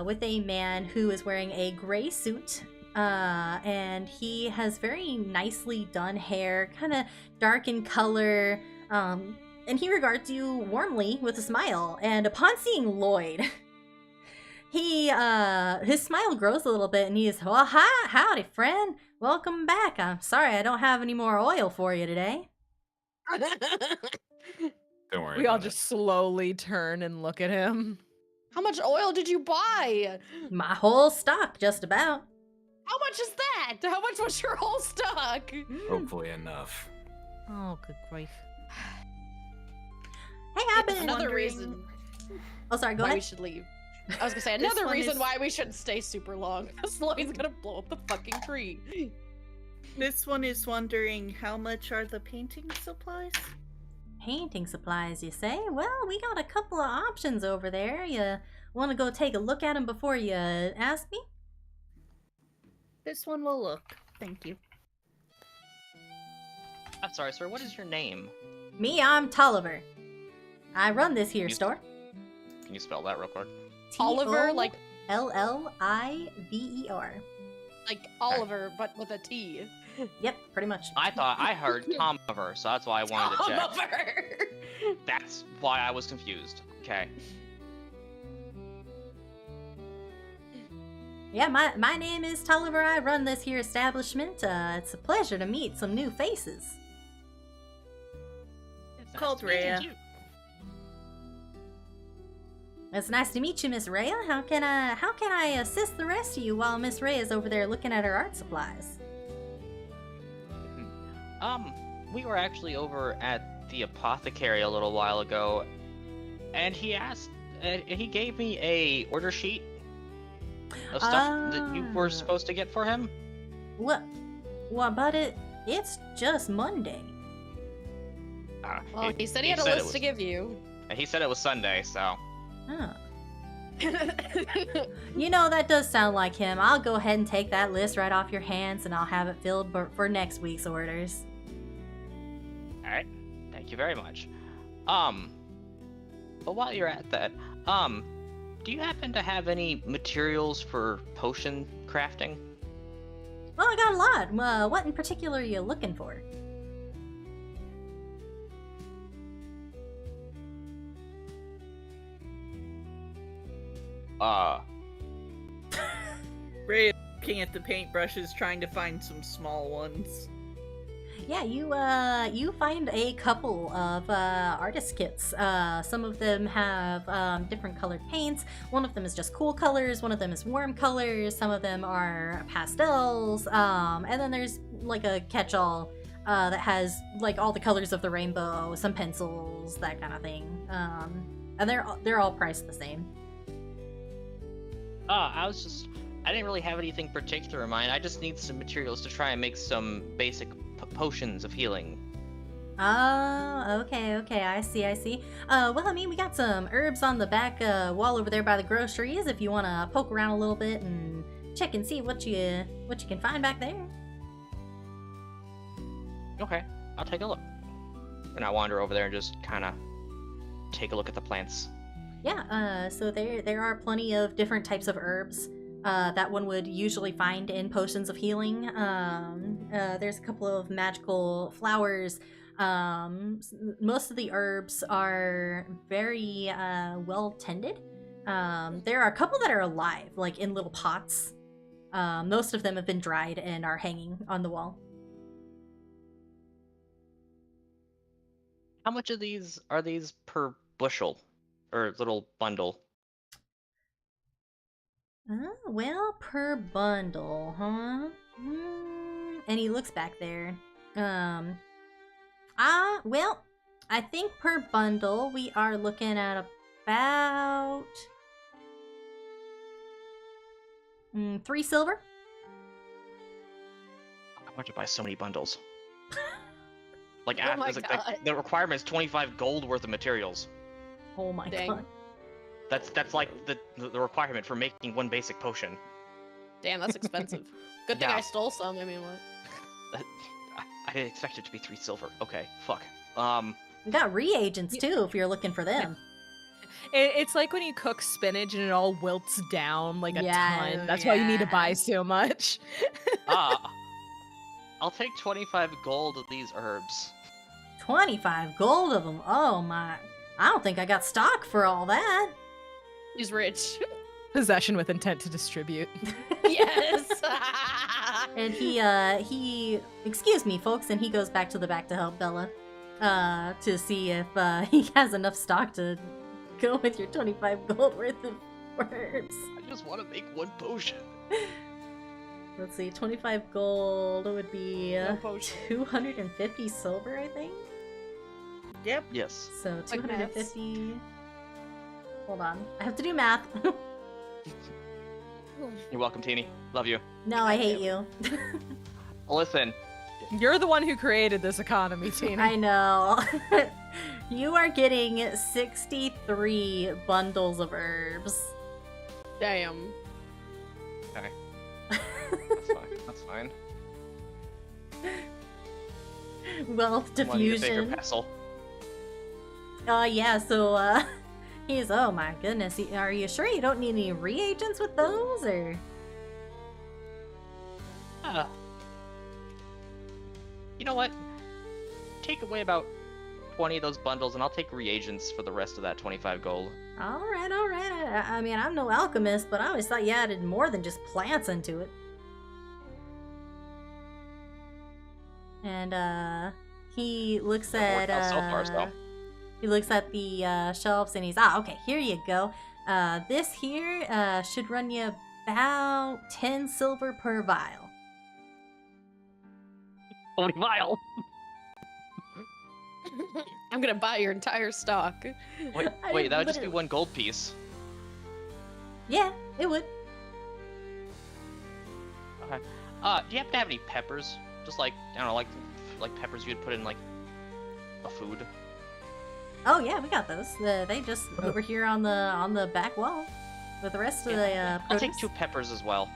A: with a man who is wearing a gray suit. And he has very nicely done hair, kind of dark in color. And he regards you warmly with a smile. And upon seeing Lloyd, his smile grows a little bit, and he is, well, hi, howdy, friend. Welcome back. I'm sorry I don't have any more oil for you today.
F: Don't worry.
B: We all
F: about
B: just slowly turn and look at him.
E: How much oil did you buy?
A: My whole stock, just about.
E: How much is that? How much was your whole stock?
F: it. Hopefully enough.
B: Oh, good grief.
A: Hey, I've been.
E: Another
C: wondering-
E: reason
A: Oh, sorry, go
E: why we
A: ahead.
E: should leave. I was gonna say
C: This
E: another
C: one
E: reason
C: is-
E: why we shouldn't stay super long. Because Lloyd's gonna blow up the fucking tree.
C: This one is wondering how much are the painting supplies?
A: Painting supplies, you say? Well, we got a couple of options over there. You want to go take a look at them before you ask me?
C: This one will look. Thank you.
D: I'm sorry, sir. What is your name?
A: Me, I'm Tolliver. I run this here
D: You-
A: store.
D: Can you spell that real quick?
E: Oliver, like
A: L-L-I-V-E-R.
E: Oliver, but with a T.
A: Yep, pretty much.
D: I thought I heard Tom Oliver, so that's why I wanted to check.
E: Oliver.
D: That's why I was confused. Okay.
A: Yeah, my name is Tolliver. I run this here establishment. It's a pleasure to meet some new faces.
D: It's
C: Called
D: nice meeting
C: Rhea.
D: you.
A: It's nice to meet you, Miss Rhea. How can I assist the rest of you while Miss Rhea is over there looking at her art supplies?
D: We were actually over at the apothecary a little while ago, and he asked, he gave me a order sheet of stuff that you were
A: Ah.
D: supposed to get for him.
A: What? But it's just Monday.
E: Well, he said he had a
D: said it
E: list
D: was-
E: to give you.
D: And he said it was Sunday, so.
A: Huh. You know, that does sound like him. I'll go ahead and take that list right off your hands, and I'll have it filled for next week's orders.
D: Alright. Thank you very much. But while you're at that, do you happen to have any materials for potion crafting?
A: Well, I got a lot. What in particular are you looking for?
C: Ray is looking at the paintbrushes, trying to find some small ones.
A: Yeah, you find a couple of artist kits. Some of them have different colored paints. One of them is just cool colors. One of them is warm colors. Some of them are pastels. And then there's like a catch-all that has like all the colors of the rainbow, some pencils, that kind of thing. And they're all priced the same.
D: I didn't really have anything particular in mind. I just need some materials to try and make some basic potions of healing.
A: Oh, okay, I see. Well, I mean, we got some herbs on the back wall over there by the groceries if you want to poke around a little bit and check and see what you can find back there.
D: Okay, I'll take a look. And I wander over there and just kind of take a look at the plants.
A: Yeah, so there are plenty of different types of herbs that one would usually find in potions of healing. There's a couple of magical flowers. Most of the herbs are very well tended. There are a couple that are alive, like in little pots. Most of them have been dried and are hanging on the wall.
D: How much of these are these per bushel or little bundle?
A: Well, per bundle, huh? And he looks back there. Well, I think per bundle we are looking at about 3 silver.
D: I want to buy so many bundles. Like,
E: Oh my God.
D: the requirement is 25 gold worth of materials.
A: Oh my
E: Dang.
A: god.
D: That's like the requirement for making one basic potion.
E: Damn, that's expensive. Good thing
D: Yeah.
E: I stole some. I mean, what?
D: I didn't expect it to be 3 silver. Okay, fuck.
A: We got reagents too if you're looking for them.
B: It's like when you cook spinach and it all wilts down like a
A: Yeah,
B: ton. That's why you need to buy
A: yeah.
B: so much.
D: I'll take 25 gold of these herbs.
A: 25 gold of them. Oh my. I don't think I got stock for all that.
E: He's rich.
B: Possession with intent to distribute.
E: Yes.
A: And he excuse me folks, and he goes back to the back to help Bella to see if he has enough stock to go with your 25 gold worth of herbs.
D: I just want to make one potion.
A: Let's see, 25 gold would be
E: No potion.
A: 250 silver, I think.
C: Yep.
D: Yes.
A: So
E: Like
A: 250. Hold on, I have to do math.
D: You're welcome, Teeny. Love you.
A: No, I hate you.
D: Listen,
B: You're the one who created this economy, Tina.
A: I know. You are getting 63 bundles of herbs.
E: Damn.
D: okay. That's fine. That's fine.
A: Wealth
D: Want to get a bigger
A: diffusion.
D: pestle.
A: Yeah, so, he's, oh my goodness, are you sure you don't need any reagents with those, or?
D: You know what? Take away about 20 of those bundles, and I'll take reagents for the rest of that 25 gold.
A: Alright. I mean, I'm no alchemist, but I always thought you added more than just plants into it. And, he looks at,
D: That worked out so far, so.
A: he looks at the, shelves, and he's, okay, here you go. This here, should run you about 10 silver per vial.
D: Holy vial!
E: I'm gonna buy your entire stock.
D: Wait, that would just be one gold piece.
A: Yeah, it would.
D: Okay. Do you happen to have any peppers? Just like, I don't know, like peppers you'd put in like a food.
A: Oh yeah, we got those. They just over here on the back wall with the rest of the
D: I'll
A: produce.
D: take 2 peppers as well.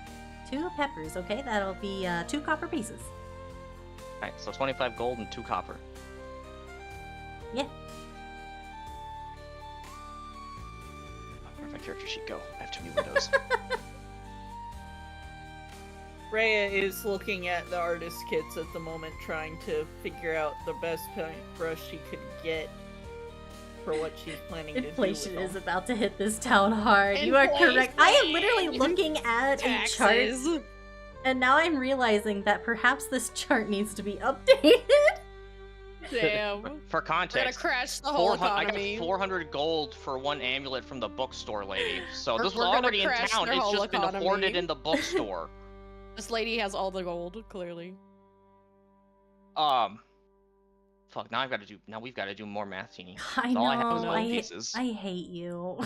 A: 2 peppers, okay? That'll be 2 copper pieces.
D: Alright, so 25 gold and 2 copper.
A: Yeah.
D: Where'd my character sheet go? I have too many windows.
C: Rhea is looking at the artist kits at the moment, trying to figure out the best paintbrush she could get for what she's planning to do.
A: Inflation
C: with
A: is
C: them.
A: about to hit this town hard. You are correct. I am literally looking at a chart.
E: Taxes.
A: And now I'm realizing that perhaps this chart needs to be updated.
E: Damn.
D: For
E: We're gonna
D: context,
E: crash the whole
D: 400 I
E: economy.
D: got 400 gold for one amulet from the bookstore lady. So
E: We're-
D: this was
E: we're gonna
D: already in
E: crash
D: town.
E: their
D: It's
E: whole
D: just been
E: economy.
D: hoarded in the bookstore.
E: This lady has all the gold, clearly.
D: Fuck. Now we've got to do more math, Teeny.
A: I
D: All I have is
A: know.
D: gold pieces.
A: I hate you.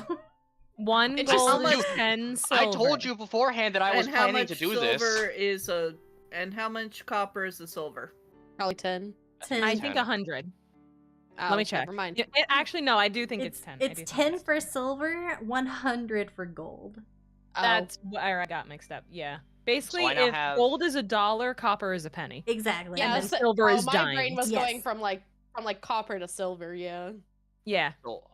B: 1
E: It's
B: gold
E: just-
B: is 10 silver.
D: I told you beforehand that I was
C: and how
D: planning
C: much
D: to do
C: silver
D: this.
C: is a and how much copper is the silver?
E: Probably 10.
A: 10.
B: I think 100.
E: Oh,
B: Let me check.
E: Never mind.
B: Actually, no, I do think it's 10. I do
A: It's
B: think
A: 10
B: it's
A: for silver, 100 for gold.
E: Oh.
B: That's where I got mixed up. Yeah. Basically,
D: So I now
B: if
D: have-
B: gold is $1, copper is a penny.
A: Exactly.
E: Yeah,
B: and then
E: so-
B: silver is
E: my
B: dying.
E: brain was
A: Yes.
E: going from like copper to silver. Yeah.
B: Yeah.
D: So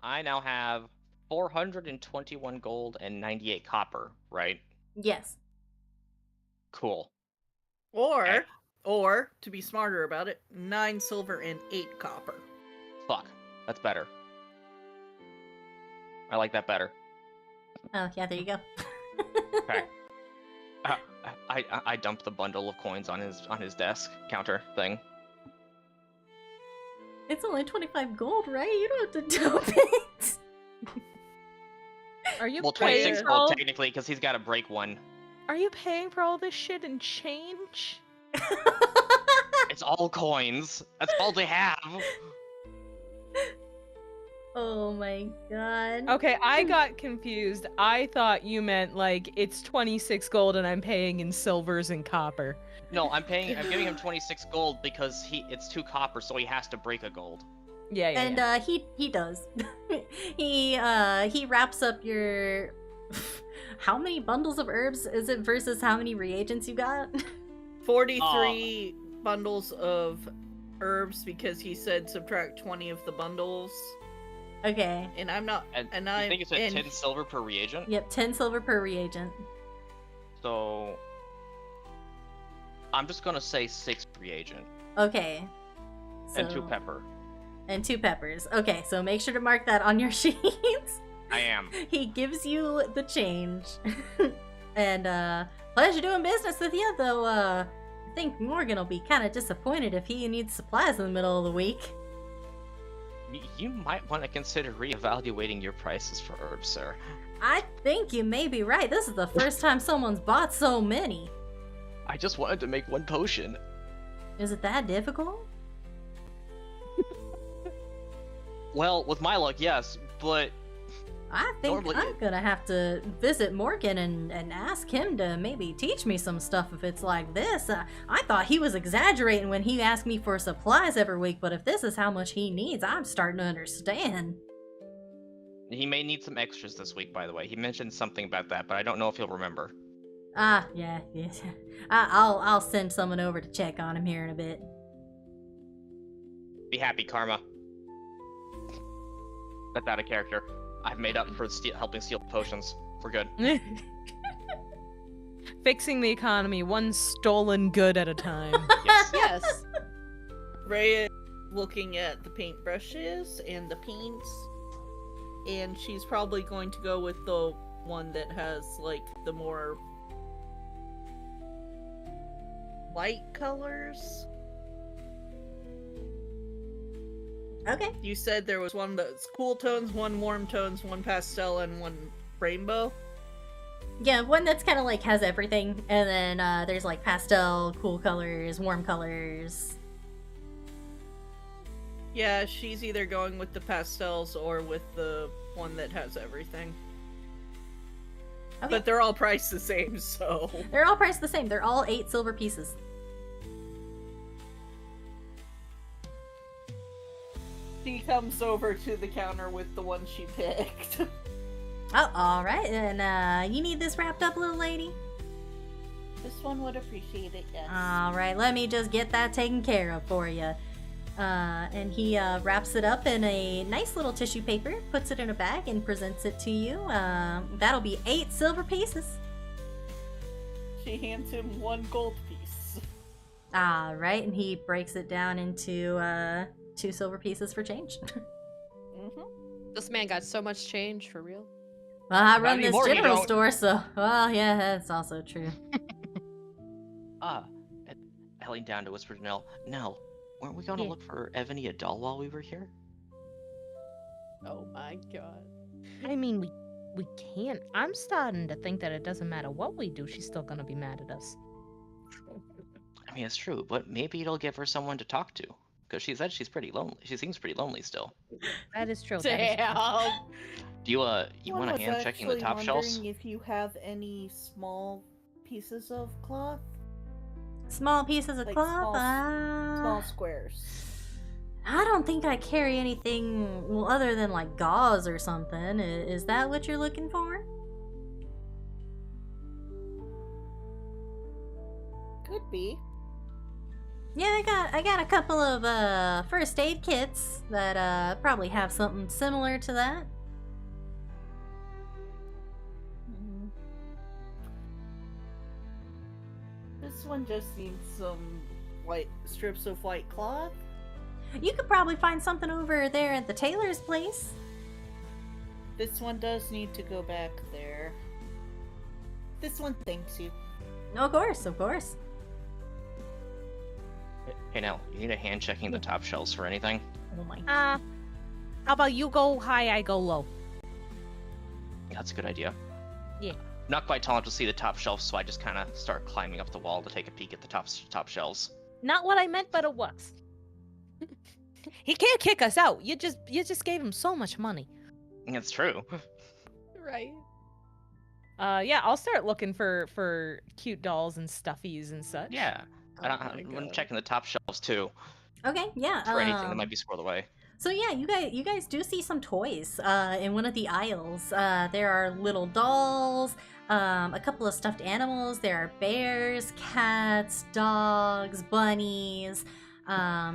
D: I now have 421 gold and 98 copper, right?
A: Yes.
D: Cool.
C: Or to be smarter about it, 9 silver and 8 copper.
D: Fuck. That's better. I like that better.
A: Oh, yeah, there you go.
D: Okay. I dumped the bundle of coins on his desk counter thing.
A: It's only 25 gold, right? You don't have to dump it.
B: Are you
D: Well,
B: paying
D: 26
B: for all...
D: gold technically, because he's got to break one.
B: Are you paying for all this shit in change?
D: It's all coins. That's all they have.
A: Oh my god.
B: Okay, I got confused. I thought you meant like it's 26 gold and I'm paying in silvers and copper.
D: No, I'm giving him 26 gold because it's 2 copper, so he has to break a gold.
B: Yeah, yeah.
A: And
B: yeah.
A: he does. he wraps up your how many bundles of herbs is it versus how many reagents you got?
C: 43 bundles of herbs because he said subtract 20 of the bundles.
A: Okay.
C: And I'm not. And
D: I
C: I
D: think it's at 10 silver per reagent.
A: Yep, 10 silver per reagent.
D: So I'm just gonna say 6 reagent
A: Okay.
D: and 2
A: So-
D: pepper.
A: And 2 peppers. Okay, so make sure to mark that on your sheets.
D: I am.
A: He gives you the change. And pleasure doing business with you, though I think Morgan will be kind of disappointed if he needs supplies in the middle of the week.
D: You might want to consider reevaluating your prices for herbs, sir.
A: I think you may be right. This is the first time someone's bought so many.
D: I just wanted to make 1 potion.
A: Is it that difficult?
D: Well, with my luck, yes, but
A: I think
D: Normally-
A: I'm gonna have to visit Morgan and ask him to maybe teach me some stuff if it's like this. I thought he was exaggerating when he asked me for supplies every week, but if this is how much he needs, I'm starting to understand.
D: he may need some extras this week, by the way. He mentioned something about that, but I don't know if he'll remember.
A: Ah, yeah. I'll send someone over to check on him here in a bit.
D: Be happy, Karma. That's out of character. I've made up for helping steal potions. We're good.
B: Fixing the economy, one stolen good at a time.
D: Yes.
E: Yes.
C: Rhea is looking at the paintbrushes and the paints, and she's probably going to go with the one that has like the more light colors.
A: Okay.
C: You said there was one that's cool tones, one warm tones, one pastel, and one rainbow.
A: Yeah, one that's kind of like has everything, and then there's like pastel, cool colors, warm colors.
C: Yeah, she's either going with the pastels or with the one that has everything.
A: Okay.
C: But they're all priced the same, so...
A: They're all priced the same. They're all 8 silver pieces.
C: She comes over to the counter with the one she picked.
A: Oh, alright. And you need this wrapped up, little lady?
G: This one would appreciate it, yes.
A: Alright, let me just get that taken care of for you. And he wraps it up in a nice little tissue paper, puts it in a bag, and presents it to you. That'll be 8 silver pieces.
G: She hands him 1 gold piece.
A: Alright, and he breaks it down into 2 silver pieces for change.
E: This man got so much change, for real.
A: Well, I run this
D: anymore, you
A: general
D: don't.
A: store, so... Well, yeah, that's also true.
D: I leaned down to whisper to Nell. Nell, weren't we going to
B: Yeah.
D: look for Ebony a doll while we were here?
E: Oh my god.
B: I mean, we can't. I'm starting to think that it doesn't matter what we do, she's still gonna be mad at us.
D: I mean, it's true, but maybe it'll give her someone to talk to. Because she said she's pretty lonely. She seems pretty lonely still.
B: That is true. That is true.
E: Damn.
D: Do you you
C: One
D: want a
C: was
D: hand checking the
G: actually
D: top shelves?
G: wondering if you have any small pieces of cloth,
A: Small pieces of
G: Like
A: cloth?
G: small squares.
A: I don't think I carry anything well, other than like gauze or something. Is that what you're looking for?
G: Could be.
A: Yeah, I got a couple of first aid kits that probably have something similar to that.
G: Mhm. This one just needs some white strips of white cloth.
A: You could probably find something over there at the tailor's place.
G: This one does need to go back there. This one thanks you.
A: Of course, of course.
D: Hey, Nell, you need a hand checking the top shelves for anything?
A: Oh my.
B: How about you go high, I go low?
D: Yeah, that's a good idea.
B: Yeah.
D: Not quite tall enough to see the top shelves, so I just kind of start climbing up the wall to take a peek at the top shelves.
B: Not what I meant, but it was. He can't kick us out. You just gave him so much money.
D: It's true.
E: Right.
B: Yeah, I'll start looking for cute dolls and stuffies and such.
D: Yeah.
E: Oh my
D: I'm
E: God.
D: checking the top shelves too
A: Okay, yeah.
D: for anything that might be squirreled away.
A: So yeah, you guys do see some toys in one of the aisles. There are little dolls, a couple of stuffed animals. There are bears, cats, dogs, bunnies,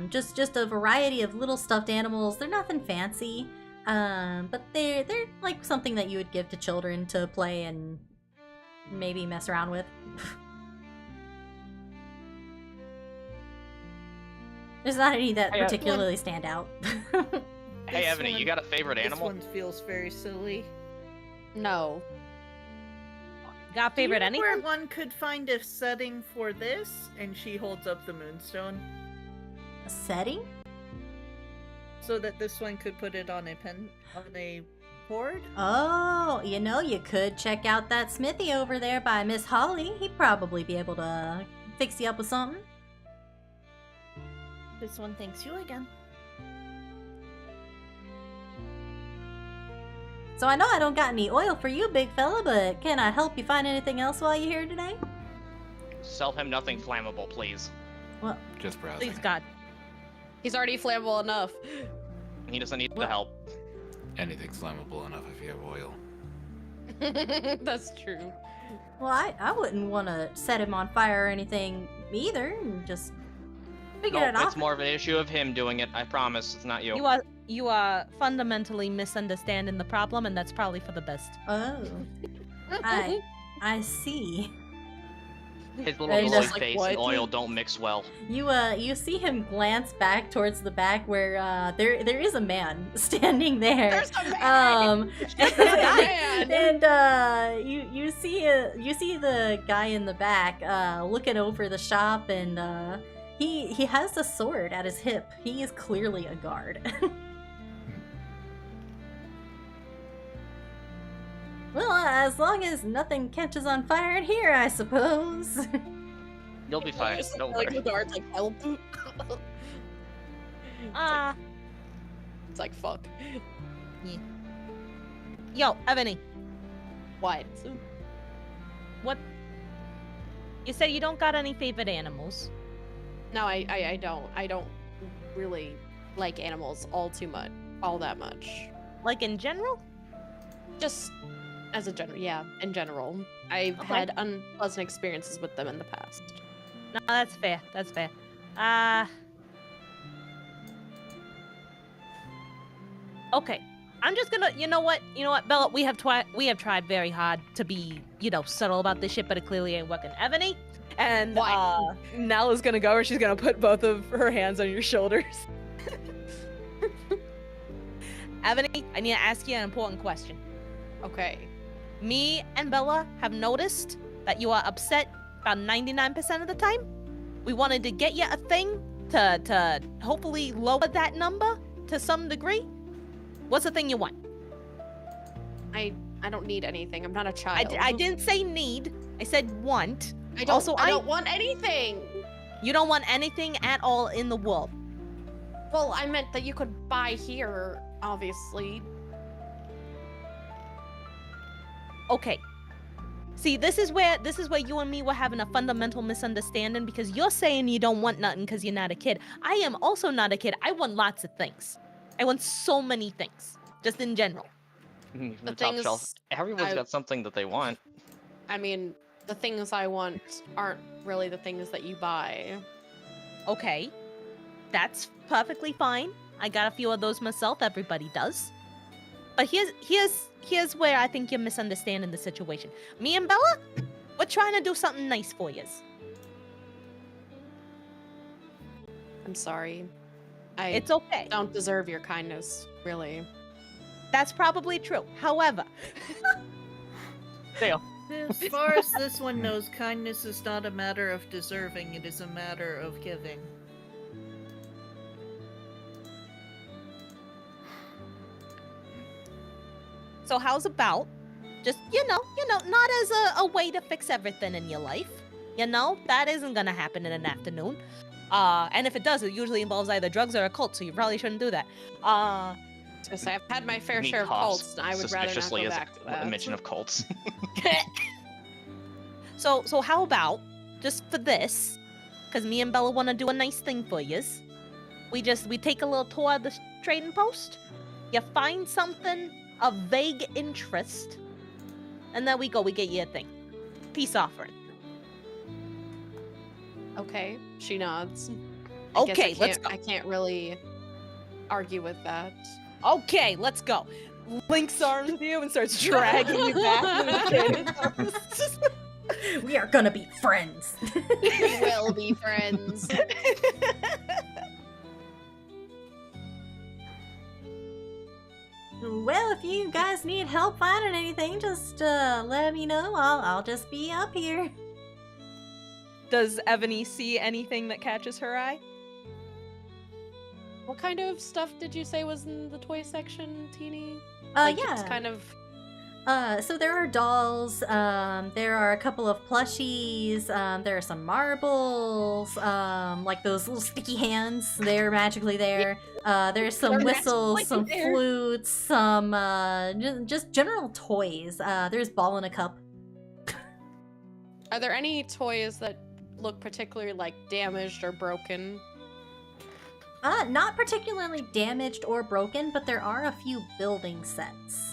A: just a variety of little stuffed animals. They're nothing fancy, but they're like something that you would give to children to play and maybe mess around with. There's not any that
D: Hey,
A: particularly stand out.
D: Hey,
G: This
D: Ebony,
G: one-
D: you got a favorite animal?
G: This one feels very silly.
E: No.
B: Got favorite
G: Do you know where
B: anything?
G: one could find a setting for this? And she holds up the moonstone
A: A setting?
G: so that this one could put it on a board.
A: Oh, you could check out that smithy over there by Miss Holly. He'd probably be able to fix you up with something.
G: This one thanks you again.
A: So I know I don't got any oil for you, big fella, but can I help you find anything else while you're here today?
D: Sell him nothing flammable, please.
A: Well,
F: Just browsing.
B: Please God.
E: He's already flammable enough.
D: He doesn't need the
A: Well-
D: help.
F: Anything's flammable enough if you have oil.
E: That's true.
A: well, I wouldn't want to set him on fire or anything either, and just figure it
D: No,
A: out.
D: it's more of an issue of him doing it. I promise, it's not you.
B: You are fundamentally misunderstanding the problem, and that's probably for the best.
A: Oh, I see.
D: His little
A: And
D: glowing
A: just
E: like,
D: face
E: what?
D: and oil don't mix well.
A: You see him glance back towards the back where there is a man standing there.
E: There's a man!
A: There's
E: a man!
A: And you see the guy in the back looking over the shop, and he has a sword at his hip. He is clearly a guard. Well, as long as nothing catches on fire in here, I suppose.
D: You'll be fine.
E: Just
D: Don't
E: like
D: worry.
E: the guard's like, help. It's like, fuck.
B: Yo, Ebony,
E: What?
B: what? You said you don't got any favorite animals.
E: No, I don't. I don't really like animals all that much.
B: Like in general?
E: Just as a general, yeah, in general. I've
B: Okay.
E: had unpleasant experiences with them in the past.
B: No, that's fair. That's fair. Okay. I'm just gonna, you know what, Bella, we have tried very hard to be, subtle about this shit, but it clearly ain't working. Ebony, and
E: Why?
B: Nell is gonna go, and she's gonna put both of her hands on your shoulders. Ebony, I need to ask you an important question.
E: Okay.
B: Me and Bella have noticed that you are upset about 99% of the time. We wanted to get you a thing to hopefully lower that number to some degree. What's the thing you want?
E: I don't need anything. I'm not a child.
B: I didn't say need. I said want.
E: I don't.
B: Also,
E: I don't want anything.
B: You don't want anything at all in the world.
E: Well, I meant that you could buy here, obviously.
B: Okay. See, this is where you and me were having a fundamental misunderstanding, because you're saying you don't want nothing because you're not a kid. I am also not a kid. I want lots of things. I want so many things, just in general.
D: The top shelf. Everyone's got something that they want.
E: I mean, the things I want aren't really the things that you buy.
B: Okay. That's perfectly fine. I got a few of those myself. Everybody does. But here's where I think you're misunderstanding the situation. Me and Bella, we're trying to do something nice for you.
E: I'm sorry.
B: It's okay.
E: Don't deserve your kindness, really.
B: That's probably true. However,
D: Dale.
C: As far as this one knows, kindness is not a matter of deserving, it is a matter of giving.
B: so how's about just, not as a way to fix everything in your life. That isn't gonna happen in an afternoon. And if it does, it usually involves either drugs or a cult, so you probably shouldn't do that.
E: I was gonna say, I've had my fair share of cults, and I would rather not go
D: suspiciously
E: back to that.
D: a mention of cults.
B: So how about, just for this, because me and Bella want to do a nice thing for yous, we take a little tour of the trading post, you find something of vague interest, and then we get you a thing. Peace offering.
E: Okay, she nods.
B: Okay, let's go.
E: I can't really argue with that.
B: Okay, let's go. Links arms with you and starts dragging you back to the trading post.
A: We are gonna be friends.
E: We will be friends.
A: Well, if you guys need help finding anything, just let me know. I'll just be up here.
B: Does Ebony see anything that catches her eye?
E: What kind of stuff did you say was in the toy section, Teeny?
A: Yeah.
E: It's kind of...
A: So there are dolls, there are a couple of plushies, there are some marbles, like those little sticky hands, they're magically there. There's some whistles, some flutes, some, just general toys. There's ball in a cup.
E: Are there any toys that look particularly, like, damaged or broken?
A: Not particularly damaged or broken, but there are a few building sets.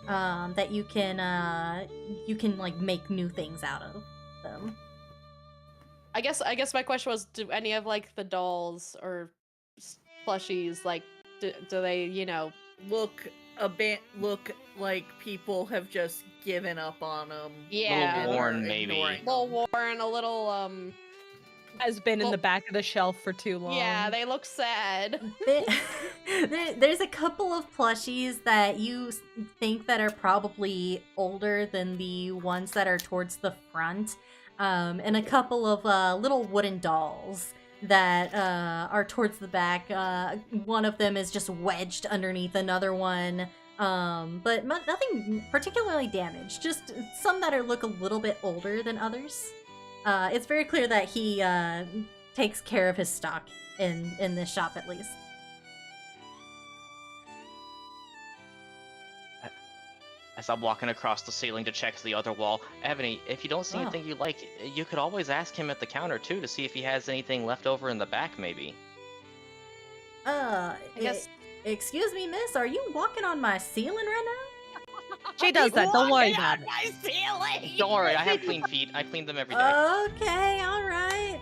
A: That you can like make new things out of them.
E: I guess my question was, do any of like the dolls or plushies, like, do they,
C: Look like people have just given up on them.
E: Yeah.
D: Little worn, maybe.
E: A little worn, a little
B: Has been in the back of the shelf for too long.
E: Yeah, they look sad.
A: There's a couple of plushies that you think that are probably older than the ones that are towards the front, and a couple of little wooden dolls that are towards the back. One of them is just wedged underneath another one, but nothing particularly damaged. Just some that look a little bit older than others. It's very clear that he takes care of his stock in this shop, at least.
D: As I'm walking across the ceiling to check the other wall, Ebony, if you don't see anything you like, you could always ask him at the counter too to see if he has anything left over in the back, maybe.
A: I guess. Excuse me, miss, are you walking on my ceiling right now?
B: She does that. Don't worry about it.
E: My ceiling.
D: Don't worry, I have clean feet. I clean them every day.
A: Okay, all right.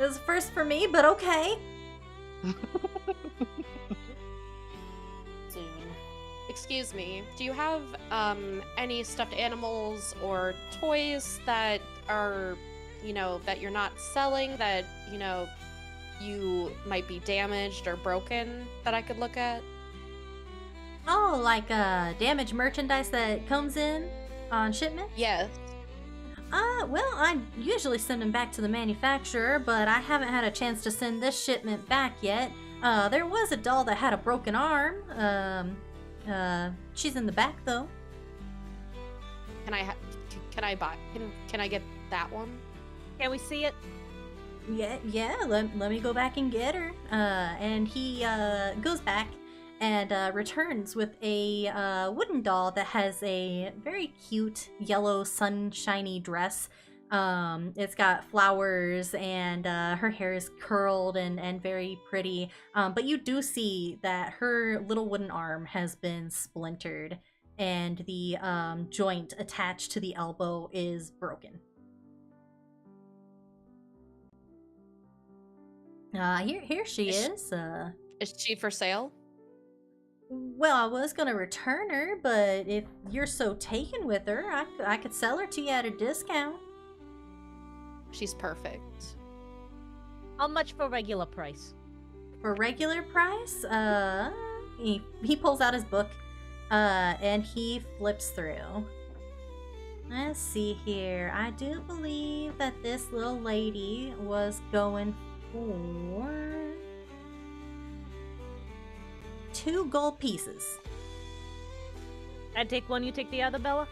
A: It was first for me, but okay.
E: Excuse me, do you have any stuffed animals or toys that are, that you're not selling, that, you might be damaged or broken that I could look at?
A: Oh, like damaged merchandise that comes in on shipment?
E: Yes.
A: Well, I usually send them back to the manufacturer, but I haven't had a chance to send this shipment back yet. There was a doll that had a broken arm. She's in the back though.
E: Can I get that one?
B: Can we see it?
A: Yeah, let me go back and get her. And he goes back and returns with a wooden doll that has a very cute yellow sunshiny dress. It's got flowers and her hair is curled and very pretty. But you do see that her little wooden arm has been splintered and the joint attached to the elbow is broken. Here she is.
E: Is she for sale?
A: Well, I was gonna return her, but if you're so taken with her, I could sell her to you at a discount.
E: She's perfect.
B: How much for regular price?
A: For regular price, he pulls out his book, and he flips through. Let's see here. I do believe that this little lady was going for 2 gold pieces.
B: I take one, you take the other, Bella?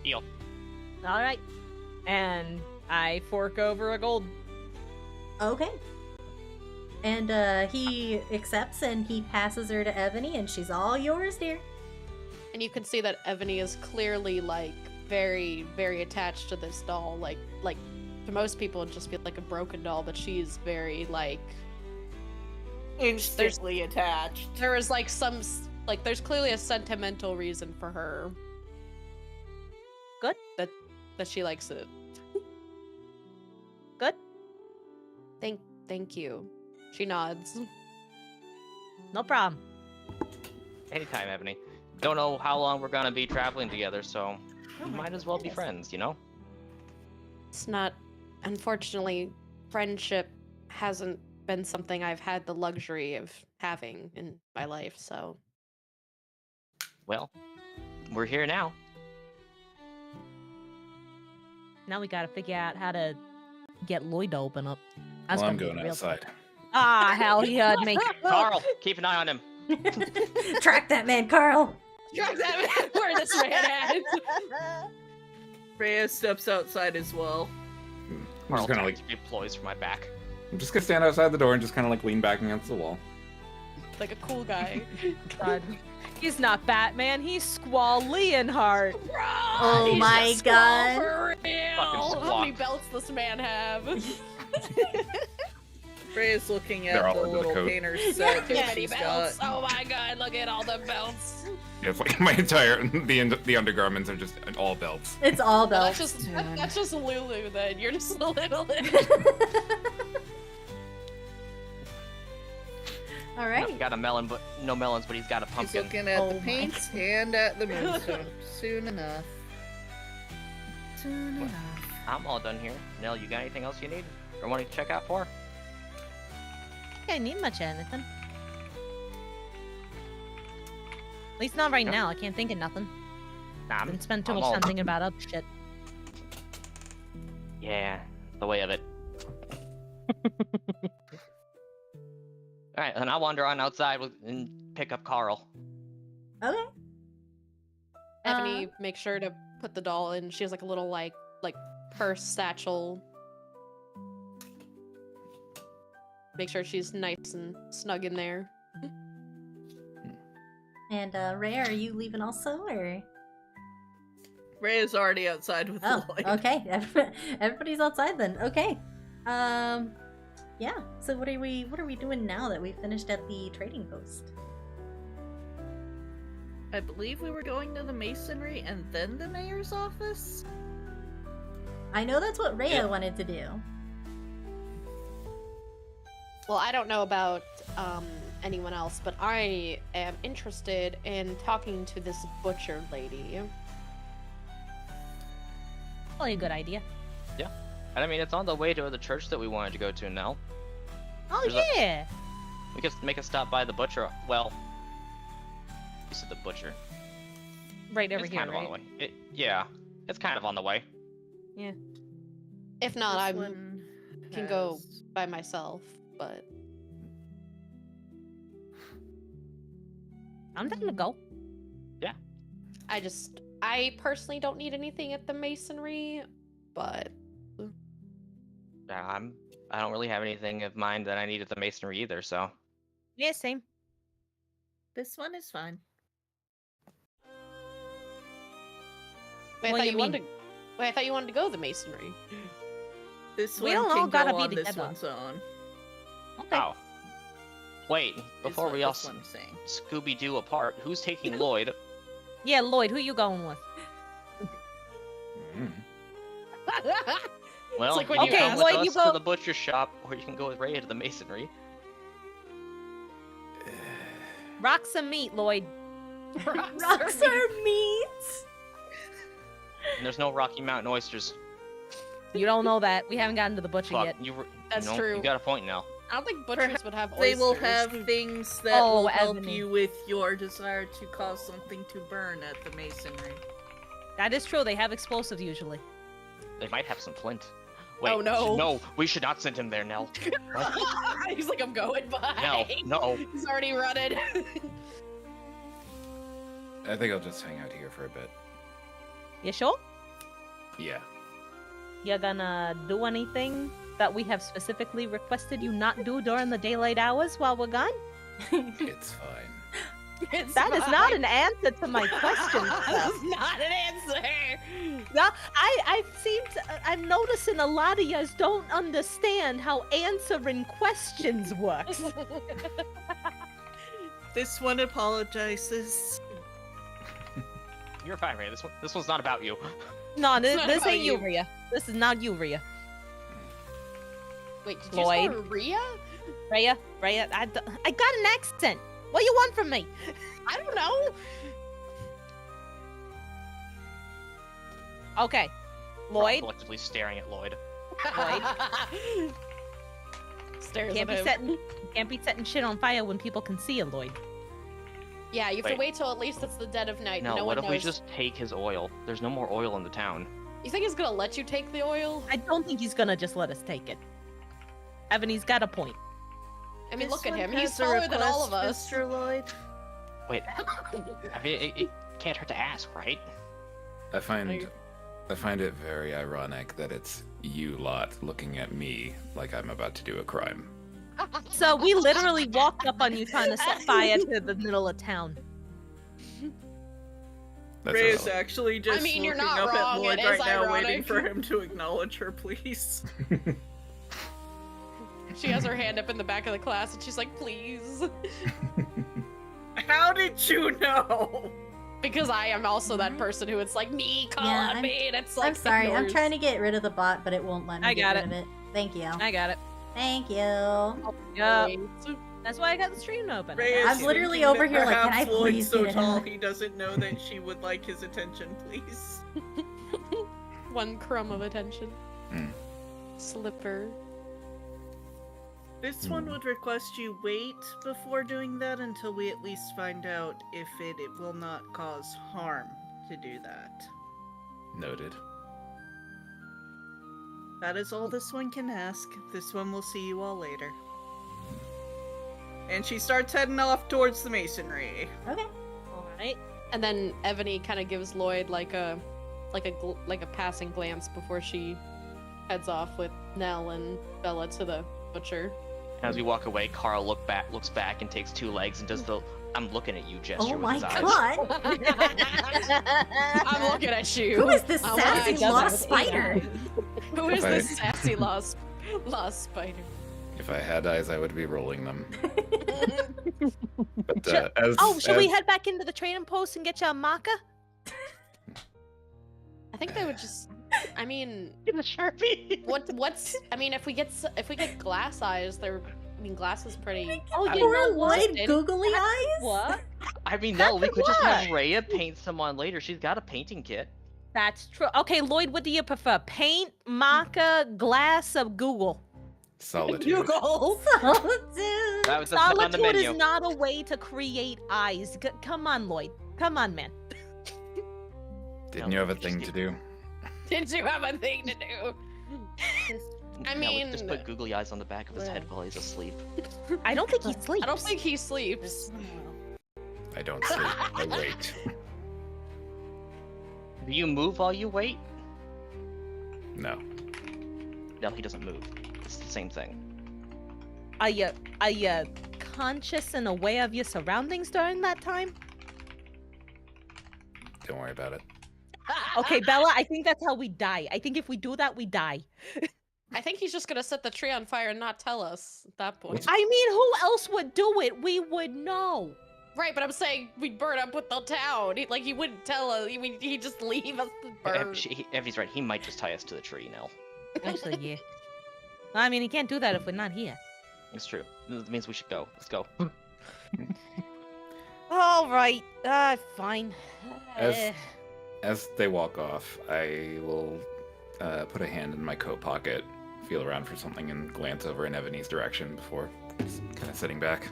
D: Deal.
B: All right. And I fork over a gold.
A: Okay. And he accepts and he passes her to Ebony, and she's all yours, dear.
E: And you can see that Ebony is clearly like very, very attached to this doll. Like to most people it'd just be like a broken doll, but she's very like
G: Instantly attached.
E: there is like some like there's clearly a sentimental reason for her.
B: Good.
E: That she likes it.
B: Good.
E: Thank you. She nods.
B: No problem.
D: Anytime, Ebony. Don't know how long we're gonna be traveling together, so we might as well be friends, you know?
E: It's not, unfortunately, friendship hasn't been something I've had the luxury of having in my life, so.
D: Well, we're here now.
B: Now we gotta figure out how to get Lloyd to open up. That's
F: Well, I'm
B: gonna be
F: going
B: real
F: outside.
B: tough. Ah, hell, he heard me.
D: Carl, keep an eye on him.
A: Track that man, Carl.
E: Where this man at?
C: Freya steps outside as well.
F: I'm
D: Carl
F: just gonna like,
D: deploys from my back.
F: I'm just gonna stand outside the door and just kind of like lean back against the wall.
E: Like a cool guy.
B: God. He's not Batman, he's Squall Leonhardt.
A: Oh
E: He's
A: my
E: just Squall
A: God.
E: For
D: Fucking
E: real.
D: squawk.
E: How many belts does this man have?
C: Frey's looking
F: They're
C: at
F: all
C: the
F: under the
C: little
F: coat.
C: painter's set that
E: Many
C: she's
E: belts.
C: got.
E: Oh my god, look at all the belts.
F: Yeah, it's like my entire the undergarments are just all belts.
A: It's all
E: No,
A: belts.
E: that's just Lulu then. You're just a little
A: All right.
D: He's got a melon, but no melons, but he's got a
C: She's
D: pumpkin.
C: looking at
A: Oh
C: the
A: my
C: paints and at the moonstone. Soon enough. Soon enough.
D: I'm all done here. Nell, you got anything else you need? Or want to check out for?
B: I don't need much of anything. At least not right
D: Yeah.
B: now. I can't think of nothing.
D: Nah,
B: Didn't spend too
D: I'm
B: much
D: all-
B: time thinking about other shit.
D: Yeah, the way of it. Alright, then I'll wander on outside and pick up Carl.
A: Okay.
E: Ebony, make sure to put the doll in. She has like a little like purse satchel. Make sure she's nice and snug in there.
A: And Ray, are you leaving also, or?
C: Freya's already outside with
A: Oh,
C: Lloyd.
A: okay. Everybody's outside then. Okay. Yeah. So what are we doing now that we finished at the trading post?
C: I believe we were going to the masonry and then the mayor's office.
A: I know that's what Rhea
D: Yeah.
A: wanted to do.
E: Well, I don't know about anyone else, but I am interested in talking to this butcher lady.
B: Probably a good idea.
D: And I mean, it's on the way to the church that we wanted to go to now.
B: Oh,
D: There's a-
B: yeah!
D: We could make a stop by the butcher. Well, you said the butcher.
B: Right over
D: It's
B: here,
D: kind of on
B: right?
D: the way. Yeah, it's kind of on the way.
B: Yeah.
E: If not, I
C: This one
E: can go
C: has-
E: by myself, but
B: I'm down to go.
E: I personally don't need anything at the masonry, but
D: Yeah, I don't really have anything of mine that I need at the masonry either, so.
B: Yeah, same.
G: This one is fine.
E: wait,
B: What
E: I
B: do
E: thought
B: you
E: you wanted. Wait, I thought you wanted to go to the masonry.
C: This
B: We
C: one
B: don't all
C: can
B: gotta
C: go
B: be
C: on this
B: together.
C: one's own.
B: Okay.
D: Oh. Wait, before we all
C: this one's saying.
D: Scooby-Doo apart, who's taking Lloyd?
B: Yeah, Lloyd, who you going with?
F: Mm.
D: Well,
E: like when
D: you
E: you
D: come
E: ask-
D: with
B: Lloyd,
D: us
B: you
D: to
B: go-
D: the butcher shop, or you can go with Ray to the masonry.
B: Rock some meat, Lloyd.
A: Rocks are meat.
D: And there's no Rocky Mountain oysters.
B: You don't know that. We haven't gotten to the butcher
D: Fuck,
B: yet.
E: That's
D: no,
E: true.
D: You got a point now.
E: I don't think butchers would have oysters.
C: They will have things that
B: Oh,
C: will help
B: Ebony.
C: you with your desire to cause something to burn at the masonry.
B: That is true. They have explosives usually.
D: They might have some flint. Wait,
E: Oh, no.
D: No, we should not send him there, Nell.
E: He's like, I'm going by.
D: No.
E: He's already running.
F: I think I'll just hang out here for a bit.
B: You sure?
F: Yeah.
B: You gonna do anything that we have specifically requested you not do during the daylight hours while we're gone?
F: It's fine.
B: That is not an answer to my question.
E: That is not an answer.
B: No, I'm noticing a lot of yous don't understand how answering questions works.
C: This one apologizes.
D: You're fine, Ray. This one's not about you.
B: No,
E: It's not
B: this
E: about
B: ain't you,
E: you.
B: Rhea. This is not you, Rhea.
E: Wait, did you
B: Lloyd.
E: say Rhea?
B: Rhea, I got an accent. What do you want from me?
E: I don't know.
B: Okay, Lloyd,
D: Collectively staring at Lloyd.
E: Stares
B: can't
E: at
B: be
E: him.
B: setting shit on fire when people can see you, Lloyd.
E: Yeah, you have to
D: Wait.
E: wait till at least it's the dead of night.
D: No,
E: No
D: what
E: one
D: if we
E: knows.
D: just take his oil? There's no more oil in the town.
E: You think he's gonna let you take the oil?
B: I don't think he's gonna just let us take it. Evan, he's got a point.
E: I mean,
C: This
E: look at
C: one
E: him. He's
C: has a
E: taller than all of
C: request,
E: us.
C: Mr. Lloyd.
D: Wait, I mean, it can't hurt to ask, right?
F: I find it very ironic that it's you lot looking at me like I'm about to do a crime.
B: So we literally walked up on you trying to set fire to the middle of town.
F: That's
C: Ray is
F: irrelevant.
C: actually just
E: mean, you're
C: looking
E: not
C: up at
E: wrong,
C: Lloyd
E: it
C: right
E: is
C: now, waiting
E: ironic.
C: for him to acknowledge her, please.
E: She has her hand up in the back of the class and she's like, please.
C: How did you know?
E: Because I am also that person who it's like, me, call
A: Yeah,
E: on me, and it's like,
A: I'm sorry. I'm
E: ignores.
A: trying to get rid of the bot, but it won't let me
B: I
A: get
B: got
A: rid
B: it.
A: of it. Thank you.
B: I got it.
A: Thank you.
B: Yeah, that's why I got the stream open.
C: Ray is
A: I'm literally
C: thinking
A: over
C: that
A: here like, can
C: perhaps
A: I
C: Lloyd's
A: please
C: so
A: get it
C: tall
A: out?
C: he doesn't know that she would like his attention, please.
E: One crumb of attention.
F: Hmm.
E: Slipper.
C: This one would request you wait before doing that until we at least find out if it will not cause harm to do that.
F: Noted.
C: That is all this one can ask. This one will see you all later. And she starts heading off towards the masonry.
A: Okay.
B: Alright.
E: And then Ebony kind of gives Lloyd like a passing glance before she heads off with Nell and Bella to the butcher.
D: As we walk away, Carl looks back and takes 2 legs and does the "I'm looking at you" gesture
A: Oh
D: with
A: my
D: his eyes.
A: god.
E: I'm looking at you.
A: Who is this
E: I'm
A: sassy
E: looking at
A: lost
E: you.
A: spider?
E: Who is
F: Okay.
E: this sassy lost spider?
F: If I had eyes, I would be rolling them. But
B: Should we head back into the training post and get you a marker?
E: I think they would just. I mean,
D: In the Sharpie.
E: what's? I mean, if we get glass eyes, they're. I mean, glass is pretty.
A: Oh,
E: I
A: poor
E: mean,
A: Lloyd
E: busted.
A: googly eyes?
B: What?
D: I mean, no, we could just have
B: what?
D: Rhea paint someone later. She's got a painting kit.
B: That's true. Okay, Lloyd, what do you prefer? Paint, marker, glass, or Google?
F: Solitude.
E: Google.
A: Oh, dude.
D: That was that's on the
B: Solitude
D: menu.
B: is not a way to create eyes. Come on, Lloyd. Come on, man.
F: Didn't you have a thing to do?
E: Did you have a thing to do? I
D: No, we
E: mean,
D: just put googly eyes on the back of his head while he's asleep.
B: I don't think he sleeps.
E: I don't think he sleeps.
F: I don't sleep. I wait.
D: Do you move while you wait?
F: No.
D: No, he doesn't move. It's the same thing.
B: Are you conscious and aware of your surroundings during that time?
F: Don't worry about it.
B: Okay, Bella, I think that's how we die. I think if we do that, we die.
E: I think he's just gonna set the tree on fire and not tell us at that point.
B: I mean, who else would do it? We would know.
E: Right, but I'm saying we'd burn up with the town. He wouldn't tell us. He'd just leave us to burn.
D: Evie's right. He might just tie us to the tree now.
B: Actually, yeah. I mean, he can't do that if we're not here.
D: It's true. That means we should go. Let's go.
B: All right. Fine.
F: As they walk off, I will put a hand in my coat pocket, feel around for something, and glance over in Ebony's direction before kind of sitting back.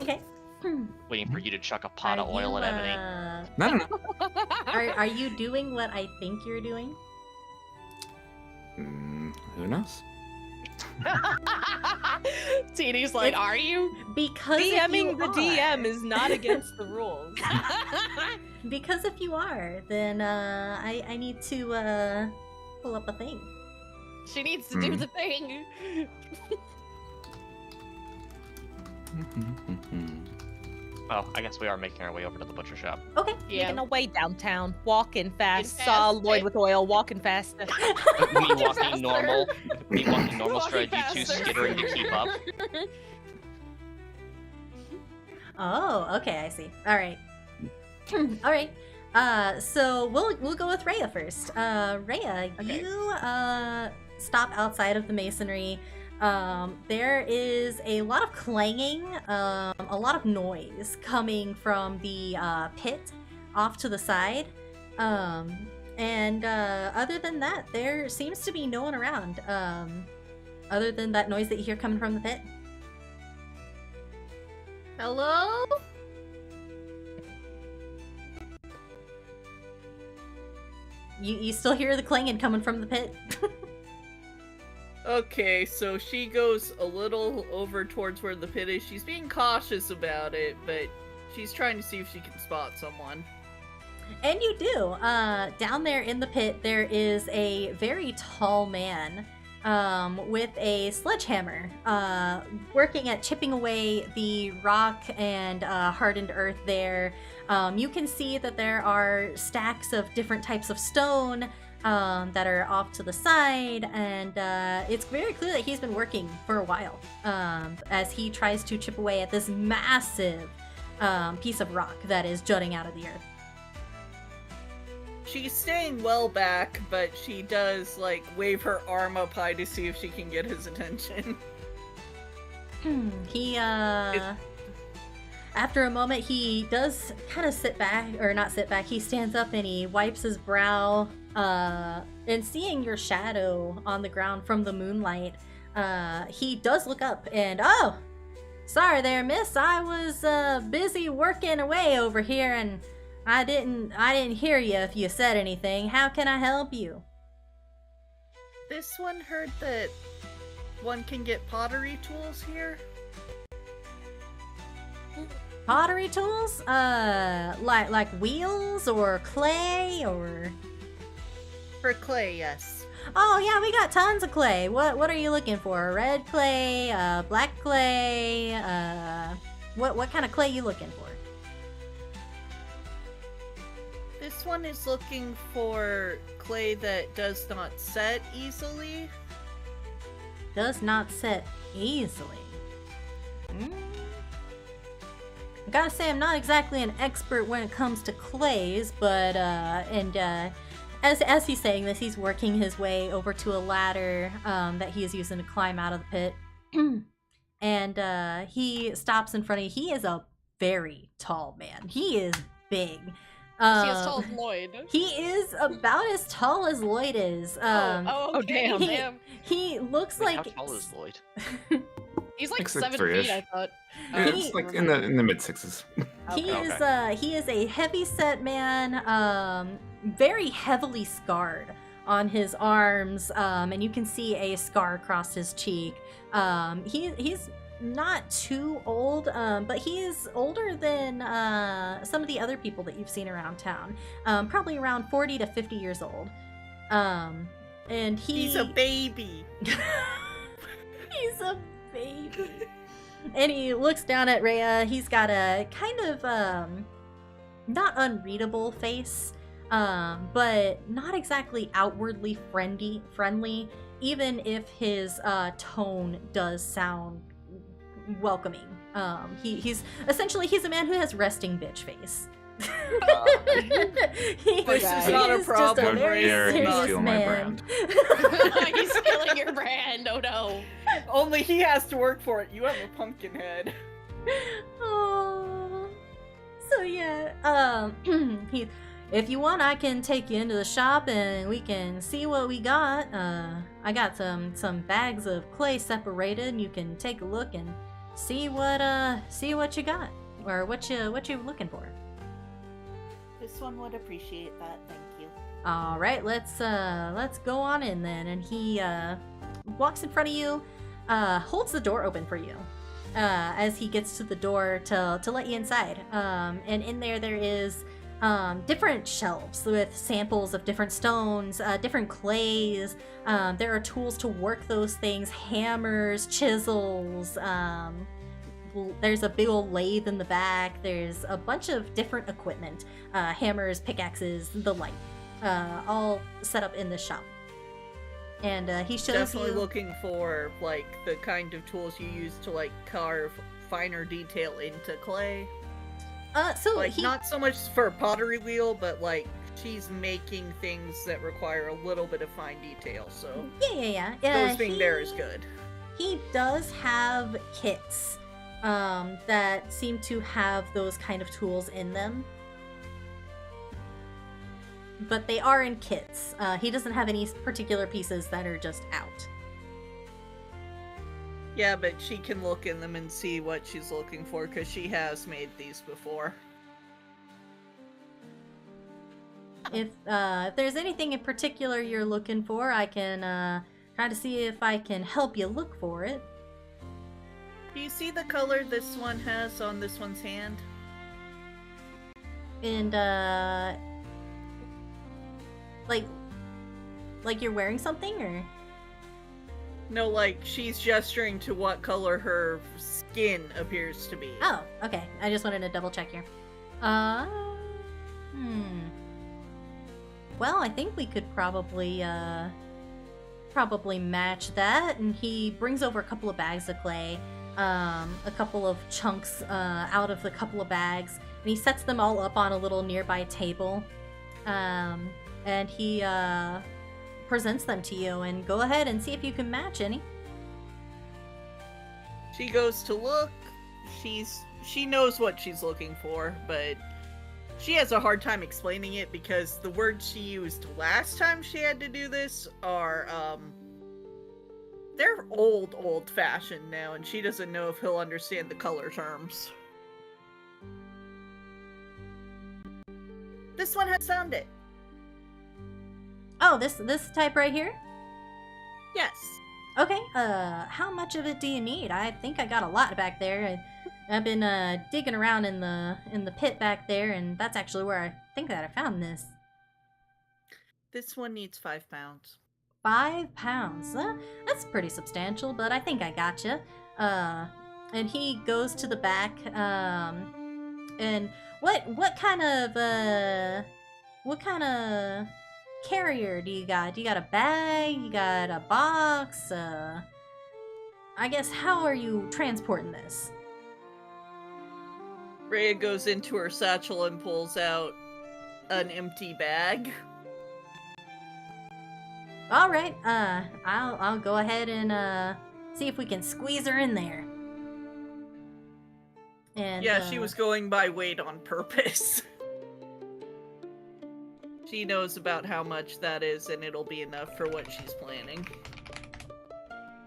A: Okay.
D: Waiting for you to chuck a pot of oil at Ebony.
F: No.
A: Are you doing what I think you're doing?
F: Who knows?
E: TD's like, are you?
A: Because if
B: DMing
A: you
B: the
A: are,
B: DM is not against the rules.
A: Because if you are, then I need to pull up a thing.
E: She needs to do the thing.
D: Well, I guess we are making our way over to the butcher shop.
A: Okay.
E: Yeah.
B: Making our way downtown, walking fast.
E: Fast,
B: Saw Lloyd
E: right?
B: with oil, walking faster.
D: Me walking normal. Me walking normal
E: Walking
D: strategy, you two
E: faster.
D: skittering to keep up.
A: Oh, okay, I see. All right. All right. So we'll go with Rhea first. Rhea,
E: Okay.
A: you stop outside of the masonry. There is a lot of clanging, a lot of noise coming from the pit off to the side. And other than that, there seems to be no one around. Other than that noise that you hear coming from the pit.
G: Hello?
A: You still hear the clanging coming from the pit.
C: Okay, so she goes a little over towards where the pit is. She's being cautious about it, but she's trying to see if she can spot someone.
A: And you do. Down there in the pit, there is a very tall man with a sledgehammer, working at chipping away the rock and hardened earth there. You can see that there are stacks of different types of stone that are off to the side, and it's very clear that he's been working for a while as he tries to chip away at this massive piece of rock that is jutting out of the earth.
C: She's staying well back, but she does, like, wave her arm up high to see if she can get his attention.
A: He, after a moment, he does kind of sit back, or not sit back, he stands up and he wipes his brow, and seeing your shadow on the ground from the moonlight, he does look up and, oh, sorry there, miss, I was, busy working away over here and I didn't hear you if you said anything. How can I help you?
C: This one heard that one can get pottery tools here.
A: Pottery tools? Like wheels or clay or...
C: For clay, yes.
A: Oh yeah, we got tons of clay. What are you looking for? Red clay, black clay, what kind of clay you looking for?
C: This one is looking for clay that does not set easily.
A: Does not set easily. I gotta say, I'm not exactly an expert when it comes to clays, but as he's saying this, he's working his way over to a ladder that he is using to climb out of the pit, and he stops in front of you. He is a very tall man. He is big.
E: Is he as tall as Lloyd?
A: He is about as tall as Lloyd is.
E: Okay,
B: damn.
A: He looks
D: Wait,
A: like...
D: how tall is Lloyd?
E: He's like
F: Like
E: 7
F: 6'3"
E: feet, I thought.
F: Yeah, it's like in the mid sixes.
A: He is a heavy-set man, very heavily scarred on his arms, and you can see a scar across his cheek. He's not too old, but he is older than some of the other people that you've seen around town. Probably around 40 to 50 years old. And
C: he's a baby.
A: He's a baby. And he looks down at Rhea. He's got a kind of not unreadable face, but not exactly outwardly friendly, even if his tone does sound welcoming. He's a man who has resting bitch face.
C: This is not a problem.
A: Just a very serious
F: steal my brand.
E: He's stealing your brand. Oh no.
C: Only he has to work for it. You have a pumpkin head.
A: Oh. So yeah, if you want, I can take you into the shop and we can see what we got. I got some bags of clay separated, and you can take a look and see what you got, or what you looking for.
G: This one would appreciate that, thank you.
A: All right, let's go on in then. And he walks in front of you, holds the door open for you as he gets to the door to let you inside. And in there is different shelves with samples of different stones, different clays. There are tools to work those things: hammers, chisels. There's a big old lathe in the back. There's a bunch of different equipment, hammers, pickaxes, the like, all set up in the shop. And he shows
C: Definitely
A: you...
C: looking for like the kind of tools you use to like carve finer detail into clay.
A: So
C: like not so much for pottery wheel, but like she's making things that require a little bit of fine detail. So
A: yeah.
C: Those being there is good.
A: He does have kits that seem to have those kind of tools in them, but they are in kits. He doesn't have any particular pieces that are just out.
C: Yeah, but she can look in them and see what she's looking for, because she has made these before.
A: If there's anything in particular you're looking for, I can try to see if I can help you look for it.
C: Do you see the color this one has on this one's hand?
A: And like you're wearing something, or?
C: No, like she's gesturing to what color her skin appears to be.
A: Oh, okay. I just wanted to double check here. Well, I think we could probably match that. And he brings over a couple of bags of clay, a couple of chunks out of the couple of bags, and he sets them all up on a little nearby table. And he presents them to you, and go ahead and see if you can match any.
C: She goes to look. She knows what she's looking for, but she has a hard time explaining it because the words she used last time she had to do this are they're old-fashioned now, and she doesn't know if he'll understand the color terms. This one has found it.
A: Oh, this type right here?
C: Yes.
A: Okay, how much of it do you need? I think I got a lot back there. I've been digging around in the pit back there, and that's actually where I think that I found this.
C: This one needs 5 pounds.
A: 5 pounds? That's pretty substantial, but I think I gotcha. And he goes to the back, and what kind of carrier do you got? Do you got a bag? You got a box? I guess, how are you transporting this?
C: Rhea goes into her satchel and pulls out an empty bag.
A: All right, I'll go ahead and see if we can squeeze her in there. And
C: yeah, she was going by weight on purpose. She knows about how much that is, and it'll be enough for what she's planning.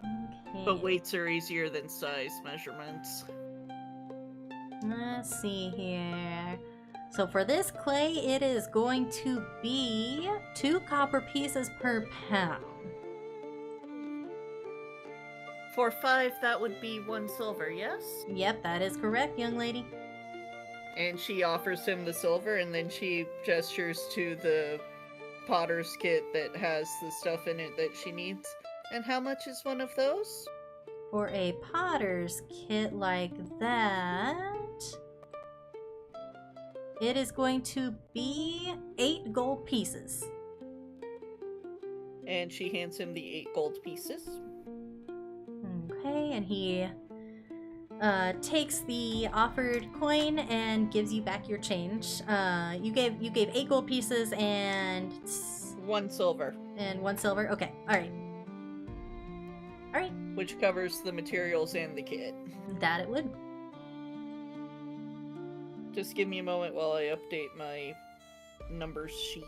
A: Okay.
C: But weights are easier than size measurements.
A: Let's see here. So for this clay, it is going to be 2 copper pieces per pound.
G: For 5, that would be 1 silver, yes?
A: Yep, that is correct, young lady.
C: And she offers him the silver, and then she gestures to the potter's kit that has the stuff in it that she needs. And how much is one of those?
A: For a potter's kit like that, it is going to be 8 gold pieces.
C: And she hands him the 8 gold pieces.
A: Okay, and he takes the offered coin and gives you back your change. You gave 8 gold pieces and
C: 1 silver.
A: And 1 silver. Okay, all right. All right,
C: Which covers the materials and the kit.
A: that it would.
C: Just give me a moment while I update my numbers sheet.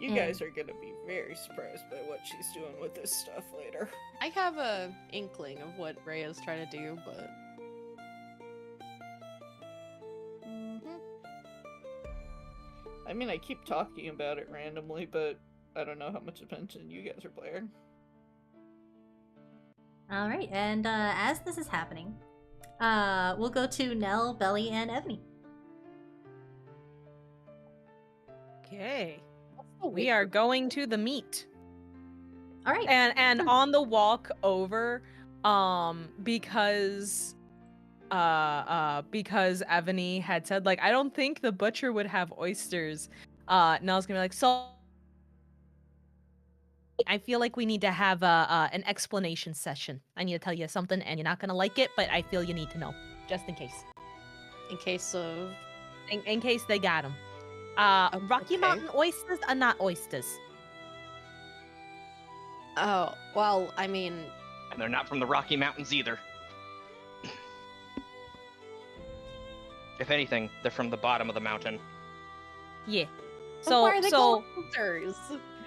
C: You guys are gonna be very surprised by what she's doing with this stuff later.
E: I have a inkling of what Rhea's trying to do, but
C: I mean, I keep talking about it randomly, but I don't know how much attention you guys are playing.
A: All right, and as this is happening, we'll go to Nell, Belly, and Evany.
B: Okay. We are going to the meet.
A: All right.
B: And on the walk over, because Evany had said, like, I don't think the butcher would have oysters. Nell's gonna be like, so I feel like we need to have an explanation session. I need to tell you something, and you're not gonna like it, but I feel you need to know, just in case.
E: in case of
B: In case they got them. Rocky
E: okay.
B: Mountain oysters are not oysters.
E: oh well, I mean,
D: And they're not from the Rocky Mountains either. If anything, they're from the bottom of the mountain.
B: Yeah.
E: so why are they
B: So
E: called oysters?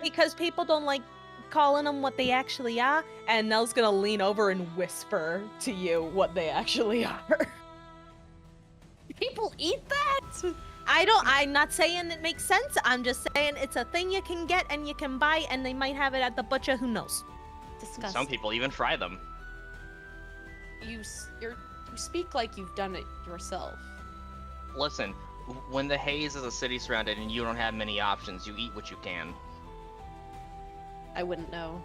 B: because people don't like calling them what they actually are, and Nell's gonna lean over and whisper to you what they actually are.
E: People eat that?
B: I'm not saying it makes sense. I'm just saying it's a thing you can get and you can buy, and they might have it at the butcher. Who knows?
E: Disgusting.
D: Some people even fry them.
E: You speak like you've done it yourself.
D: Listen, when the haze is a city surrounded and you don't have many options, you eat what you can.
E: I wouldn't know.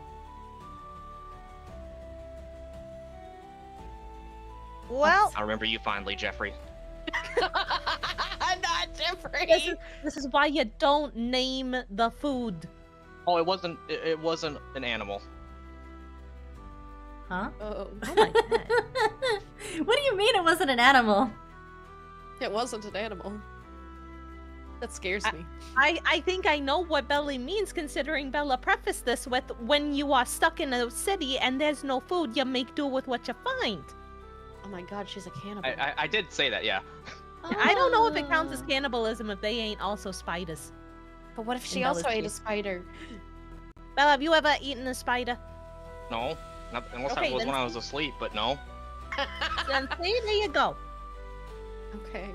B: Well,
D: I remember you fondly, Jeffrey.
E: Not Jeffrey.
B: this is why you don't name the food.
D: Oh, it wasn't an animal.
A: Huh?
E: Oh,
B: I like that.
A: What do you mean it wasn't an animal?
E: it wasn't an animal. That scares me.
B: I think I know what Belly means, considering Bella prefaced this with, when you are stuck in a city and there's no food, you make do with what you find.
E: Oh my god, she's a cannibal.
D: I did say that, yeah.
B: I don't know if it counts as cannibalism if they ain't also spiders.
E: But what if she
B: in
E: also
B: Bella's
E: ate a
B: case.
E: spider?
B: Bella, have you ever eaten a spider?
D: No, not unless
B: Okay,
D: I was
B: then
D: when I was asleep, but no.
B: Then see, there you go.
E: Okay.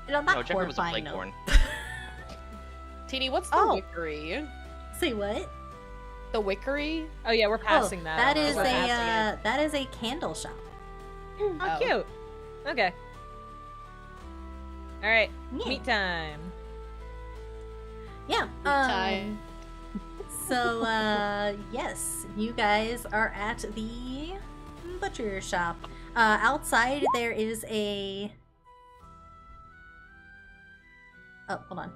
A: You know,
D: No,
A: not
D: Jeffrey was a
A: horrifying, no.
D: flakeborn.
E: Teeny, what's the
B: Oh.
E: wickery?
A: Say what?
E: The wickery?
B: Oh yeah, we're passing
A: Oh,
B: that.
A: that is
B: We're passing
A: that is a candle shop.
B: it. Oh, cute. Okay. All right.
A: Yeah.
B: Meet time.
A: Yeah.
E: time.
A: So yes, you guys are at the butcher shop. Outside there is a. Oh, hold on.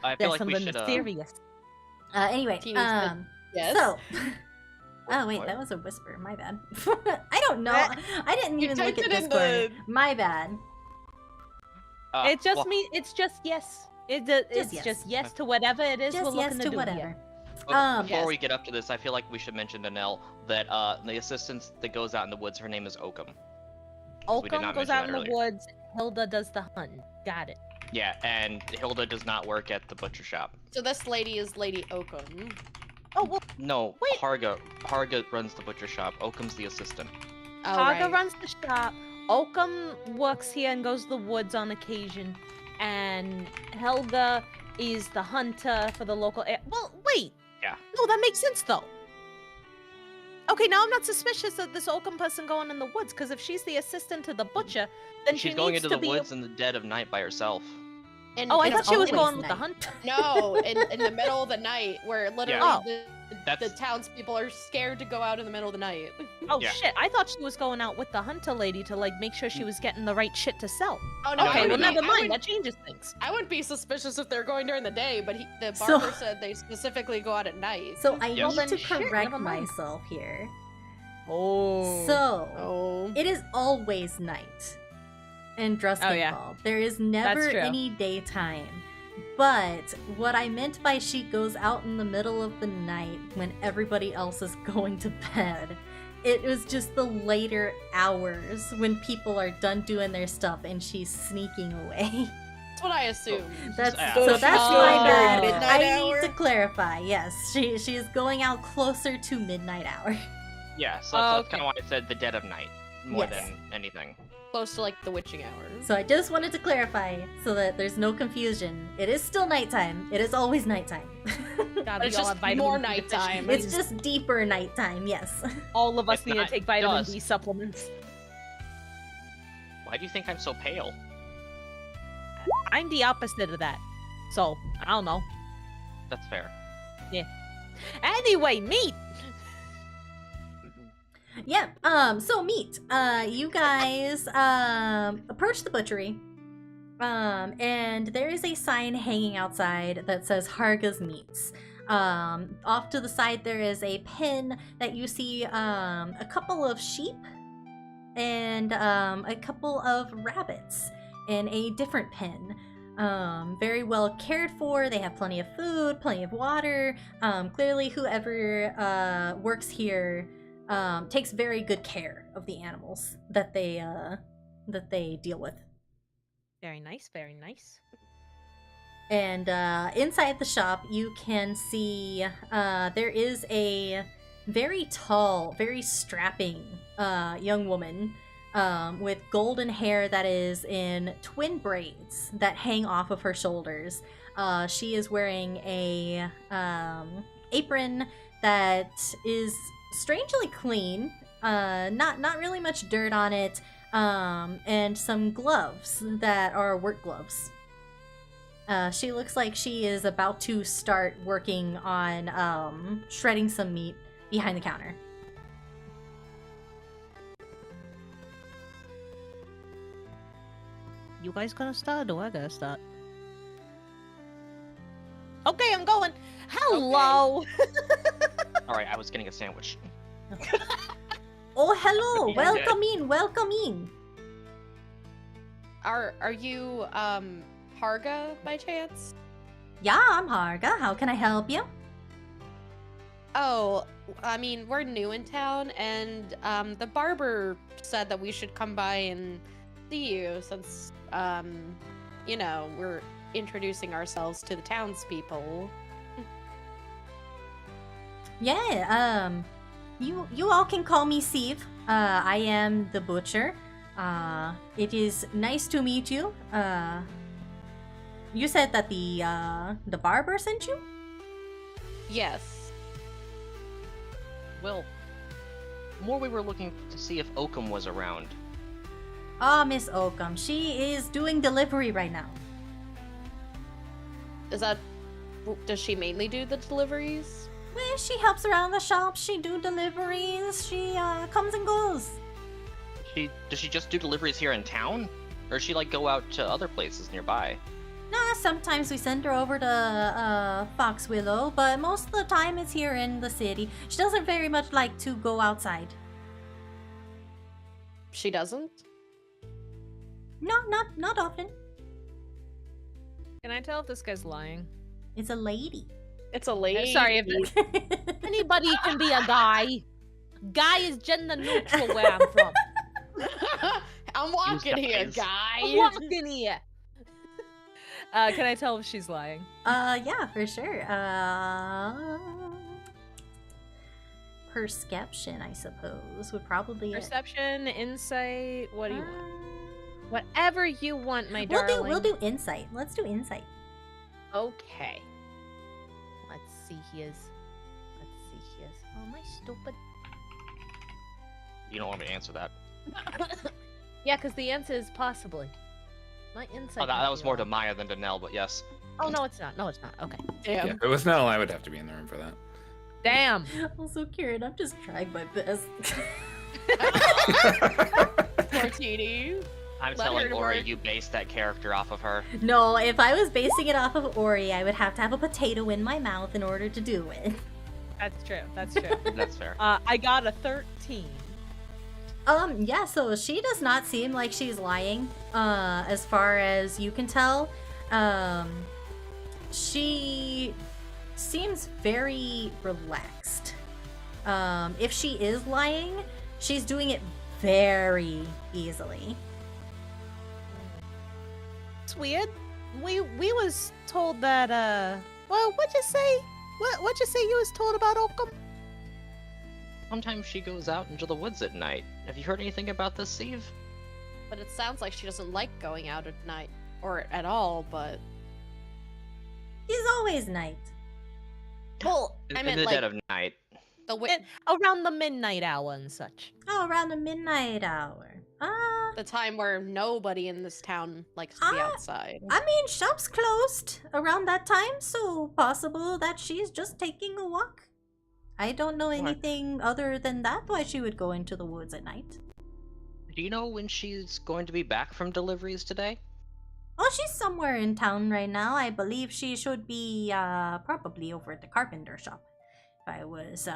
D: I feel
B: There's
D: like we
B: something
D: should.
B: mysterious.
A: Anyway,
E: Teeny said yes.
A: so. Oh wait,
D: What?
A: that was a whisper. My bad. I don't know.
B: Eh,
A: I didn't
E: you
A: even look
E: typed
A: at
E: it in
A: Discord. My bad.
B: It's just
D: well,
B: me. It's just yes. It's
A: yes.
B: just yes to whatever it is
A: Just
B: we're
A: yes
B: looking
A: to
B: to do
A: whatever.
B: here.
D: Before
E: Yes.
D: we get up to this, I feel like we should mention to Nell that the assistant that goes out in the woods, her name is Oakham. We did
B: Oakham
D: not
B: goes
D: mention
B: out
D: that
B: in the
D: earlier.
B: woods. Hilda does the hunting. Got it.
D: Yeah, and Hilda does not work at the butcher shop.
E: So this lady is Lady Oakham.
B: Oh, well,
D: No,
B: Wait.
D: Harga runs the butcher shop. Oakham's the assistant.
E: Oh,
B: Targa
E: right.
B: runs the shop. Oakham works here and goes to the woods on occasion. And Helga is the hunter for the local Well, wait.
D: Yeah.
B: No, that makes sense, though. Okay, now I'm not suspicious of this Oakham person going in the woods, because if she's the assistant to the butcher, then she
D: She's going
B: needs
D: into
B: to
D: the
B: be...
D: woods in the dead of night by herself.
E: And
B: Oh, I
E: it's
B: thought she was
A: always
B: going with the
A: night.
B: hunter.
E: No, in the middle of the night, where literally
B: Oh.
E: the
D: That's-
E: townspeople are scared to go out in the middle of the night.
B: Oh,
D: Yeah.
B: shit. I thought she was going out with the hunter lady to, like, make sure she was getting the right shit to sell.
E: Oh no!
B: Okay,
E: I
B: well,
E: wouldn't
B: never
E: be-
B: mind. That changes things.
E: I wouldn't be suspicious if they're going during the day, but the
A: So-
E: barber said they specifically go out at night.
A: So I
D: Yes.
A: need
B: Well,
A: to
B: then shit,
A: correct
B: never mind.
A: myself here.
B: Oh.
A: So
E: Oh.
A: it is always night in Druskenwald.
B: Oh, yeah.
A: There is never
B: true.
A: any daytime. But what I meant by she goes out in the middle of the night when everybody else is going to bed, it was just the later hours when people are done doing their stuff and she's sneaking away.
E: That's what I assumed.
A: That's
D: Ah.
A: so
C: So
A: that's
C: she's
A: my
C: going
A: bad.
C: during
A: I
C: midnight
A: need
C: hour?
A: to clarify. Yes, she is going out closer to midnight hour.
D: Yeah, so that's kind of why I said the dead of night more
A: Yes.
D: than anything.
E: Close to like the witching hours.
A: So I just wanted to clarify so that there's no confusion. It is still nighttime. It is always nighttime.
B: God,
E: But it's
B: we all
E: just
B: have vitamin
E: more
B: D
E: nighttime.
B: deficiencies.
A: It's just deeper nighttime, yes.
B: All of us
D: It's
B: need to
D: not
B: take vitamin
D: just.
B: D supplements.
D: Why do you think I'm so pale?
B: I'm the opposite of that. So, I don't know.
D: That's fair.
B: Anyway, meat!
A: Yeah, so meat. You guys, approach the butchery. And there is a sign hanging outside that says Harga's Meats. Off to the side there is a pen that you see, a couple of sheep and, a couple of rabbits in a different pen. Very well cared for. They have plenty of food, plenty of water. Clearly whoever, works here, takes very good care of the animals that they deal with.
B: Very nice, very nice.
A: And inside the shop, you can see there is a very tall, very strapping young woman with golden hair that is in twin braids that hang off of her shoulders. She is wearing a apron that is strangely clean, not really much dirt on it, and some gloves that are work gloves. She looks like she is about to start working on shredding some meat behind the counter.
B: You guys gonna start or I gotta start? Okay, I'm going. Hello!
D: All right, I was getting a sandwich.
A: Oh, hello!
D: Yeah.
A: Welcome in, welcome in.
E: Are you Harga by chance?
A: Yeah, I'm Harga. How can I help you?
E: Oh, I mean, we're new in town, and the barber said that we should come by and see you since, you know, we're introducing ourselves to the townspeople.
A: Yeah, you all can call me Steve. I am the butcher. It is nice to meet you. You said that the barber sent you?
E: Yes.
D: Well, more we were looking to see if Oakham was around.
A: Ah, Miss Oakham. She is doing delivery right now.
E: Does she mainly do the deliveries?
A: Well, she helps around the shop. She do deliveries. She comes and goes.
D: Does she just do deliveries here in town? Or does she like go out to other places nearby?
A: Nah, sometimes we send her over to Fox Willow, but most of the time it's here in the city. She doesn't very much like to go outside.
E: She doesn't?
A: No, not often.
B: Can I tell if this guy's lying?
A: It's a lady.
E: It's a lady.
B: Sorry if anybody can be a guy. Guy is gender neutral where I'm from.
E: I'm walking here,
D: guys.
E: guys.
B: I'm walking here. Can I tell if she's lying?
A: Yeah, for sure. Perception, I suppose, would probably
B: Perception, insight. What do you want? Whatever you want, my darling.
A: We'll do insight. Let's do insight.
B: Okay. Let's see here. Oh, my stupid.
D: You don't want me to answer that.
B: Yeah, because the answer is possibly. My insight.
D: Oh, that was more to Maya than to Nell, but yes.
B: Oh, no, it's not. No, it's not. Okay.
E: Damn.
F: Yeah, if it was Nell, I would have to be in the room for that.
B: Damn.
A: Also, Kieran, I'm just trying my best.
E: Poor TD.
D: I'm
E: Let
D: telling
E: her
D: Ori
E: work.
D: you based that character off of her.
A: No, if I was basing it off of Ori, I would have to have a potato in my mouth in order to do it.
B: That's true. That's true.
D: That's fair.
B: I got a 13.
A: Yeah, so she does not seem like she's lying, as far as you can tell. She seems very relaxed. If she is lying, she's doing it very easily.
B: It's weird. We was told that well, what'd you say? What'd you say you was told about Oakham?
D: Sometimes she goes out into the woods at night. Have you heard anything about this, Steve?
E: But it sounds like she doesn't like going out at night. Or at all, but...
A: She's always night.
E: Well, I
D: In
E: meant
D: the
E: like
D: dead of night.
E: the
B: Around the midnight hour and such.
A: Oh, around the midnight hour.
E: the time where nobody in this town likes to be outside.
A: I mean, shops closed around that time, so possible that she's just taking a walk. I don't know anything other than that why she would go into the woods at night.
D: Do you know when she's going to be back from deliveries today?
A: Oh, she's somewhere in town right now. I believe she should be probably over at the carpenter shop. If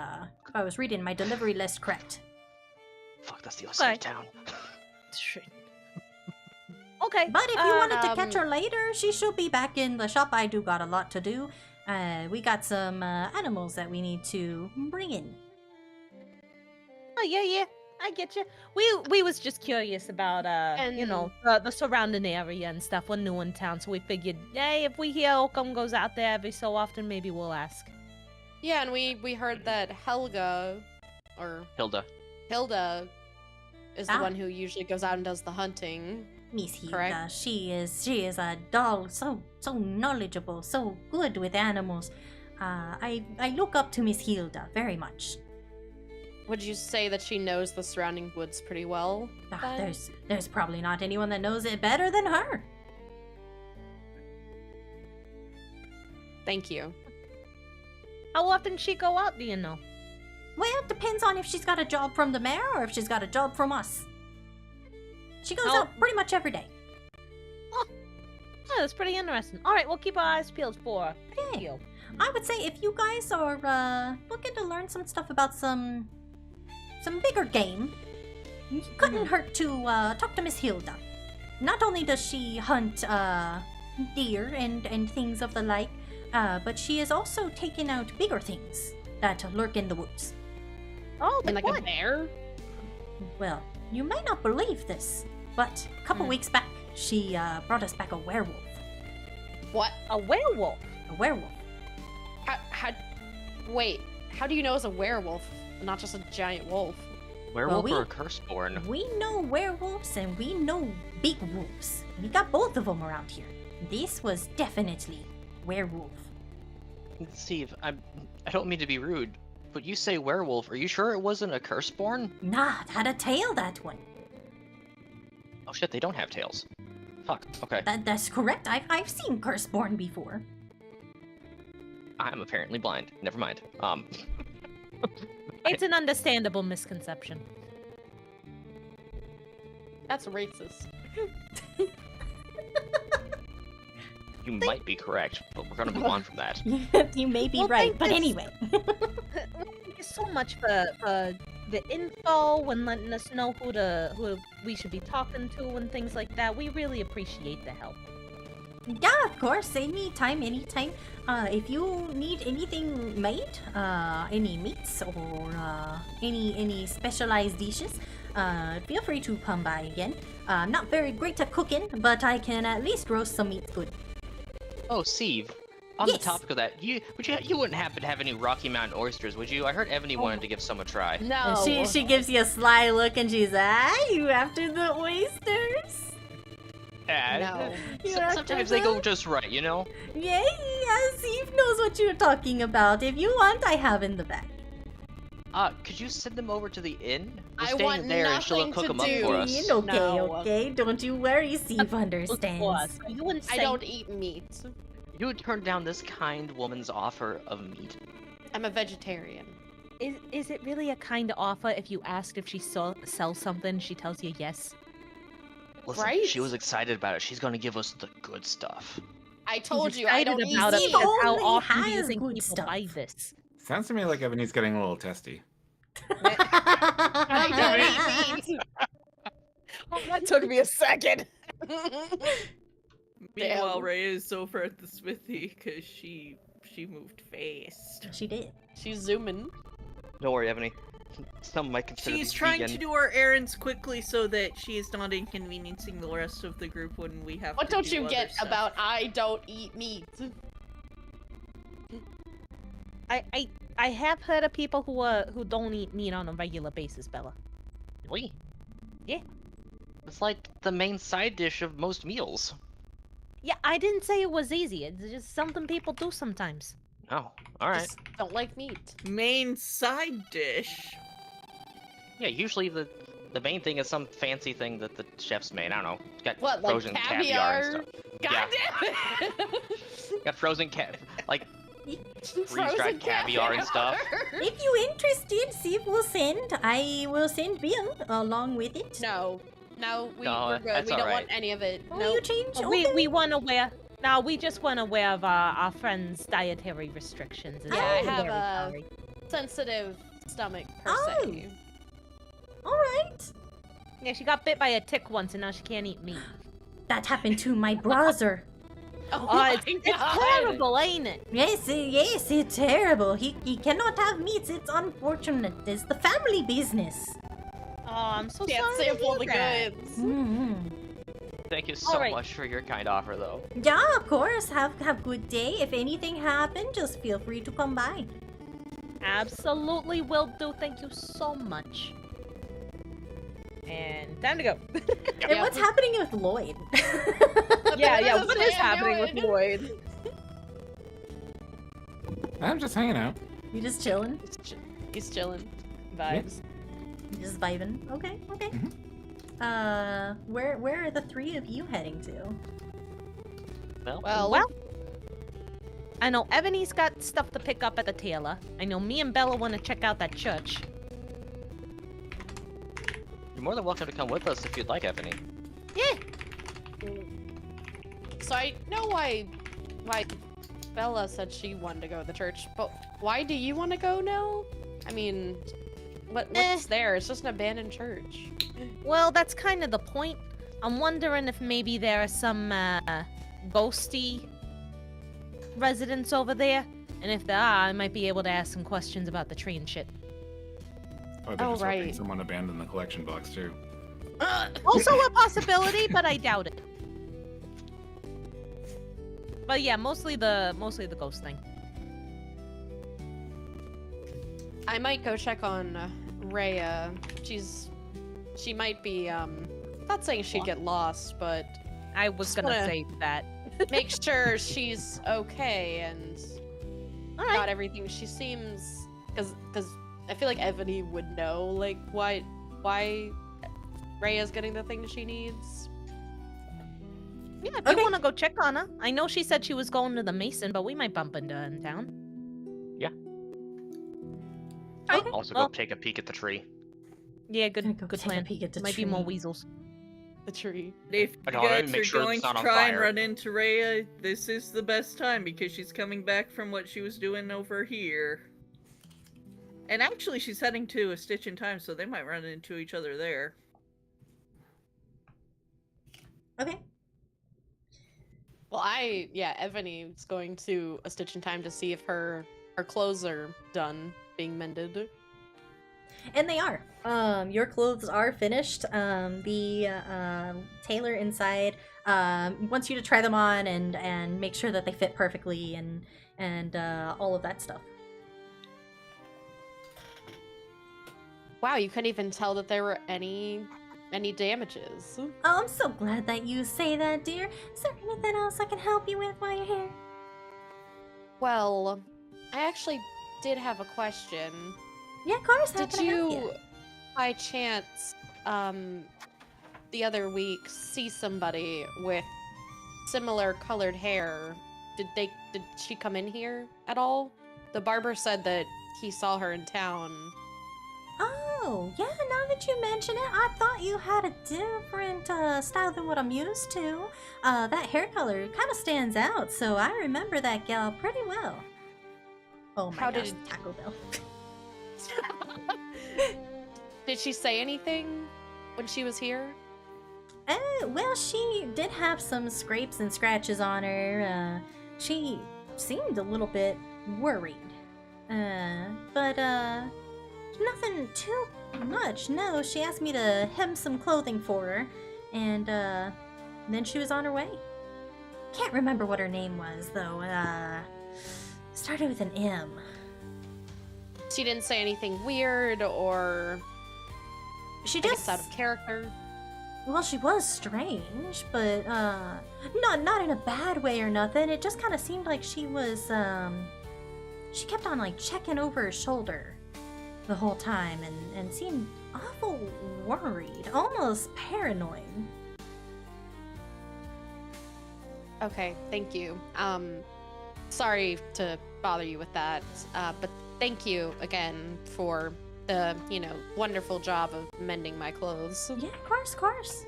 A: I was reading my delivery list correct.
D: Fuck, that's the other side of town.
B: Okay.
A: But if you wanted to catch her later, she should be back in the shop. I do got a lot to do. We got some animals that we need to bring in.
B: Oh yeah, I get you. We was just curious about you know, the surrounding area and stuff. We're new in town, so we figured, hey, if we hear Oakham goes out there every so often, maybe we'll ask.
E: Yeah, and we heard that Hilda is the one who usually goes out and does the hunting.
A: Miss Hilda,
E: Correct.
A: she is a doll, so knowledgeable, so good with animals. I look up to Miss Hilda very much.
E: Would you say that she knows the surrounding woods pretty well? then?
A: There's probably not anyone that knows it better than her.
E: Thank you.
B: How often she go out, do you know?
A: Well, it depends on if she's got a job from the mayor or if she's got a job from us. She goes out pretty much every day.
B: Oh, that's pretty interesting. All right, we'll keep our eyes peeled for her. Thank you.
A: I would say if you guys are looking to learn some stuff about some bigger game, it couldn't hurt to talk to Miss Hilda. Not only does she hunt deer and things of the like, but she is also taking out bigger things that lurk in the woods.
B: Oh,
E: And like
B: what?
E: a bear?
A: Well, you might not believe this, but a couple weeks back, she brought us back a werewolf.
E: What?
B: A werewolf?
A: A werewolf.
E: Wait, how do you know it's a werewolf, not just a giant wolf?
D: Werewolf
A: Well,
D: or a curseborn?
A: We know werewolves and we know big wolves. We got both of them around here. This was definitely werewolf.
D: Steve, I don't mean to be rude, but you say werewolf. Are you sure it wasn't a curseborn?
A: Nah, it had a tail, that one.
D: Oh shit, they don't have tails. Fuck. Okay.
A: That's correct. I've seen Curseborn before.
D: I'm apparently blind. Never mind.
B: It's an understandable misconception.
E: That's racist.
D: You might be correct, but we're gonna move on from that.
A: You may be
B: Well,
A: right,
B: thank
A: but
B: you.
A: anyway.
B: Thank you so much for the info and letting us know who we should be talking to and things like that. We really appreciate the help.
A: Yeah, of course. Anytime. If you need anything made, any meats or any specialized dishes, feel free to come by again. I'm not very great at cooking, but I can at least roast some meats good.
D: Oh, Steve. On
A: Yes.
D: the topic of that, you wouldn't happen to have any Rocky Mountain oysters, would you? I heard Ebony wanted to give some a try.
A: And
E: No.
A: she gives you a sly look and she's you after the oysters?
E: No.
A: You after
D: Sometimes they go
A: them?
D: just right, you know?
A: Yeah, Steve knows what you're talking about. If you want, I have in the back.
D: Could you send them over to the inn? We're
E: I
D: staying
E: want
D: there and she'll
E: nothing
D: cook
E: to
D: them up
E: do.
D: for us.
A: Okay,
E: No.
A: okay. Don't you worry, Steve understands.
B: So you wouldn't
E: I
B: say
E: don't eat meat.
D: You would turn down this kind woman's offer of meat.
E: I'm a vegetarian.
B: Is it really a kind of offer if you asked if she sells something, she tells you yes?
D: Listen,
E: Right?
D: she was excited about it. She's gonna give us the good stuff.
E: I told
B: She's
E: you I don't
B: excited
E: eat
B: about it
A: Steve
E: meat.
B: because how
A: only
B: often do you
A: has
B: think
A: good
B: people
A: stuff.
B: buy this?
F: Sounds to me like Ebony's getting a little testy.
E: I don't eat meat.
B: That took me a second.
C: Meanwhile,
E: Damn.
C: Ray is over at the smithy because she moved fast.
A: She did.
E: She's zooming.
D: Don't worry, Ebony. Some might consider
C: She's
D: these
C: trying
D: vegan.
C: to do our errands quickly so that she is not inconveniencing the rest of the group when we have
E: What
C: to
E: don't
C: do
E: you
C: other
E: get
C: stuff.
E: about I don't eat meat?
B: I have heard of people who don't eat meat on a regular basis, Bella.
D: Really?
B: Yeah.
D: It's like the main side dish of most meals.
B: Yeah, I didn't say it was easy. It's just something people do sometimes.
D: Oh, alright.
E: Just don't like meat.
C: Main side dish?
D: Yeah, usually the main thing is some fancy thing that the chef's made. I don't know. Got
E: What, like
D: frozen caviar and
E: caviar?
D: stuff.
E: God
D: Yeah.
E: damn it!
D: Got frozen like
E: Frozen
D: freeze-dried caviar and stuff.
A: If you interested, Steve will send. I will send Bill along with it.
E: No,
D: No,
E: we're good.
D: that's
E: We don't
D: alright.
E: want any of it.
A: Oh,
E: No.
A: you change?
B: We weren't aware. No, we just weren't aware of our friend's dietary restrictions.
E: Yeah, I
B: We're
E: have
B: very
E: a
B: sorry.
E: sensitive stomach per
A: Oh.
E: se.
A: Alright.
B: Yeah, she got bit by a tick once and now she can't eat meat.
A: That happened to my brother.
E: Oh,
B: Oh,
E: my
B: it's
E: God.
B: terrible, ain't it?
A: Yes, it's terrible. He cannot have meats. It's unfortunate. It's the family business.
B: Oh, I'm so
E: Can't
B: sorry.
E: sample
B: to
E: the
B: hear that.
E: goods.
A: Mm-hmm.
D: Thank you so
B: Alright.
D: much for your kind offer, though.
A: Yeah, of course. Have good day. If anything happens, just feel free to come by.
B: Absolutely will do. Thank you so much. And time to go.
A: And what's happening with Lloyd?
B: yeah.
E: What
B: What
E: is
B: is happening with
E: doing?
B: Lloyd?
F: I'm just hanging out.
A: You just chilling?
E: He's chilling.
B: Vibes.
A: You just vibing? Okay.
F: Mhm.
A: Where are the three of you heading to?
E: Well,
B: I know Ebony's got stuff to pick up at the tailor. I know me and Bella want to check out that church.
D: You're more than welcome to come with us if you'd like, Ebony.
E: so I know why Bella said she wanted to go to the church, but why do you want to go now? I mean, what's there? It's just an abandoned church.
B: Well, that's kind of the point. I'm wondering if maybe there are some ghosty residents over there, and if there are, I might be able to ask some questions about the tree and shit.
F: Or they're
E: Oh,
F: just hoping
E: right.
F: someone abandoned the collection box too.
B: Also a possibility, but I doubt it. But yeah, mostly the ghost thing.
E: I might go check on Rhea. She might be not saying she'd get lost, but
B: I was
E: Just
B: gonna
E: wanna-
B: say that.
E: make sure she's okay and
B: All
E: got
B: right.
E: everything. She seems because I feel like Ebony would know like why Rhea's getting the thing she needs.
B: Yeah, if
A: Okay.
B: you want to go check on her. I know she said she was going to the Mason, but we might bump into her in town.
A: Okay.
D: Also,
B: well-
D: go take a peek at the tree.
B: Yeah,
A: Go
B: good
A: take a
B: plan.
A: peek at the
B: Might be more
A: tree.
B: weasels.
E: The tree.
C: If you
D: I don't know,
C: guys
D: make
C: are
D: sure it's
C: going to
D: not on
C: try and
D: fire.
C: run into Rhea, this is the best time because she's coming back from what she was doing over here. And actually, she's heading to a Stitch in Time, so they might run into each other there.
A: Okay.
E: Well, Ebony's going to a Stitch in Time to see if her clothes are done being mended.
A: And they are. Your clothes are finished. The tailor inside wants you to try them on and make sure that they fit perfectly and all of that stuff.
E: Wow, you couldn't even tell that there were any damages.
A: Oh, I'm so glad that you say that, dear. Is there anything else I can help you with while you're here?
E: Well, I actually did have a question.
A: Yeah, of course. How
E: Did
A: can I help
E: you, by chance, the other week see somebody with similar colored hair? Did she come in here at all? The barber said that he saw her in town.
A: Oh, yeah, now that you mention it, I thought you had a different style than what I'm used to. That hair color kind of stands out, so I remember that gal pretty well. Oh my
E: How
A: gosh,
E: did-
A: Taco Bell.
E: Did she say anything when she was here?
A: Well, she did have some scrapes and scratches on her. She seemed a little bit worried. But nothing too much. No, she asked me to hem some clothing for her, and then she was on her way. Can't remember what her name was, though. Started with an M.
E: She didn't say anything weird or
A: She
E: I guess
A: just
E: out of character.
A: Well, she was strange, but not in a bad way or nothing. It just kind of seemed like she was she kept on like checking over her shoulder the whole time and seemed awful worried, almost paranoid.
E: Okay, thank you. Sorry to bother you with that, but thank you again for the, wonderful job of mending my clothes.
A: Yeah, of course.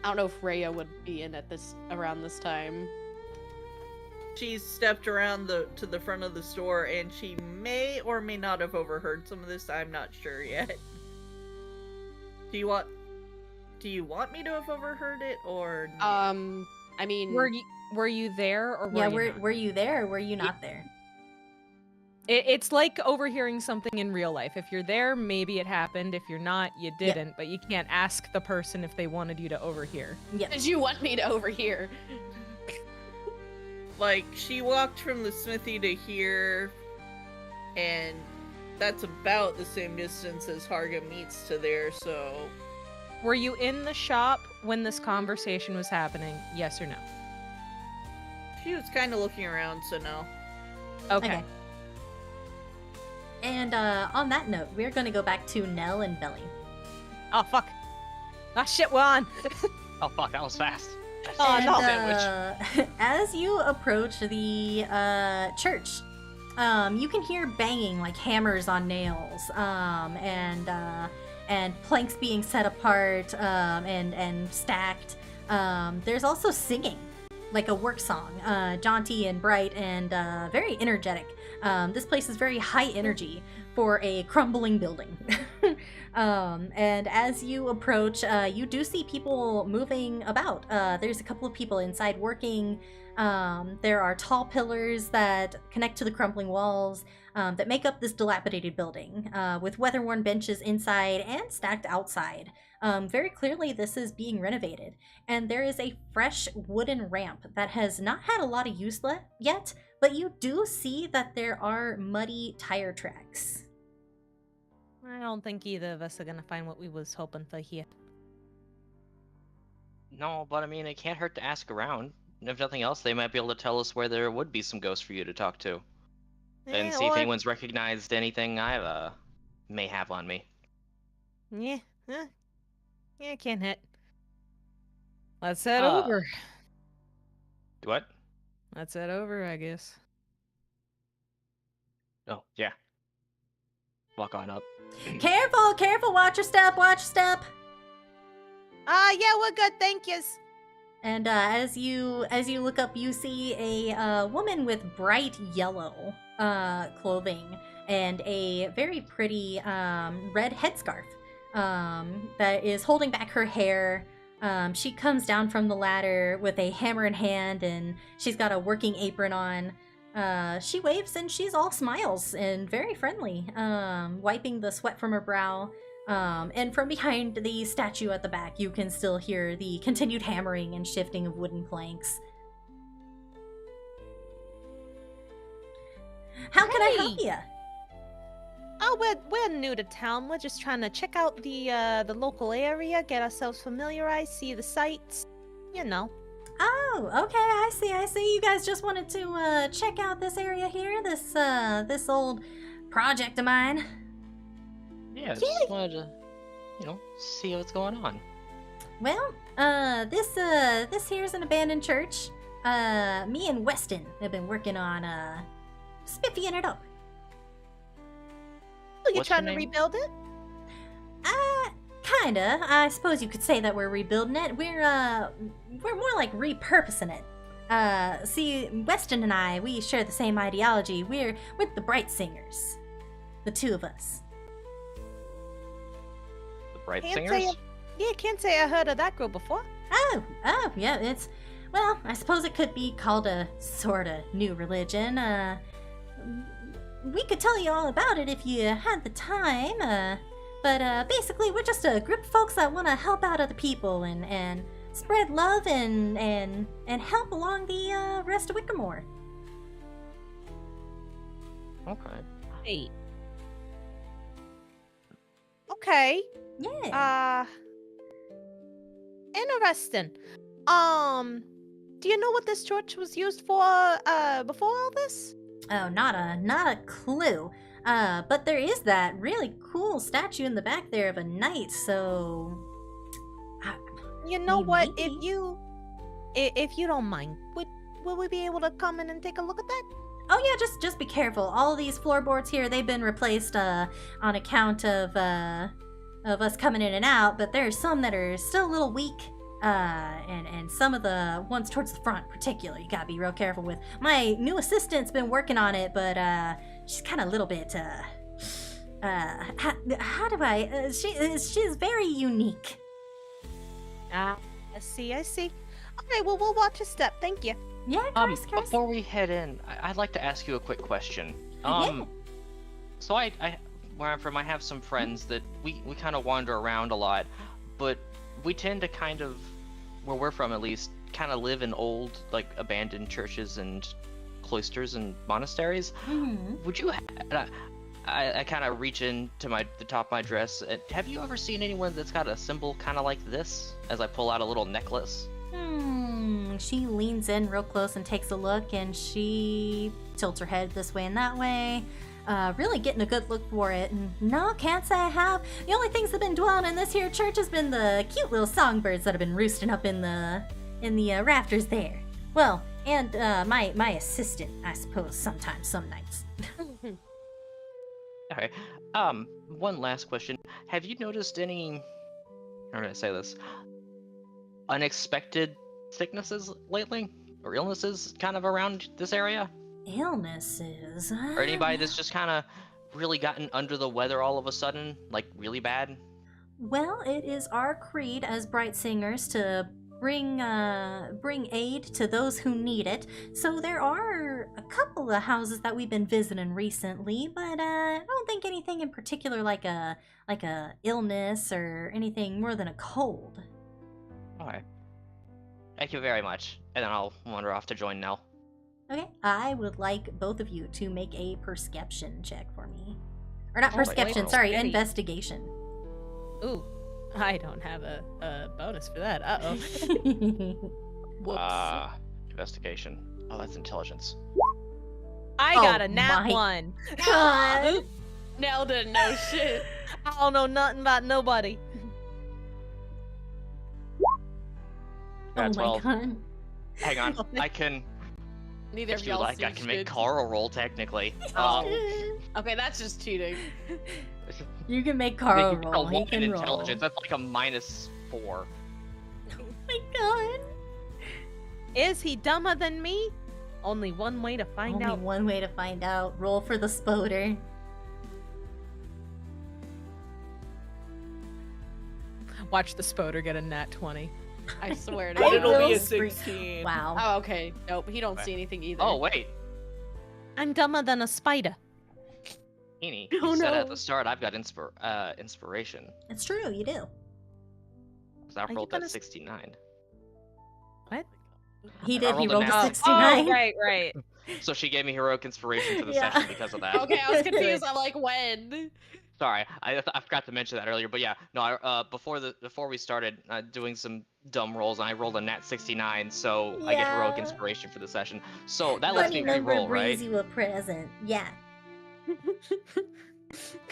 E: I don't know if Rhea would be in at around this time.
C: She stepped around to the front of the store, and she may or may not have overheard some of this. I'm not sure yet. Do you want me to have overheard it, or no?
E: I mean,
B: Were you there or
A: Yeah,
B: were you not?
A: were you there or were you not there?
B: It's like overhearing something in real life. If you're there, maybe it happened. If you're not, you didn't. But you can't ask the person if they wanted you to overhear.
A: Yeah.
E: did you want me to overhear?
C: Like, she walked from the smithy to here, and that's about the same distance as Harga meets to there, so...
B: Were you in the shop when this conversation was happening? Yes or no?
C: She was kind of looking around, so no.
B: Okay.
A: And on that note, we're going to go back to Nell and Belly.
B: Oh, fuck. Ah, shit, we're on.
D: Oh fuck, that was fast.
B: Oh,
A: And,
B: no.
A: as you approach the church, you can hear banging like hammers on nails, and planks being set apart, and stacked. There's also singing, like a work song, jaunty and bright and very energetic. This place is very high energy for a crumbling building. And as you approach, you do see people moving about. There's a couple of people inside working. There are tall pillars that connect to the crumbling walls that make up this dilapidated building, with weather-worn benches inside and stacked outside. Very clearly, this is being renovated. And there is a fresh wooden ramp that has not had a lot of use yet, but you do see that there are muddy tire tracks.
B: I don't think either of us are gonna find what we was hoping for here.
D: No, but I mean, it can't hurt to ask around. And if nothing else, they might be able to tell us where there would be some ghosts for you to talk to. And see if
B: or-
D: anyone's recognized anything I may have on me.
B: Yeah, can't hit. Let's head
D: Uh,
B: over.
D: What?
B: Let's head over, I guess.
D: Oh, yeah. Walk on up.
A: Careful, watch your step.
B: Yeah, we're good, thank yous.
A: And as you look up, you see a woman with bright yellow clothing and a very pretty red headscarf that is holding back her hair. She comes down from the ladder with a hammer in hand, and she's got a working apron on. She waves, and she's all smiles and very friendly, wiping the sweat from her brow. And from behind the statue at the back, you can still hear the continued hammering and shifting of wooden planks. How can I help
B: Hey!
A: you?
B: Oh, we're new to town. We're just trying to check out the local area, get ourselves familiarized, see the sights. You know.
A: Oh, okay, I see. You guys just wanted to check out this area here, this old project of mine.
D: Yeah, just wanted to, see what's going on.
A: Well, this here's an abandoned church. Me and Weston have been working on spiffying it up.
B: Are you
D: What's your
B: trying to
D: name?
B: rebuild it?
A: Kinda. I suppose you could say that we're rebuilding it. We're more like repurposing it. See, Weston and I, we share the same ideology. We're with the Bright Singers. The two of us.
D: The Bright
B: Can't
D: Singers?
B: Can't say I heard of that group before.
A: Oh, yeah, well, I suppose it could be called a sorta new religion. We could tell you all about it if you had the time, but basically we're just a group of folks that want to help out other people and spread love and help along the rest of Wickermore.
D: Okay.
B: Wait. Okay.
A: Yeah.
B: Interesting. Do you know what this church was used for, before all this?
A: Oh, not a clue. But there is that really cool statue in the back there of a knight, so...
B: You know what? If
A: Maybe.
B: if you don't mind, will we be able to come in and take a look at that?
A: Oh yeah, just be careful. All these floorboards here, they've been replaced on account of us coming in and out, but there's some that are still a little weak. And some of the ones towards the front particularly, you gotta be real careful with. My new assistant's been working on it, but she's kind of a little bit how do I she's very unique.
B: I see. Okay, well, we'll watch a step. Thank you.
A: Yeah, course.
D: Before we head in, I'd like to ask you a quick question.
A: Yeah.
D: So I where I'm from, I have some friends that we kind of wander around a lot, but we tend to kind of, where we're from at least, kind of live in old, like, abandoned churches and cloisters and monasteries.
A: Mm-hmm.
D: Would you? I kind of reach into the top of my dress. Have you ever seen anyone that's got a symbol kind of like this? As I pull out a little necklace.
A: She leans in real close and takes a look, and she tilts her head this way and that way, really getting a good look for it. And no, can't say I have. The only things that have been dwelling in this here church has been the cute little songbirds that have been roosting up in the rafters there. Well, and my assistant, I suppose, sometimes, some nights.
D: Okay. One last question. Have you noticed any, how do I say this, unexpected sicknesses lately? Or illnesses kind of around this area?
A: Illnesses?
D: Or anybody that's just kind of really gotten under the weather all of a sudden? Like, really bad?
A: Well, it is our creed as Bright Singers to bring aid to those who need it. So there are a couple of houses that we've been visiting recently, but I don't think anything in particular like a illness or anything more than a cold.
D: Alright. Thank you very much. And then I'll wander off to join Nell.
A: Okay, I would like both of you to make a perception check for me. Or not
D: Oh, wait,
A: perception,
D: wait,
A: sorry,
B: ready.
A: investigation.
B: Ooh, I don't have a bonus for that. Uh-oh.
A: Whoops.
D: Investigation. Oh, that's intelligence.
B: I
A: Oh
B: got a nat
A: my
B: 1.
A: God.
E: Nell didn't know shit.
B: I don't know nothing about nobody.
D: Got
A: Oh
D: 12.
A: my god.
D: Hang on, I can,
E: Neither
D: if
E: of
D: you
E: y'all
D: like,
E: see
D: I can make
E: shit.
D: Carl roll technically.
E: Okay, that's just cheating.
A: You can make Carl
D: Making
A: roll.
D: a
A: He
D: one in
A: can roll.
D: intelligence, that's like a -4.
A: Oh my god.
B: Is he dumber than me? Only one way to find
A: Only
B: out.
A: one way to find out. Roll for the spoder.
B: Watch the spoder get a nat 20.
E: I swear to
A: I
G: But
E: God.
G: it'll be
A: will
G: a
A: scream.
G: 16.
A: Wow.
E: Oh, okay. Nope, he don't see anything either.
D: Oh, wait.
B: I'm dumber than a spider.
D: Heaney,
E: Oh,
D: you said
E: no.
D: at the start I've got inspiration.
A: It's true, you do.
D: Because I
B: you
D: rolled
B: gonna
D: that
B: s-
D: 69.
B: What?
A: He
D: I
A: did, he
D: rolled a
A: rolled a
D: nat
A: 69.
B: Oh, right.
D: So she gave me heroic inspiration for the
A: Yeah.
D: session because of that.
E: Okay, I was confused. I'm like, when?
D: Sorry, I forgot to mention that earlier. But yeah, no, before we started doing some dumb rolls, I rolled a nat 69, so I get heroic
A: Yeah.
D: inspiration for the session. So that lets
A: Funny
D: me
A: number
D: re-roll,
A: brings
D: right?
A: you a present. Yeah.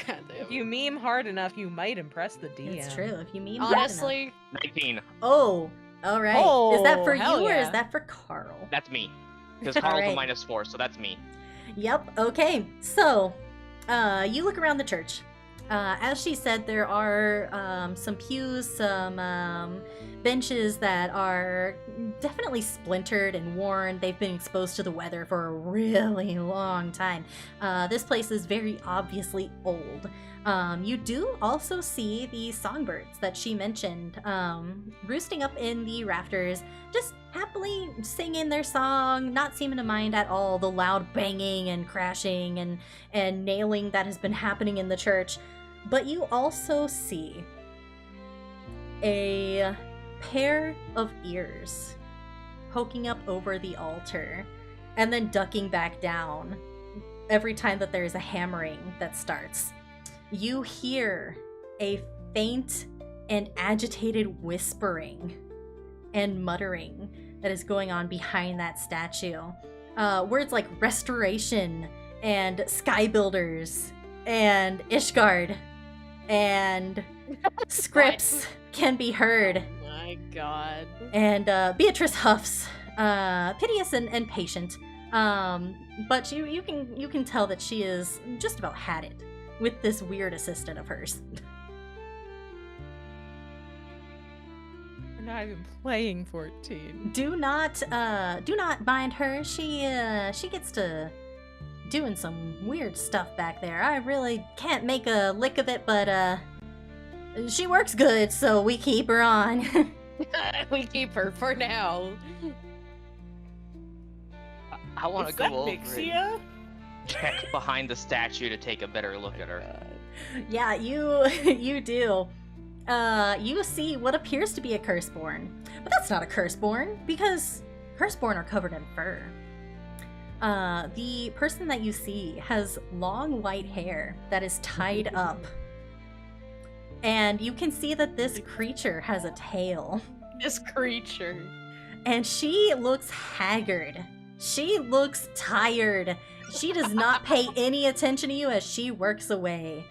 E: God damn.
B: If you meme hard enough, you might impress the DM.
A: It's true. If you meme hard enough.
E: Honestly,
D: 19.
A: Oh, all right. Is that for
B: hell
A: you or
B: yeah.
A: is that for Carl?
D: That's me. Because Carl's
A: Alright.
D: a -4, so that's me.
A: Yep. Okay. So, you look around the church. As she said, there are some pews, some benches that are definitely splintered and worn. They've been exposed to the weather for a really long time. This place is very obviously old. You do also see the songbirds that she mentioned roosting up in the rafters, just happily singing their song, not seeming to mind at all the loud banging and crashing and nailing that has been happening in the church. But you also see a pair of ears poking up over the altar and then ducking back down every time that there's a hammering that starts. You hear a faint and agitated whispering and muttering that is going on behind that statue. Words like restoration and sky builders and Ishgard and scripts can be heard.
E: oh my god.
A: And Beatrice huffs, piteous and patient. But you can tell that she is just about had it with this weird assistant of hers.
B: We're not even playing 14.
A: Do not mind her. She gets to doing some weird stuff back there. I really can't make a lick of it, but she works good, so we keep her on.
E: We keep her for now.
D: I want to
G: Is
D: go
G: that
D: over and
G: Vixia?
D: check behind the statue to take a better look at her.
A: Yeah, you do. You see what appears to be a curseborn, but that's not a curseborn because curseborn are covered in fur. The person that you see has long white hair that is tied up, and you can see that this creature has a tail,
E: This creature.
A: and she looks haggard. She looks tired. She does not pay any attention to you as she works away.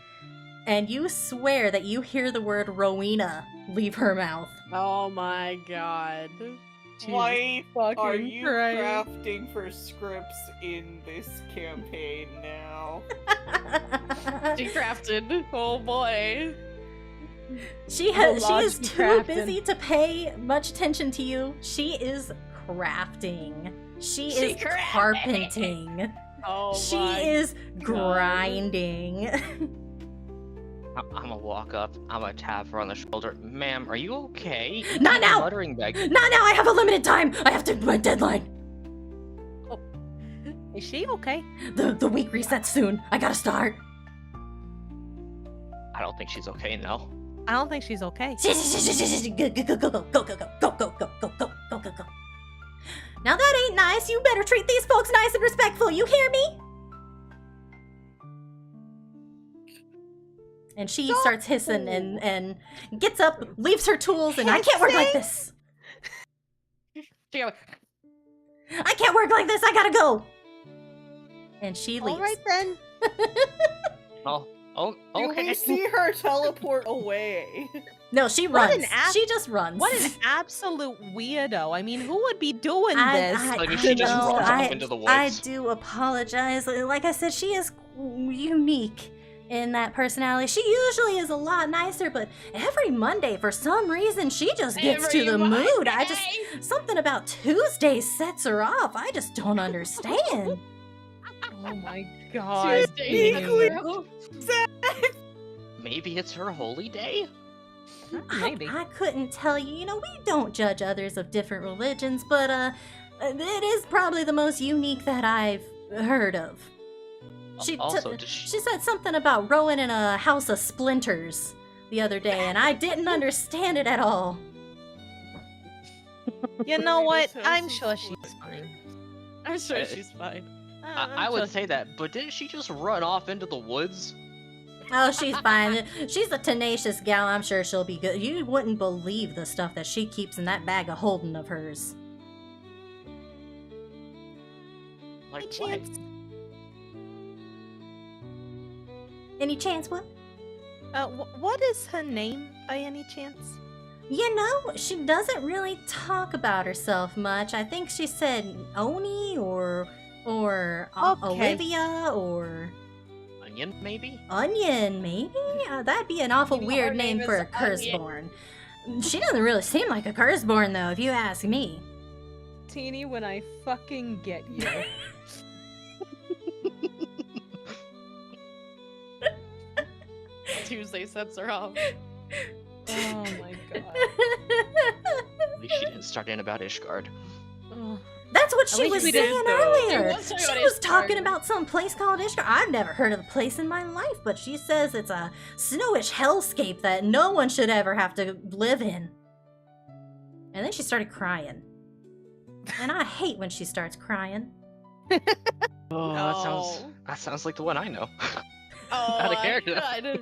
A: And you swear that you hear the word Rowena leave her mouth.
E: Oh my god.
G: Why are
B: fucking
G: you
B: Christ.
G: crafting for scripts in this campaign now?
E: She crafted. Oh boy.
A: She is
B: Lodge
A: too
B: crafting.
A: busy to pay much attention to you. She is crafting. She is carpenting.
E: Oh
A: She
E: my
A: is
E: God.
A: grinding.
D: I'm gonna walk up. I'm gonna tap her on the shoulder. Ma'am, are you okay? You
A: Not
D: keep
A: now!
D: Muttering back.
A: Not now, I have a limited time! I have to my deadline.
B: Is she okay?
A: The week resets soon. I gotta start.
D: I don't think she's okay now.
B: I don't think she's okay.
A: Go, go, go, go, go, go, go, go, go, go, go, go, go, go, go. Now that ain't nice. You better treat these folks nice and respectful. You hear me? And she starts hissing and gets up, leaves her tools, and I can't work like this.
E: She go,
A: I can't work like this. I gotta go. And she leaves.
B: All right then.
D: Oh,
G: Do
D: okay.
G: we see her teleport away?
A: No, she
B: What
A: runs.
B: an ass-
A: She just runs.
B: What an absolute weirdo. I mean, who would be doing this?
D: Maybe she just
A: know,
D: runs off into the
A: I
D: woods.
A: do apologize. Like I said, she is unique in that personality. She usually is a lot nicer, but every Monday, for some reason, she just gets to the mood. I just something about Tuesdays sets her off. I just don't understand.
B: Oh my god.
E: Tuesday,
B: Damien.
D: Maybe it's her holy day?
B: Maybe.
A: I couldn't tell you. You know, we don't judge others of different religions, but it is probably the most unique that I've heard of. She said something about rowing in a house of splinters the other day, and I didn't understand it at all.
B: You know what?
C: This house
B: I'm
C: is
B: sure she's
C: split.
B: fine.
E: I'm sure she's fine.
D: I would say that, but didn't she just run off into the woods?
A: Oh, she's fine. She's a tenacious gal. I'm sure she'll be good. You wouldn't believe the stuff that she keeps in that bag of holding of hers.
D: Like
B: Any
D: what?
B: chance?
A: Any chance, what?
B: What is her name, by any chance?
A: You know, she doesn't really talk about herself much. I think she said Oni or
B: Okay.
A: Olivia or
D: Onion, maybe?
A: Onion, maybe? That'd be an awful
E: Maybe
A: weird
E: her
A: name
E: name
A: for a
E: is Onion.
A: curseborn. She doesn't really seem like a curseborn, though, if you ask me.
B: Teeny, when I fucking get you.
E: Tuesday sets her off.
B: Oh my god.
D: At least she didn't start in about Ishgard.
B: Oh.
A: That's what
B: At
A: she
B: least
A: was
B: we
A: saying
B: didn't, though.
A: earlier.
E: She was talking
A: She
E: about
A: was talking
E: Ishgard.
A: about some place called Ishgard. I've never heard of the place in my life, but she says it's a snowish hellscape that no one should ever have to live in. And then she started crying. And I hate when she starts crying.
D: Oh,
E: No.
D: that sounds like the one I know.
E: Oh,
D: Out of character.
E: God.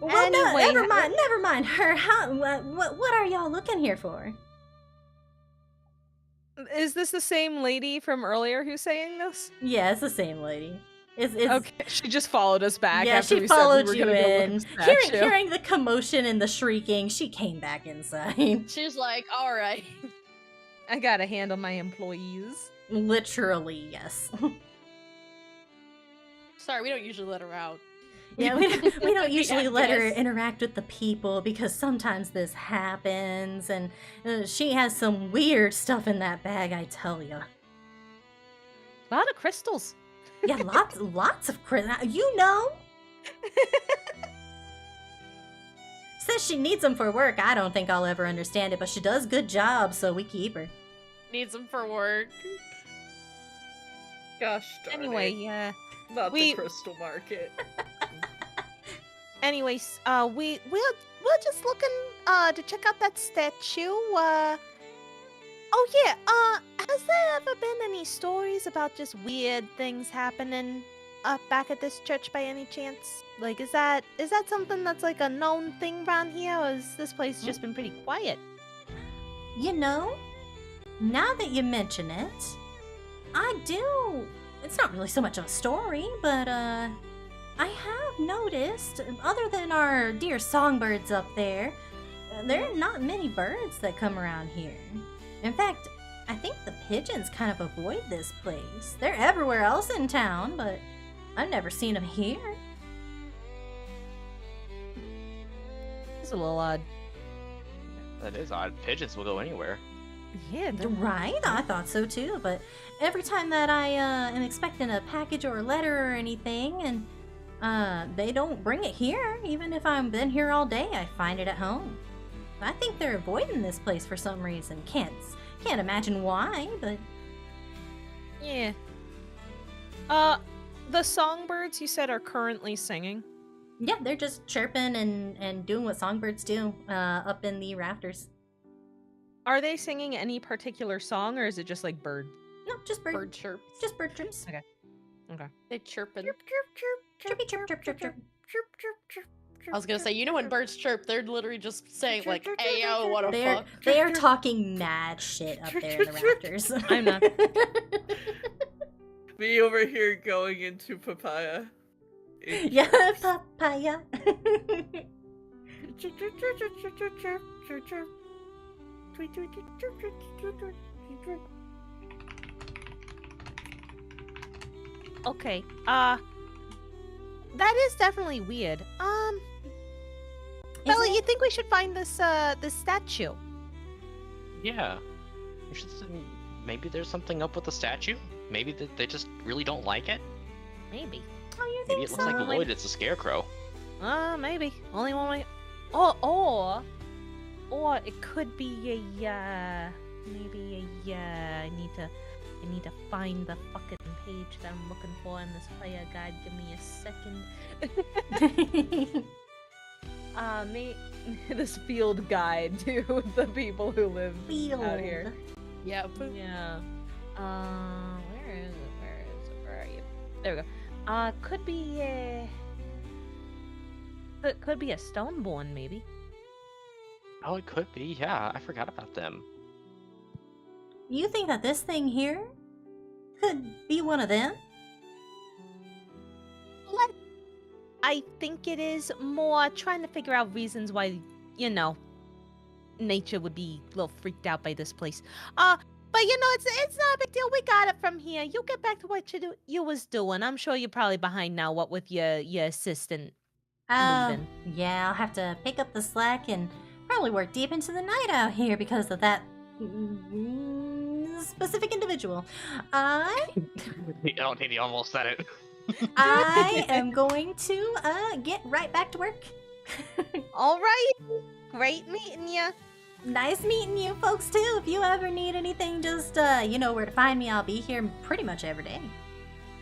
A: Well, no,
B: Anyway,
A: never mind her. What are y'all looking here for?
B: Is this the same lady from earlier who's saying this?
A: Yeah, it's the same lady. It's
B: Okay, she just followed us back.
A: yeah,
B: after
A: she
B: we
A: followed
B: said we
A: you
B: were gonna go look
A: in.
B: at the statue.
A: Hearing the commotion and the shrieking, she came back inside.
E: She's like, all right.
B: I gotta handle my employees.
A: Literally, yes.
E: Sorry, we don't usually let her out.
A: Yeah, we don't usually
E: Yeah,
A: let her
E: yes.
A: interact with the people because sometimes this happens, and she has some weird stuff in that bag, I tell ya.
B: A lot of crystals.
A: Yeah, lots of you know. Says she needs them for work. I don't think I'll ever understand it, but she does good job, so we keep her.
E: Needs them for work.
C: Gosh darn
B: Anyway,
C: it.
B: yeah.
C: Not
B: we-
C: the crystal market.
B: Anyways, we're just looking to check out that statue. Oh yeah. Has there ever been any stories about just weird things happening back at this church by any chance? Like, is that something that's like a known thing around here, or has this place just been pretty quiet?
A: You know, now that you mention it, I do. It's not really so much of a story, but I have noticed, other than our dear songbirds up there, there are not many birds that come around here. In fact, I think the pigeons kind of avoid this place. They're everywhere else in town, but I've never seen them here.
B: It's a little odd.
D: That is odd. Pigeons will go anywhere.
B: Yeah.
A: Right, I thought so too, but every time that I am expecting a package or a letter or anything, and they don't bring it here, even if I've been here all day, I find it at home. I think they're avoiding this place for some reason. Can't imagine why, but
B: Yeah. The songbirds you said are currently singing.
A: yeah, they're just chirping and doing what songbirds do up in the rafters.
B: Are they singing any particular song, or is it just like bird?
A: No, just
E: Bird chirps.
A: just bird chirps.
B: Okay. Okay.
E: They chirping.
A: Chirpy chirp chirp chirp chirp.
E: I was gonna say, you know when birds chirp, they're literally just saying like, "Ayo, what a fuck."
A: They are talking mad shit up there in the rafters.
B: I'm not.
C: Me over here going into papaya.
A: Yeah, papaya.
B: Okay. That is definitely weird. Bella,
A: Isn't
B: you
A: it?
B: think we should find this statue?
D: Yeah. We should. Maybe there's something up with the statue. Maybe they just really don't like it.
B: Maybe.
A: Oh, you
D: Maybe
A: think
D: it looks
A: so?
D: like Lloyd. It's a scarecrow.
B: Maybe. Only one way. Or it could be maybe I need to find the fucking page that I'm looking for in this player guide. Give me a second. This field guide to the people who live out here.
E: Yep.
B: Yeah. Where is it? Where are you? There we go. Could be a... Could be a Stoneborn, maybe.
D: Oh, it could be. Yeah, I forgot about them.
A: You think that this thing here could be one of them?
B: I think it is more trying to figure out reasons why, nature would be a little freaked out by this place. But it's not a big deal. We got it from here. You get back to what you was doing. I'm sure you're probably behind now. What with your assistant leaving?
A: Yeah, I'll have to pick up the slack and probably work deep into the night out here because of that specific individual.
D: I don't think you almost said it.
A: I am going to get right back to work.
B: All right. Great meeting you.
A: Nice meeting you folks too. If you ever need anything, just you know where to find me. I'll be here pretty much every day.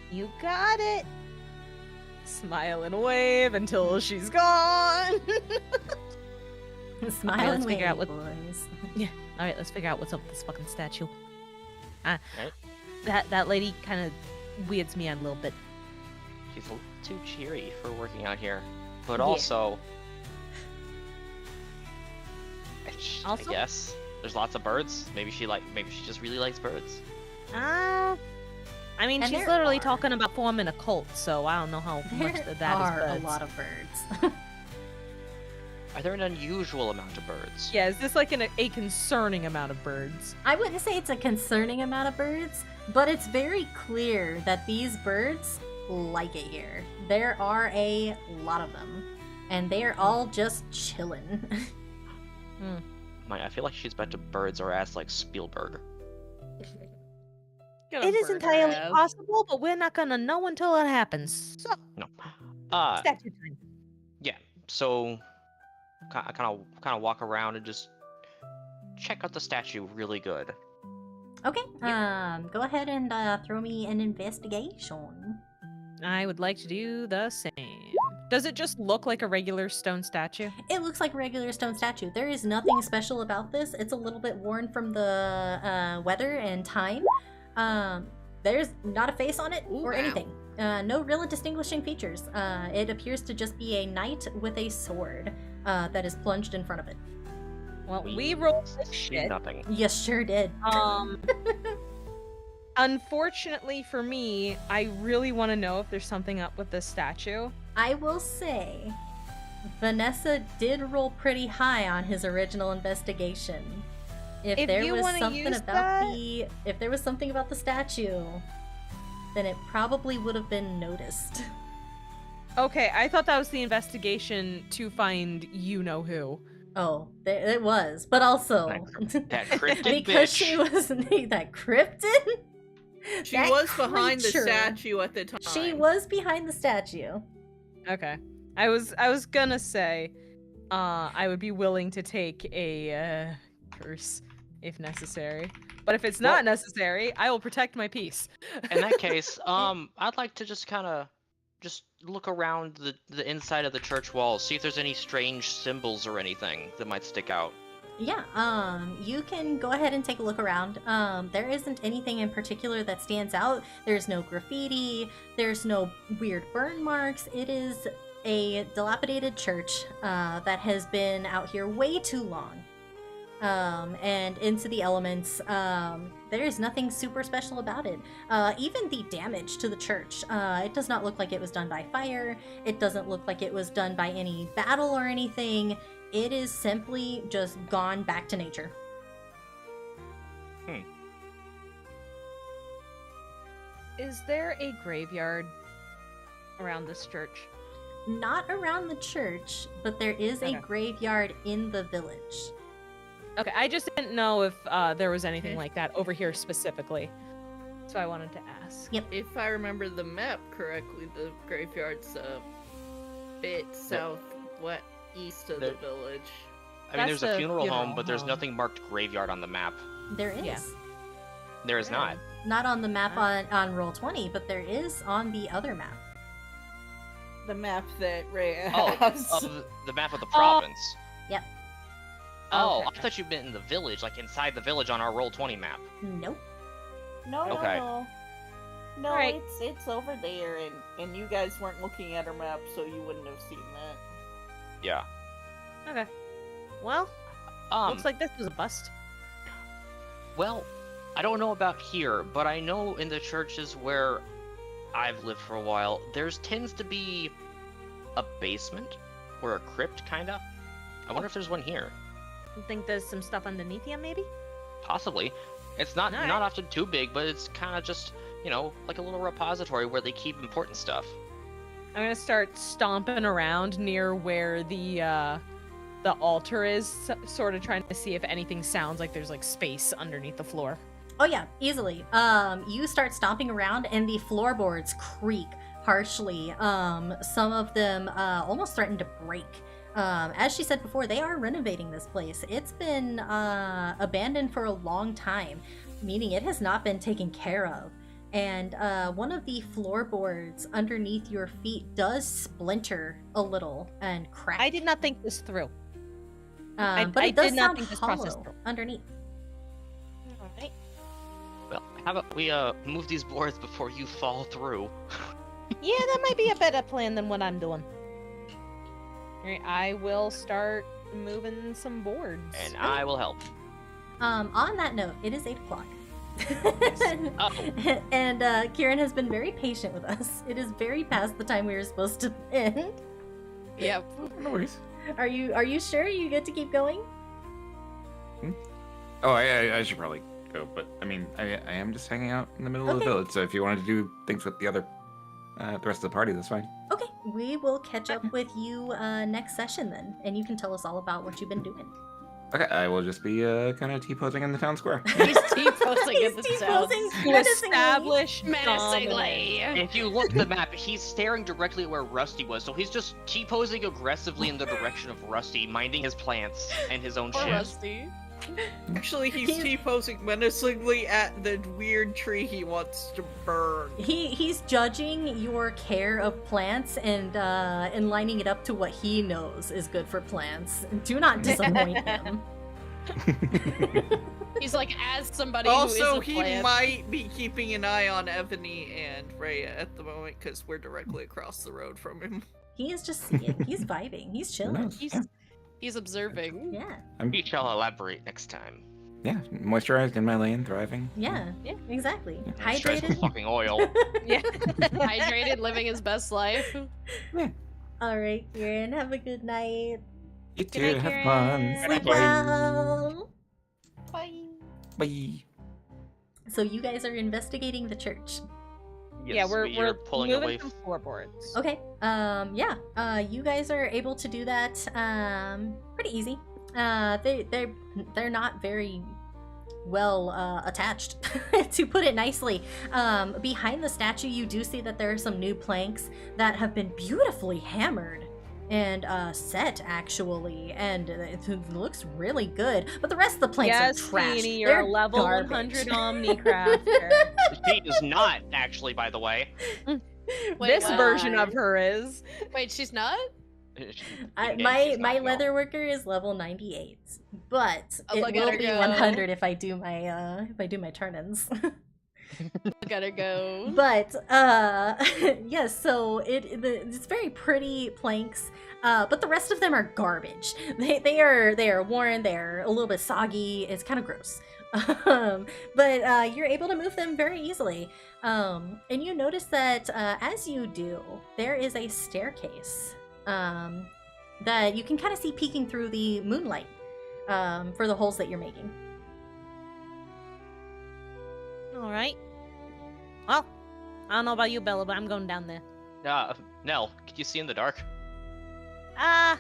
B: You got it. Smile and wave until she's gone.
A: Smile and
B: let's figure out
A: wave,
B: what-
A: boys.
B: Yeah. All right, let's figure out what's up with this fucking statue.
D: Right.
B: That lady kind of weirds me out a little bit.
D: She's a little too cheery for working out here, but
B: Yeah.
D: also, I
B: Also?
D: guess there's lots of birds. Maybe she just really likes birds.
B: I mean,
A: And
B: she's
A: there
B: literally
A: are-
B: talking about forming a cult, so I don't know how much
A: There
B: of that
A: are
B: is birds.
A: a lot of birds.
D: Are there an unusual amount of birds?
B: Yeah, is this like a concerning amount of birds?
A: I wouldn't say it's a concerning amount of birds, but it's very clear that these birds like it here. There are a lot of them, and they are all just chilling.
D: I feel like she's about to birds her ass like Spielberg.
B: It is entirely possible, but we're not gonna know until it happens. So,
D: No.
B: statue time.
D: Yeah. So, kind of walk around and just check out the statue really good.
A: Okay, go ahead and throw me an investigation.
B: I would like to do the same. Does it just look like a regular stone statue?
A: It looks like a regular stone statue. There is nothing special about this. It's a little bit worn from the weather and time. There's not a face on it
E: Ooh,
A: or
E: wow.
A: anything. No real distinguishing features. It appears to just be a knight with a sword that is plunged in front of it.
B: Well, we rolled this
D: See
B: shit.
D: nothing.
A: You sure did.
B: Unfortunately for me, I really want to know if there's something up with this statue.
A: I will say, Vanessa did roll pretty high on his original investigation. If there
B: you
A: was
B: wanna
A: something
B: use
A: about
B: that-
A: if there was something about the statue, then it probably would have been noticed.
B: Okay, I thought that was the investigation to find you-know-who.
A: Oh, there it was, but also
D: That cryptid
A: because
D: bitch.
A: she was that cryptid.
C: She
A: That
C: was behind the
A: creature.
C: statue at the time.
A: She was behind the statue.
B: Okay. I was gonna say, I would be willing to take a curse if necessary. But if it's not necessary, I will protect my peace.
D: In that case, I'd like to just kind of look around the inside of the church walls, see if there's any strange symbols or anything that might stick out.
A: Yeah, you can go ahead and take a look around. There isn't anything in particular that stands out. There's no graffiti, there's no weird burn marks. It is a dilapidated church that has been out here way too long. And into the elements, there is nothing super special about it. Even the damage to the church, it does not look like it was done by fire. It doesn't look like it was done by any battle or anything. It is simply just gone back to nature.
B: Is there a graveyard around this church?
A: Not around the church, but there is a
B: Okay.
A: graveyard in the village.
B: Okay, I just didn't know if there was anything like that over here specifically. So I wanted to ask.
A: Yep.
C: If I remember the map correctly, the graveyard's a bit southwest east of the
D: There-
C: village.
D: I mean,
B: That's
D: there's a
B: the
D: funeral home,
B: funeral
D: but there's
B: home.
D: nothing marked graveyard on the map.
A: There is.
B: Yeah.
D: There is not.
A: Not on the map on Roll20, but there is on the other map.
C: The map that Rhea
D: Oh,
C: has.
D: of the map of the province.
A: Yep.
D: Oh,
B: Okay.
D: I thought you meant in the village, like inside the village on our Roll20 map.
A: Nope.
G: No,
D: Okay.
G: no,
B: Alright.
G: it's over there, and you guys weren't looking at our map, so you wouldn't have seen that.
D: Yeah.
B: Okay. Well, looks like this was a bust.
D: Well, I don't know about here, but I know in the churches where I've lived for a while, there's tends to be a basement or a crypt, kinda. I wonder if there's one here.
B: You think there's some stuff underneath here, maybe?
D: Possibly. It's not
B: Alright.
D: not often too big, but it's kind of just, you know, like a little repository where they keep important stuff.
B: I'm gonna start stomping around near where the altar is, sort of trying to see if anything sounds like there's like space underneath the floor.
A: Oh yeah, easily. You start stomping around and the floorboards creak harshly. Some of them almost threaten to break. As she said before, they are renovating this place. It's been abandoned for a long time, meaning it has not been taken care of. And one of the floorboards underneath your feet does splinter a little and crack.
B: I did not think this through.
A: But
B: I
A: it does
B: did not
A: sound
B: think this process
A: hollow
B: through.
A: underneath.
B: Alright.
D: Well, how about we move these boards before you fall through?
B: Yeah, that might be a better plan than what I'm doing. Alright, I will start moving some boards.
D: And I will help.
A: On that note, it is 8 o'clock.
D: Oh.
A: And Kieran has been very patient with us. It is very past the time we were supposed to end.
E: Yep.
F: No worries.
A: Are you sure you get to keep going?
F: Oh, I should probably go, but I mean, I am just hanging out in the middle of the
A: Okay.
F: village, so if you wanted to do things with the rest of the party, that's fine.
A: Okay, we will catch up with you next session then, and you can tell us all about what you've been doing.
F: Okay, I will just be kind of T-posing in the town square.
E: He's T-posing
A: He's
E: in the
A: T-posing
B: To
A: menacingly.
B: establish
E: menacingly.
D: If you look at the map, he's staring directly at where Rusty was, so he's just T-posing aggressively in the direction of Rusty, minding his plants and his own
E: Poor
D: shit.
E: Rusty.
C: Actually, he's
A: He's-
C: T-posing menacingly at the weird tree he wants to burn.
A: He's judging your care of plants and lining it up to what he knows is good for plants. Do not disappoint him.
E: He's like, as somebody
C: Also,
E: who is a
C: he
E: plant.
C: might be keeping an eye on Ebony and Rhea at the moment because we're directly across the road from him.
A: He is just seeing. He's vibing. He's
F: Who
A: chilling.
F: knows?
E: He's observing.
A: Yeah.
D: He shall elaborate next time.
F: Yeah, moisturized in my lane, thriving.
A: Yeah.
B: Yeah.
A: Exactly.
D: Stress
A: Hydrated.
D: fucking oil.
B: Yeah.
E: Hydrated, living his best life.
A: All right, Kieran. Have a good night.
F: You
B: Good
F: too,
B: night,
F: have
B: Kieran.
F: fun.
A: Sleep
D: Bye.
A: well.
G: Bye.
F: Bye.
A: So you guys are investigating the church.
D: Yes,
B: Yeah, we're
D: you're pulling
B: moving
D: away.
B: some floorboards.
A: Okay. Yeah. You guys are able to do that. Pretty easy. They're not very well attached, to put it nicely. Behind the statue, you do see that there are some new planks that have been beautifully hammered and set actually, and it looks really good. But the rest of the planks
B: Yes,
A: are trash.
B: Queenie, you're
A: They're
B: a level
A: garbage.
B: 100 Omni crafter.
D: She is not, actually, by the way.
E: Wait,
B: This
E: what?
B: version of her is.
E: Wait, she's not?
A: My leather worker is level 98, but
E: Oh,
A: it
E: look at
A: will
E: her
A: be
E: go.
A: 100 if I do my turn-ins.
E: Gotta go.
A: But yes, so it's very pretty planks, but the rest of them are garbage. They are worn, they're a little bit soggy. It's kind of gross. But you're able to move them very easily. And you notice that as you do, there is a staircase that you can kind of see peeking through the moonlight for the holes that you're making.
B: All right. Well, I don't know about you, Bella, but I'm going down there.
D: Nell, can you see in the dark?
B: Let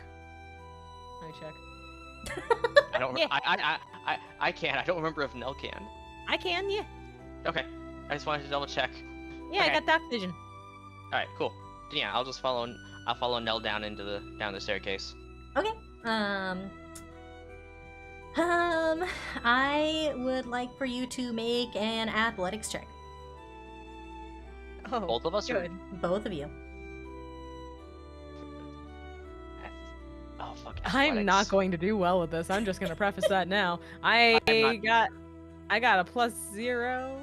B: me check.
D: I don't.
B: Yeah.
D: I can't. I don't remember if Nell can.
B: I can, yeah.
D: Okay. I just wanted to double check.
B: Yeah,
D: Okay.
B: I got dark vision.
D: All right. Cool. Yeah, I'll just follow. I'll follow Nell down the staircase.
A: Okay. I would like for you to make an athletics check.
B: Oh,
D: Both of us?
B: good.
A: Both of you.
D: Oh, fuck.
B: I'm not
D: athletics.
B: going to do well with this. I'm just going to preface that now. I
D: I'm
B: got a +0.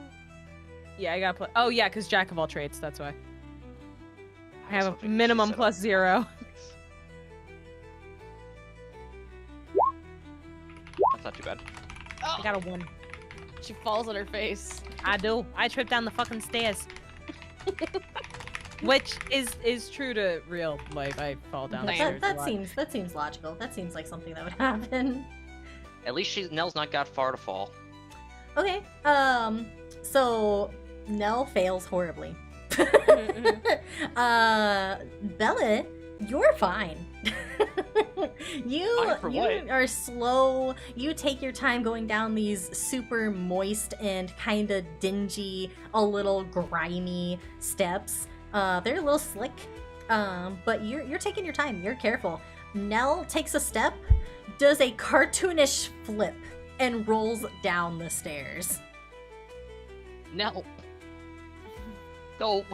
B: Yeah, I got oh yeah, because jack of all trades. That's why. I have a minimum +0.
D: That's not too bad.
B: I got a 1.
E: She falls on her face.
B: I do. I trip down the fucking stairs. Which is true to real life. I fall down the stairs.
A: That seems logical. That seems like something that would happen.
D: At least Nell's not got far to fall.
A: Okay. So Nell fails horribly. Bella, you're fine. You
D: Fine for what?
A: are slow. You take your time going down these super moist and kind of dingy, a little grimy steps. They're a little slick, but you're taking your time. You're careful. Nell takes a step, does a cartoonish flip, and rolls down the stairs.
D: Nell. No.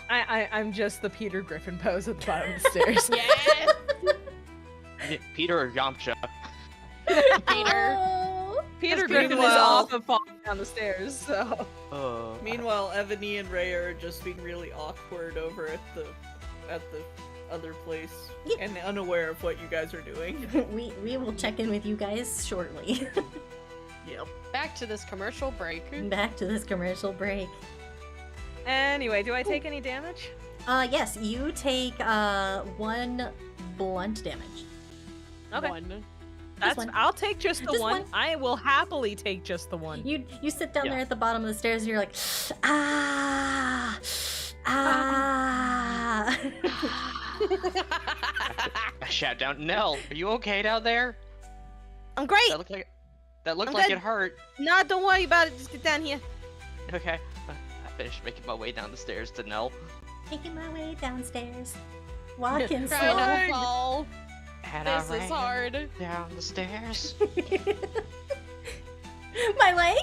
B: I'm just the Peter Griffin pose at the bottom of the stairs.
E: Yes!
D: Peter or Yamcha?
E: Peter.
A: Oh.
B: Peter Griffin is
C: meanwhile-
B: off of falling down the stairs, so.
C: Meanwhile, Ebony and Ray are just being really awkward over at the other place
A: Yeah.
C: and unaware of what you guys are doing.
A: We will check in with you guys shortly.
C: Yep.
E: Back to this commercial break.
A: Back to this commercial break.
B: Anyway, do I take any damage?
A: Yes, you take 1 blunt damage.
B: Okay.
E: One.
B: That's
A: one.
B: I'll take just the
A: Just
B: one.
A: one.
B: I will happily take just the one.
A: You sit down
D: Yeah.
A: there at the bottom of the stairs and you're like, ah, ah.
D: I shout down. Nell, are you okay down there?
B: I'm great.
D: That looked like
B: I'm
D: like
B: good.
D: it hurt.
B: Nah, don't worry about it. Just get down here.
D: Okay. I finished making my way down the stairs to Nell.
A: Taking my way downstairs, walking
E: Trying
A: slow.
E: not to fall.
D: And
E: This
D: I
E: is
D: ran
E: hard.
D: down the stairs.
A: My leg.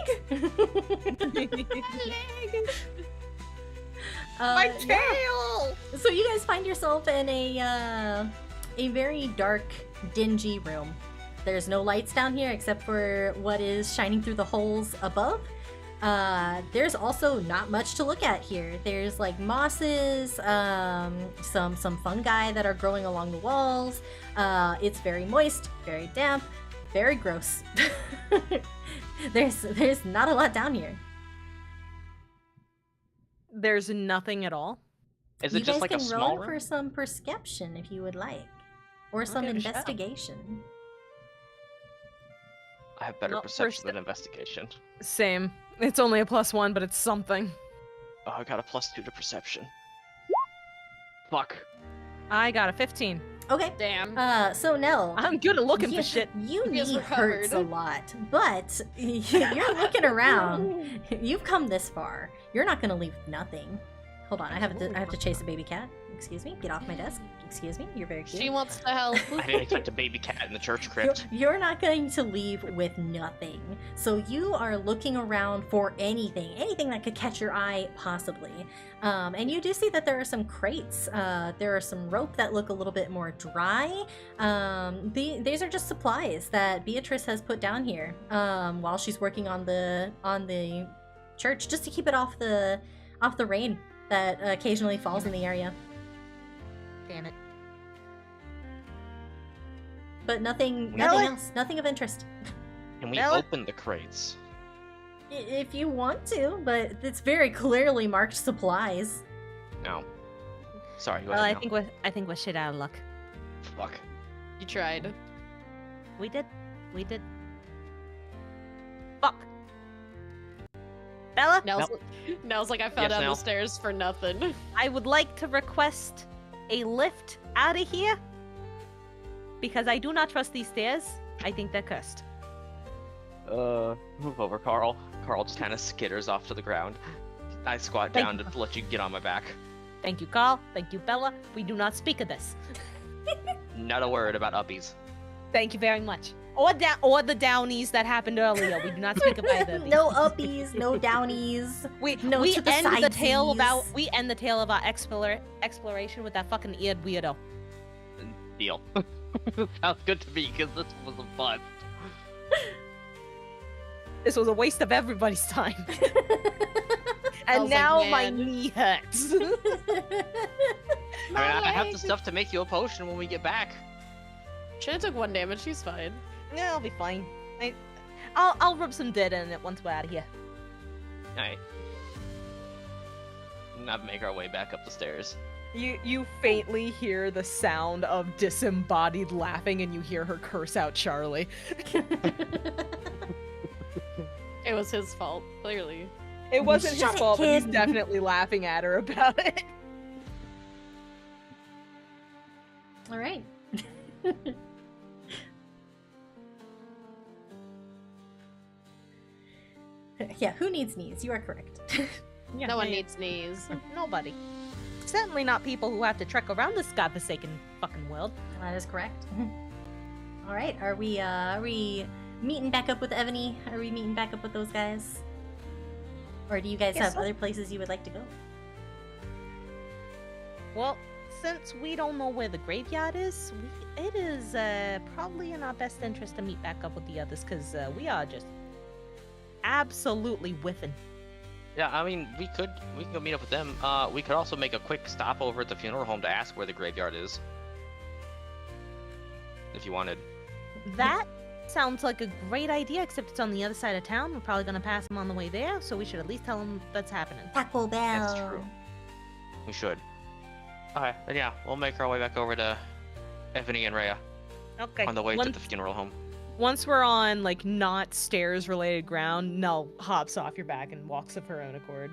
C: My
A: Yeah.
C: tail!
A: So you guys find yourself in a very dark, dingy room. There's no lights down here except for what is shining through the holes above. There's also not much to look at here. There's like mosses, some fungi that are growing along the walls. It's very moist, very damp, very gross. There's not a lot down here.
B: There's nothing at all.
D: Is
A: You
D: it just
A: guys
D: like a
A: can
D: small
A: roll
D: room?
A: for some perception if you would like, or some
B: give it a shot.
A: investigation.
D: I have better
B: Not
D: perception than investigation.
B: Same. It's only a +1, but it's something.
D: Oh, I got a +2 to perception. Fuck.
B: I got a 15.
A: Okay.
E: Damn.
A: So Nell,
B: I'm good at looking for shit.
A: You
E: He has
A: knee hurts a
E: recovered.
A: lot, but you're looking around. You've come this far. You're not gonna leave nothing. Hold on, I have to chase a baby cat. Excuse me, get off my desk. Excuse me, you're very cute.
E: She wants to help.
D: I didn't expect a baby cat in the church crypt.
A: You're not going to leave with nothing. So you are looking around for anything that could catch your eye, possibly. And you do see that there are some crates. There are some rope that look a little bit more dry. These are just supplies that Beatrice has put down here while she's working on the church, just to keep it off the rain that occasionally falls in the area.
B: Damn it.
A: But nothing
B: Really?
A: else, nothing of interest.
D: Can we
B: Bella?
D: open the crates?
A: If you want to, but it's very clearly marked supplies.
D: No. Sorry, go
B: Well,
D: ahead.
B: I think we're shit out of luck.
D: Fuck.
E: You tried.
B: We did. Fuck. Bella,
E: Nell's like, I fell
D: Yes,
E: down
D: Nell?
E: the stairs for nothing.
B: I would like to request a lift out of here because I do not trust these stairs. I think they're cursed.
D: Move over, Carl. Carl just kind of skitters off to the ground. I squat
B: Thank
D: down
B: you.
D: to let you get on my back.
B: Thank you, Carl. Thank you, Bella. We do not speak of this.
D: Not a word about uppies.
B: Thank you very much. Or the downies that happened earlier. We do not speak of either of these.
A: No uppies, no downies.
B: We
A: No to the
B: end the tale of our
A: sidesies.
B: we end the tale of our exploration with that fucking eared weirdo.
D: Deal. Sounds good to me because this was a bust.
B: This was a waste of everybody's time. And
E: was like,
B: now my
E: man.
B: knee hurts.
D: I mean, I have the stuff to make you a potion when we get back.
E: Shanna took 1 damage. She's fine.
B: Yeah, I'll be fine. I'll rub some dirt in it once we're out of here.
D: Alright. Now make our way back up the stairs.
B: You faintly hear the sound of disembodied laughing, and you hear her curse out Charlie.
E: It was his fault, clearly.
B: It wasn't
A: Shut
B: his
A: it,
B: fault, but he's
A: kid.
B: definitely laughing at her about it.
A: All right. Yeah, who needs knees? You are correct.
B: Yeah,
E: No one
B: yeah.
E: needs knees.
B: Nobody. Certainly not people who have to trek around this godforsaken fucking world.
A: That is correct. All right, are we meeting back up with Ebony? Are we meeting back up with those guys? Or do you guys
B: Guess
A: have
B: so.
A: other places you would like to go?
B: Well, since we don't know where the graveyard is, it is probably in our best interest to meet back up with the others, because we are just absolutely whiffing.
D: Yeah, I mean, we can go meet up with them. We could also make a quick stop over at the funeral home to ask where the graveyard is. If you wanted.
B: That sounds like a great idea, except it's on the other side of town. We're probably going to pass them on the way there, so we should at least tell them that's happening.
A: Taco Bell.
D: That's true. We should. Alright, then yeah, we'll make our way back over to Ebony and Rhea
B: Okay.
D: on the way to the funeral home.
B: Once we're on, like, not stairs-related ground, Nell hops off your back and walks of her own accord.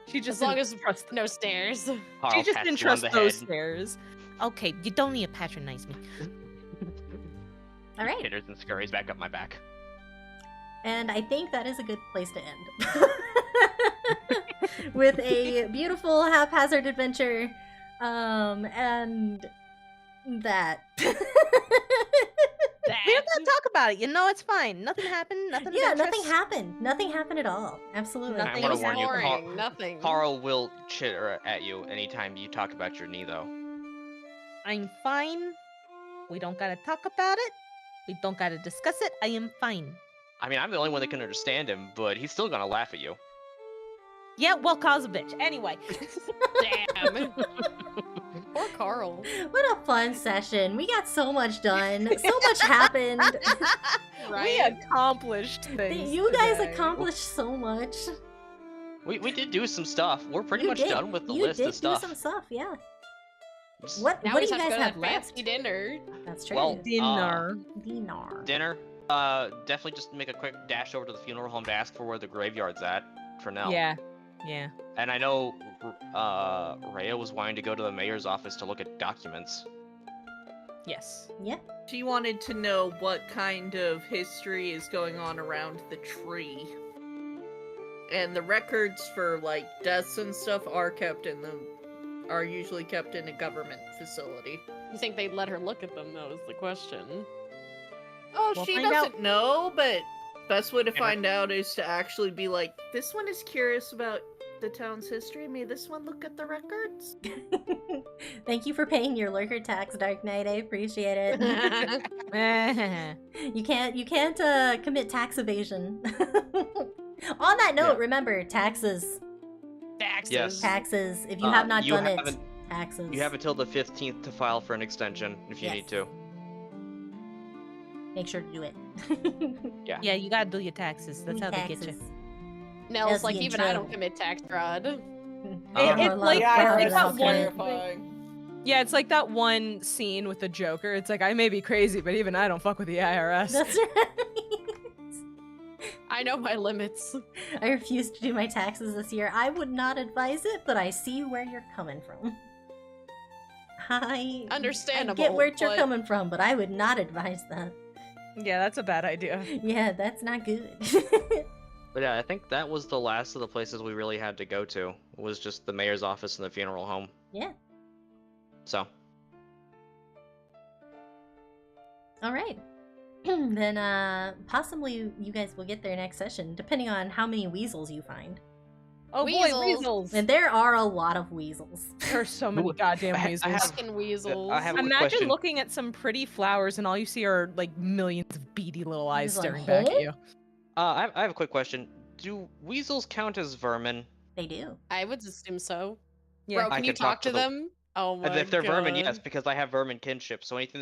B: She just
E: As long
B: didn't
E: as
B: trust
E: no stairs.
D: Carl
B: She just
D: pats
B: didn't
D: you on
B: trust
D: the
B: those
D: head.
B: stairs. Okay, you don't need to patronize me.
A: All right.
D: Hitters and scurries back up my back.
A: And I think that is a good place to end. With a beautiful haphazard adventure. And that.
B: We don't have to talk about it. You know, it's fine. Nothing happened. Nothing.
A: Yeah,
B: of
A: nothing
B: interest.
A: happened. Nothing happened at all. Absolutely.
B: Nothing
E: It
D: wanna
E: was
D: warn you,
E: boring. Nothing.
D: Carl will chitter at you anytime you talk about your knee, though.
B: I'm fine. We don't gotta talk about it. We don't gotta discuss it. I am fine.
D: I mean, I'm the only one that can understand him, but he's still gonna laugh at you.
B: Yeah, well, cause a bitch. Anyway.
E: Damn. Poor Carl.
A: What a fun session. We got so much done. So much happened.
B: We accomplished things.
A: You guys
B: today.
A: accomplished so much.
D: We did do some stuff. We're pretty
A: You
D: much
A: did.
D: done with the
A: You
D: list
A: did
D: of stuff.
A: do some stuff, yeah.
D: Just
A: What
E: Now
A: do
E: we
A: you
E: just have
A: guys
E: to go to
A: have
E: that
A: left?
E: fancy dinner.
A: That's true.
D: Well,
B: Dinner.
A: Dinar.
D: Dinner. Definitely just make a quick dash over to the funeral home to ask for where the graveyard's at for now.
B: Yeah. Yeah.
D: And I know Rhea was wanting to go to the mayor's office to look at documents.
B: Yes.
A: Yeah.
C: She wanted to know what kind of history is going on around the tree. And the records for, like, deaths and stuff are usually kept in a government facility.
E: You think they'd let her look at them? That was the question.
C: Oh,
B: We'll
C: she
B: find
C: doesn't know, but best way to
D: Yeah.
C: find out is to actually be like, this one is curious about the town's history. May this one look at the records?
A: Thank you for paying your lurker tax, Dark Knight. I appreciate it. You can't commit tax evasion. On that note,
D: Yeah.
A: remember taxes.
E: Taxes.
D: Yes.
A: Taxes. If you have not done it,
D: haven't-
A: taxes.
D: You have until the 15th to file for an extension if you
A: Yes.
D: need to.
A: Make sure to do it.
B: Yeah, you gotta do your taxes. That's how they get you.
A: Taxes.
E: Nell's
A: Else
E: like,
A: be in
E: even I don't
A: trouble.
E: commit tax fraud.
B: It's
A: Or
B: like-
A: fraud
B: I think that
A: about
B: one-
A: it.
B: Yeah, it's like that one scene with the Joker. It's like, I may be crazy, but even I don't fuck with the IRS.
A: That's right.
E: I know my limits.
A: I refuse to do my taxes this year. I would not advise it, but I see where you're coming from. I
E: Understandable.
A: get where you're
E: but
A: coming from, but I would not advise that.
B: Yeah, that's a bad idea.
A: Yeah, that's not good.
D: But yeah, I think that was the last of the places we really had to go to. It was just the mayor's office and the funeral home.
A: Yeah.
D: So,
A: All right. then possibly you guys will get there next session, depending on how many weasels you find.
B: Oh boy,
E: Weasels.
B: weasels!
A: And there are a lot of weasels.
B: There are so many
D: Well,
B: goddamn
D: I ha- I
B: weasels.
D: have-
E: Fucking weasels.
D: I have a quick
B: Imagine
D: question.
B: looking at some pretty flowers and all you see are like millions of beady little eyes
A: Just like,
B: staring back
A: "Huh?"
B: at you.
D: I have a quick question. Do weasels count as vermin?
A: They do.
E: I would assume so.
B: Yeah.
E: Bro,
D: I
E: can you
D: could talk
E: talk
D: to
E: to
D: the-
E: them? Oh my god.
D: If they're vermin, yes, because I have vermin kinship. So anything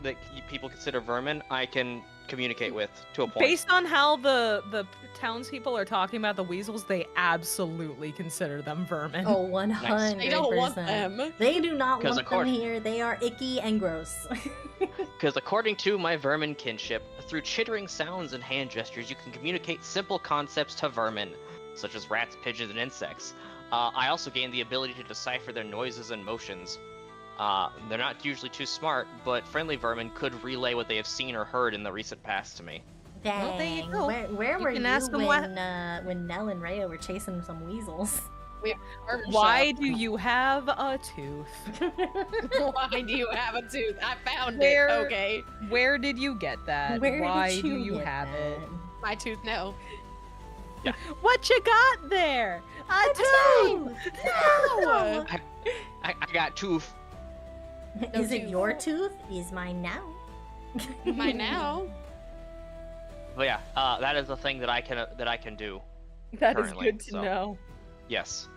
D: that people consider vermin, I can communicate with to a point.
B: Based on how the townspeople are talking about the weasels, they absolutely consider them vermin.
A: Oh, 100%.
E: They don't want them.
A: They do not
D: 'Cause
A: want them here. They are icky and gross.
D: Because according to my vermin kinship, through chittering sounds and hand gestures, you can communicate simple concepts to vermin, such as rats, pigeons, and insects. I also gained the ability to decipher their noises and motions. They're not usually too smart, but friendly vermin could relay what they have seen or heard in the recent past to me.
A: Dang.
B: Well, there you go.
A: Where
B: You
A: were
B: can
A: you
B: ask them what-
A: when Nell and Rhea were chasing some weasels?
E: Barber
B: Why
E: shop.
B: do you have a tooth?
E: Why do you have a tooth? I found
B: Where-
E: it. Okay.
B: Where did you get that?
A: Where
B: Why
A: did
B: do
A: you
B: you
A: get
B: have it?
A: that?
E: My tooth, no.
B: What you got there? A tooth!
E: No!
D: I got tooth.
E: No
A: Is it
E: tooth.
A: your tooth? Is mine now?
E: Mine now.
D: But yeah, that is a thing that I can do.
B: That is
D: Currently,
B: good to
D: so.
B: know.
D: Yes.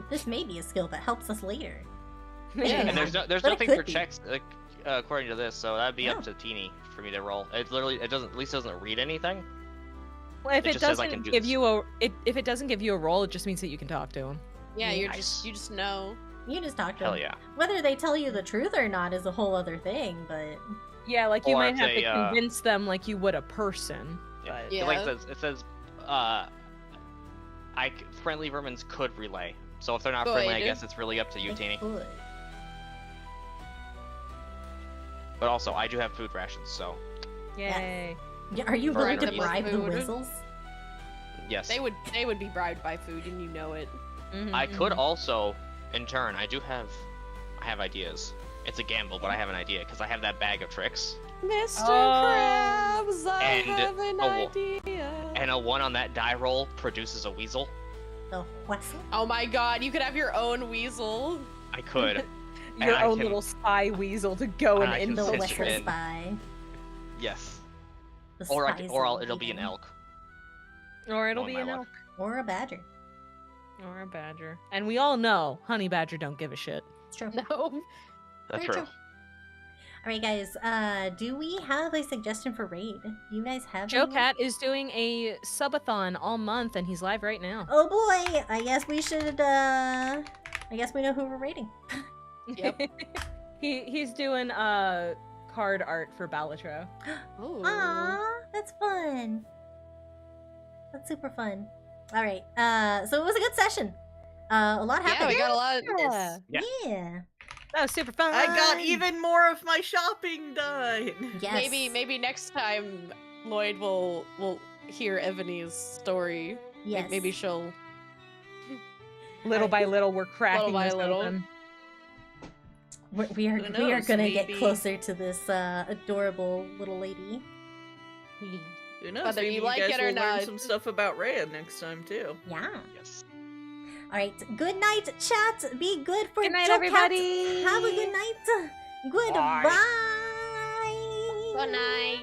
A: This may be a skill that helps us later.
E: Yeah.
D: And there's
A: But it
D: nothing for
A: could be.
D: checks according to this, so that'd be
A: Yeah.
D: up to Teeny for me to roll. It literally it doesn't at least doesn't read anything.
B: Well, if
D: It
B: it,
D: just says I
B: doesn't
D: can do
B: give
D: this.
B: you a if it doesn't give you a roll, it just means that you can talk to him.
E: Yeah, you
D: Nice.
E: just know.
A: You just talk to
D: Hell
A: them.
D: yeah.
A: Whether they tell you the truth or not is a whole other thing, but
B: Yeah, like you
D: Or
B: might
D: if
B: have
D: they,
B: to convince them like you would a person.
D: Yeah.
B: But
E: Yeah.
D: Like it says friendly vermins could relay. So if they're not friendly, I
E: Good.
D: guess it's really up to you,
A: it
D: Teeny.
A: could.
D: But also, I do have food rations, so
B: Yay.
A: Yeah, are you
D: For
A: willing to
D: enemies.
A: bribe the
E: Food.
A: whistles?
D: yes.
E: They would be bribed by food, and you know it.
B: Mhm,
D: I could
B: mhm.
D: also, in turn, I have ideas. It's a gamble, but I have an idea because I have that bag of tricks,
E: Mr.
B: Oh.
E: Krabs, I
D: And-
E: have an
D: oh,
E: idea.
D: and a 1 on that die roll produces a weasel.
A: The whistle?
E: Oh my god, you could have your own weasel.
D: I could.
B: Your
D: I
B: own
D: can-
B: little spy weasel to go and
D: I can
A: The
D: Since
B: infiltrate.
D: you're
A: whistle
D: in.
A: spy.
D: Yes.
A: The
D: Or
A: spies
D: it'll be an
A: leading.
D: elk.
B: Or it'll
D: Knowing
B: be
D: my
B: an
D: luck.
B: elk.
A: Or a badger.
B: Or a badger. And we all know honey badger don't give a shit.
A: It's true.
E: No.
D: That's
A: Very
D: true.
A: Alright guys, do we have a suggestion for raid? You guys have
B: Joe
A: any?
B: Cat is doing a subathon all month and he's live right now.
A: Oh boy! I guess we should I guess we know who we're raiding.
E: Yep.
B: He's doing card art for Balatro.
E: Ooh.
A: Aww, that's fun. That's super fun. Alright, so it was a good session. A lot
E: Yeah,
A: happened.
E: we got a lot.
B: Yeah.
D: Yeah.
A: Yeah.
B: That was super fun.
C: I got even more of my shopping done.
A: Yes.
E: Maybe next time Lloyd will hear Ebony's story.
A: Yes.
E: Maybe she'll.
B: Little by little, we're cracking
E: by
B: this
E: little.
B: open.
A: We are
C: Who
A: we are
C: knows,
A: gonna get
C: maybe-
A: closer to this adorable little lady.
C: Who knows?
E: Whether
C: Maybe
E: you
C: you
E: like
C: guys
E: it or
C: will learn
E: not.
C: some stuff about Rhea next time too.
A: Yeah.
D: Yes.
A: Alright. Good night, chat. Be good for
B: Good night,
A: Joe
B: everybody.
A: Cat. Have a good night. Goodbye.
E: Good night.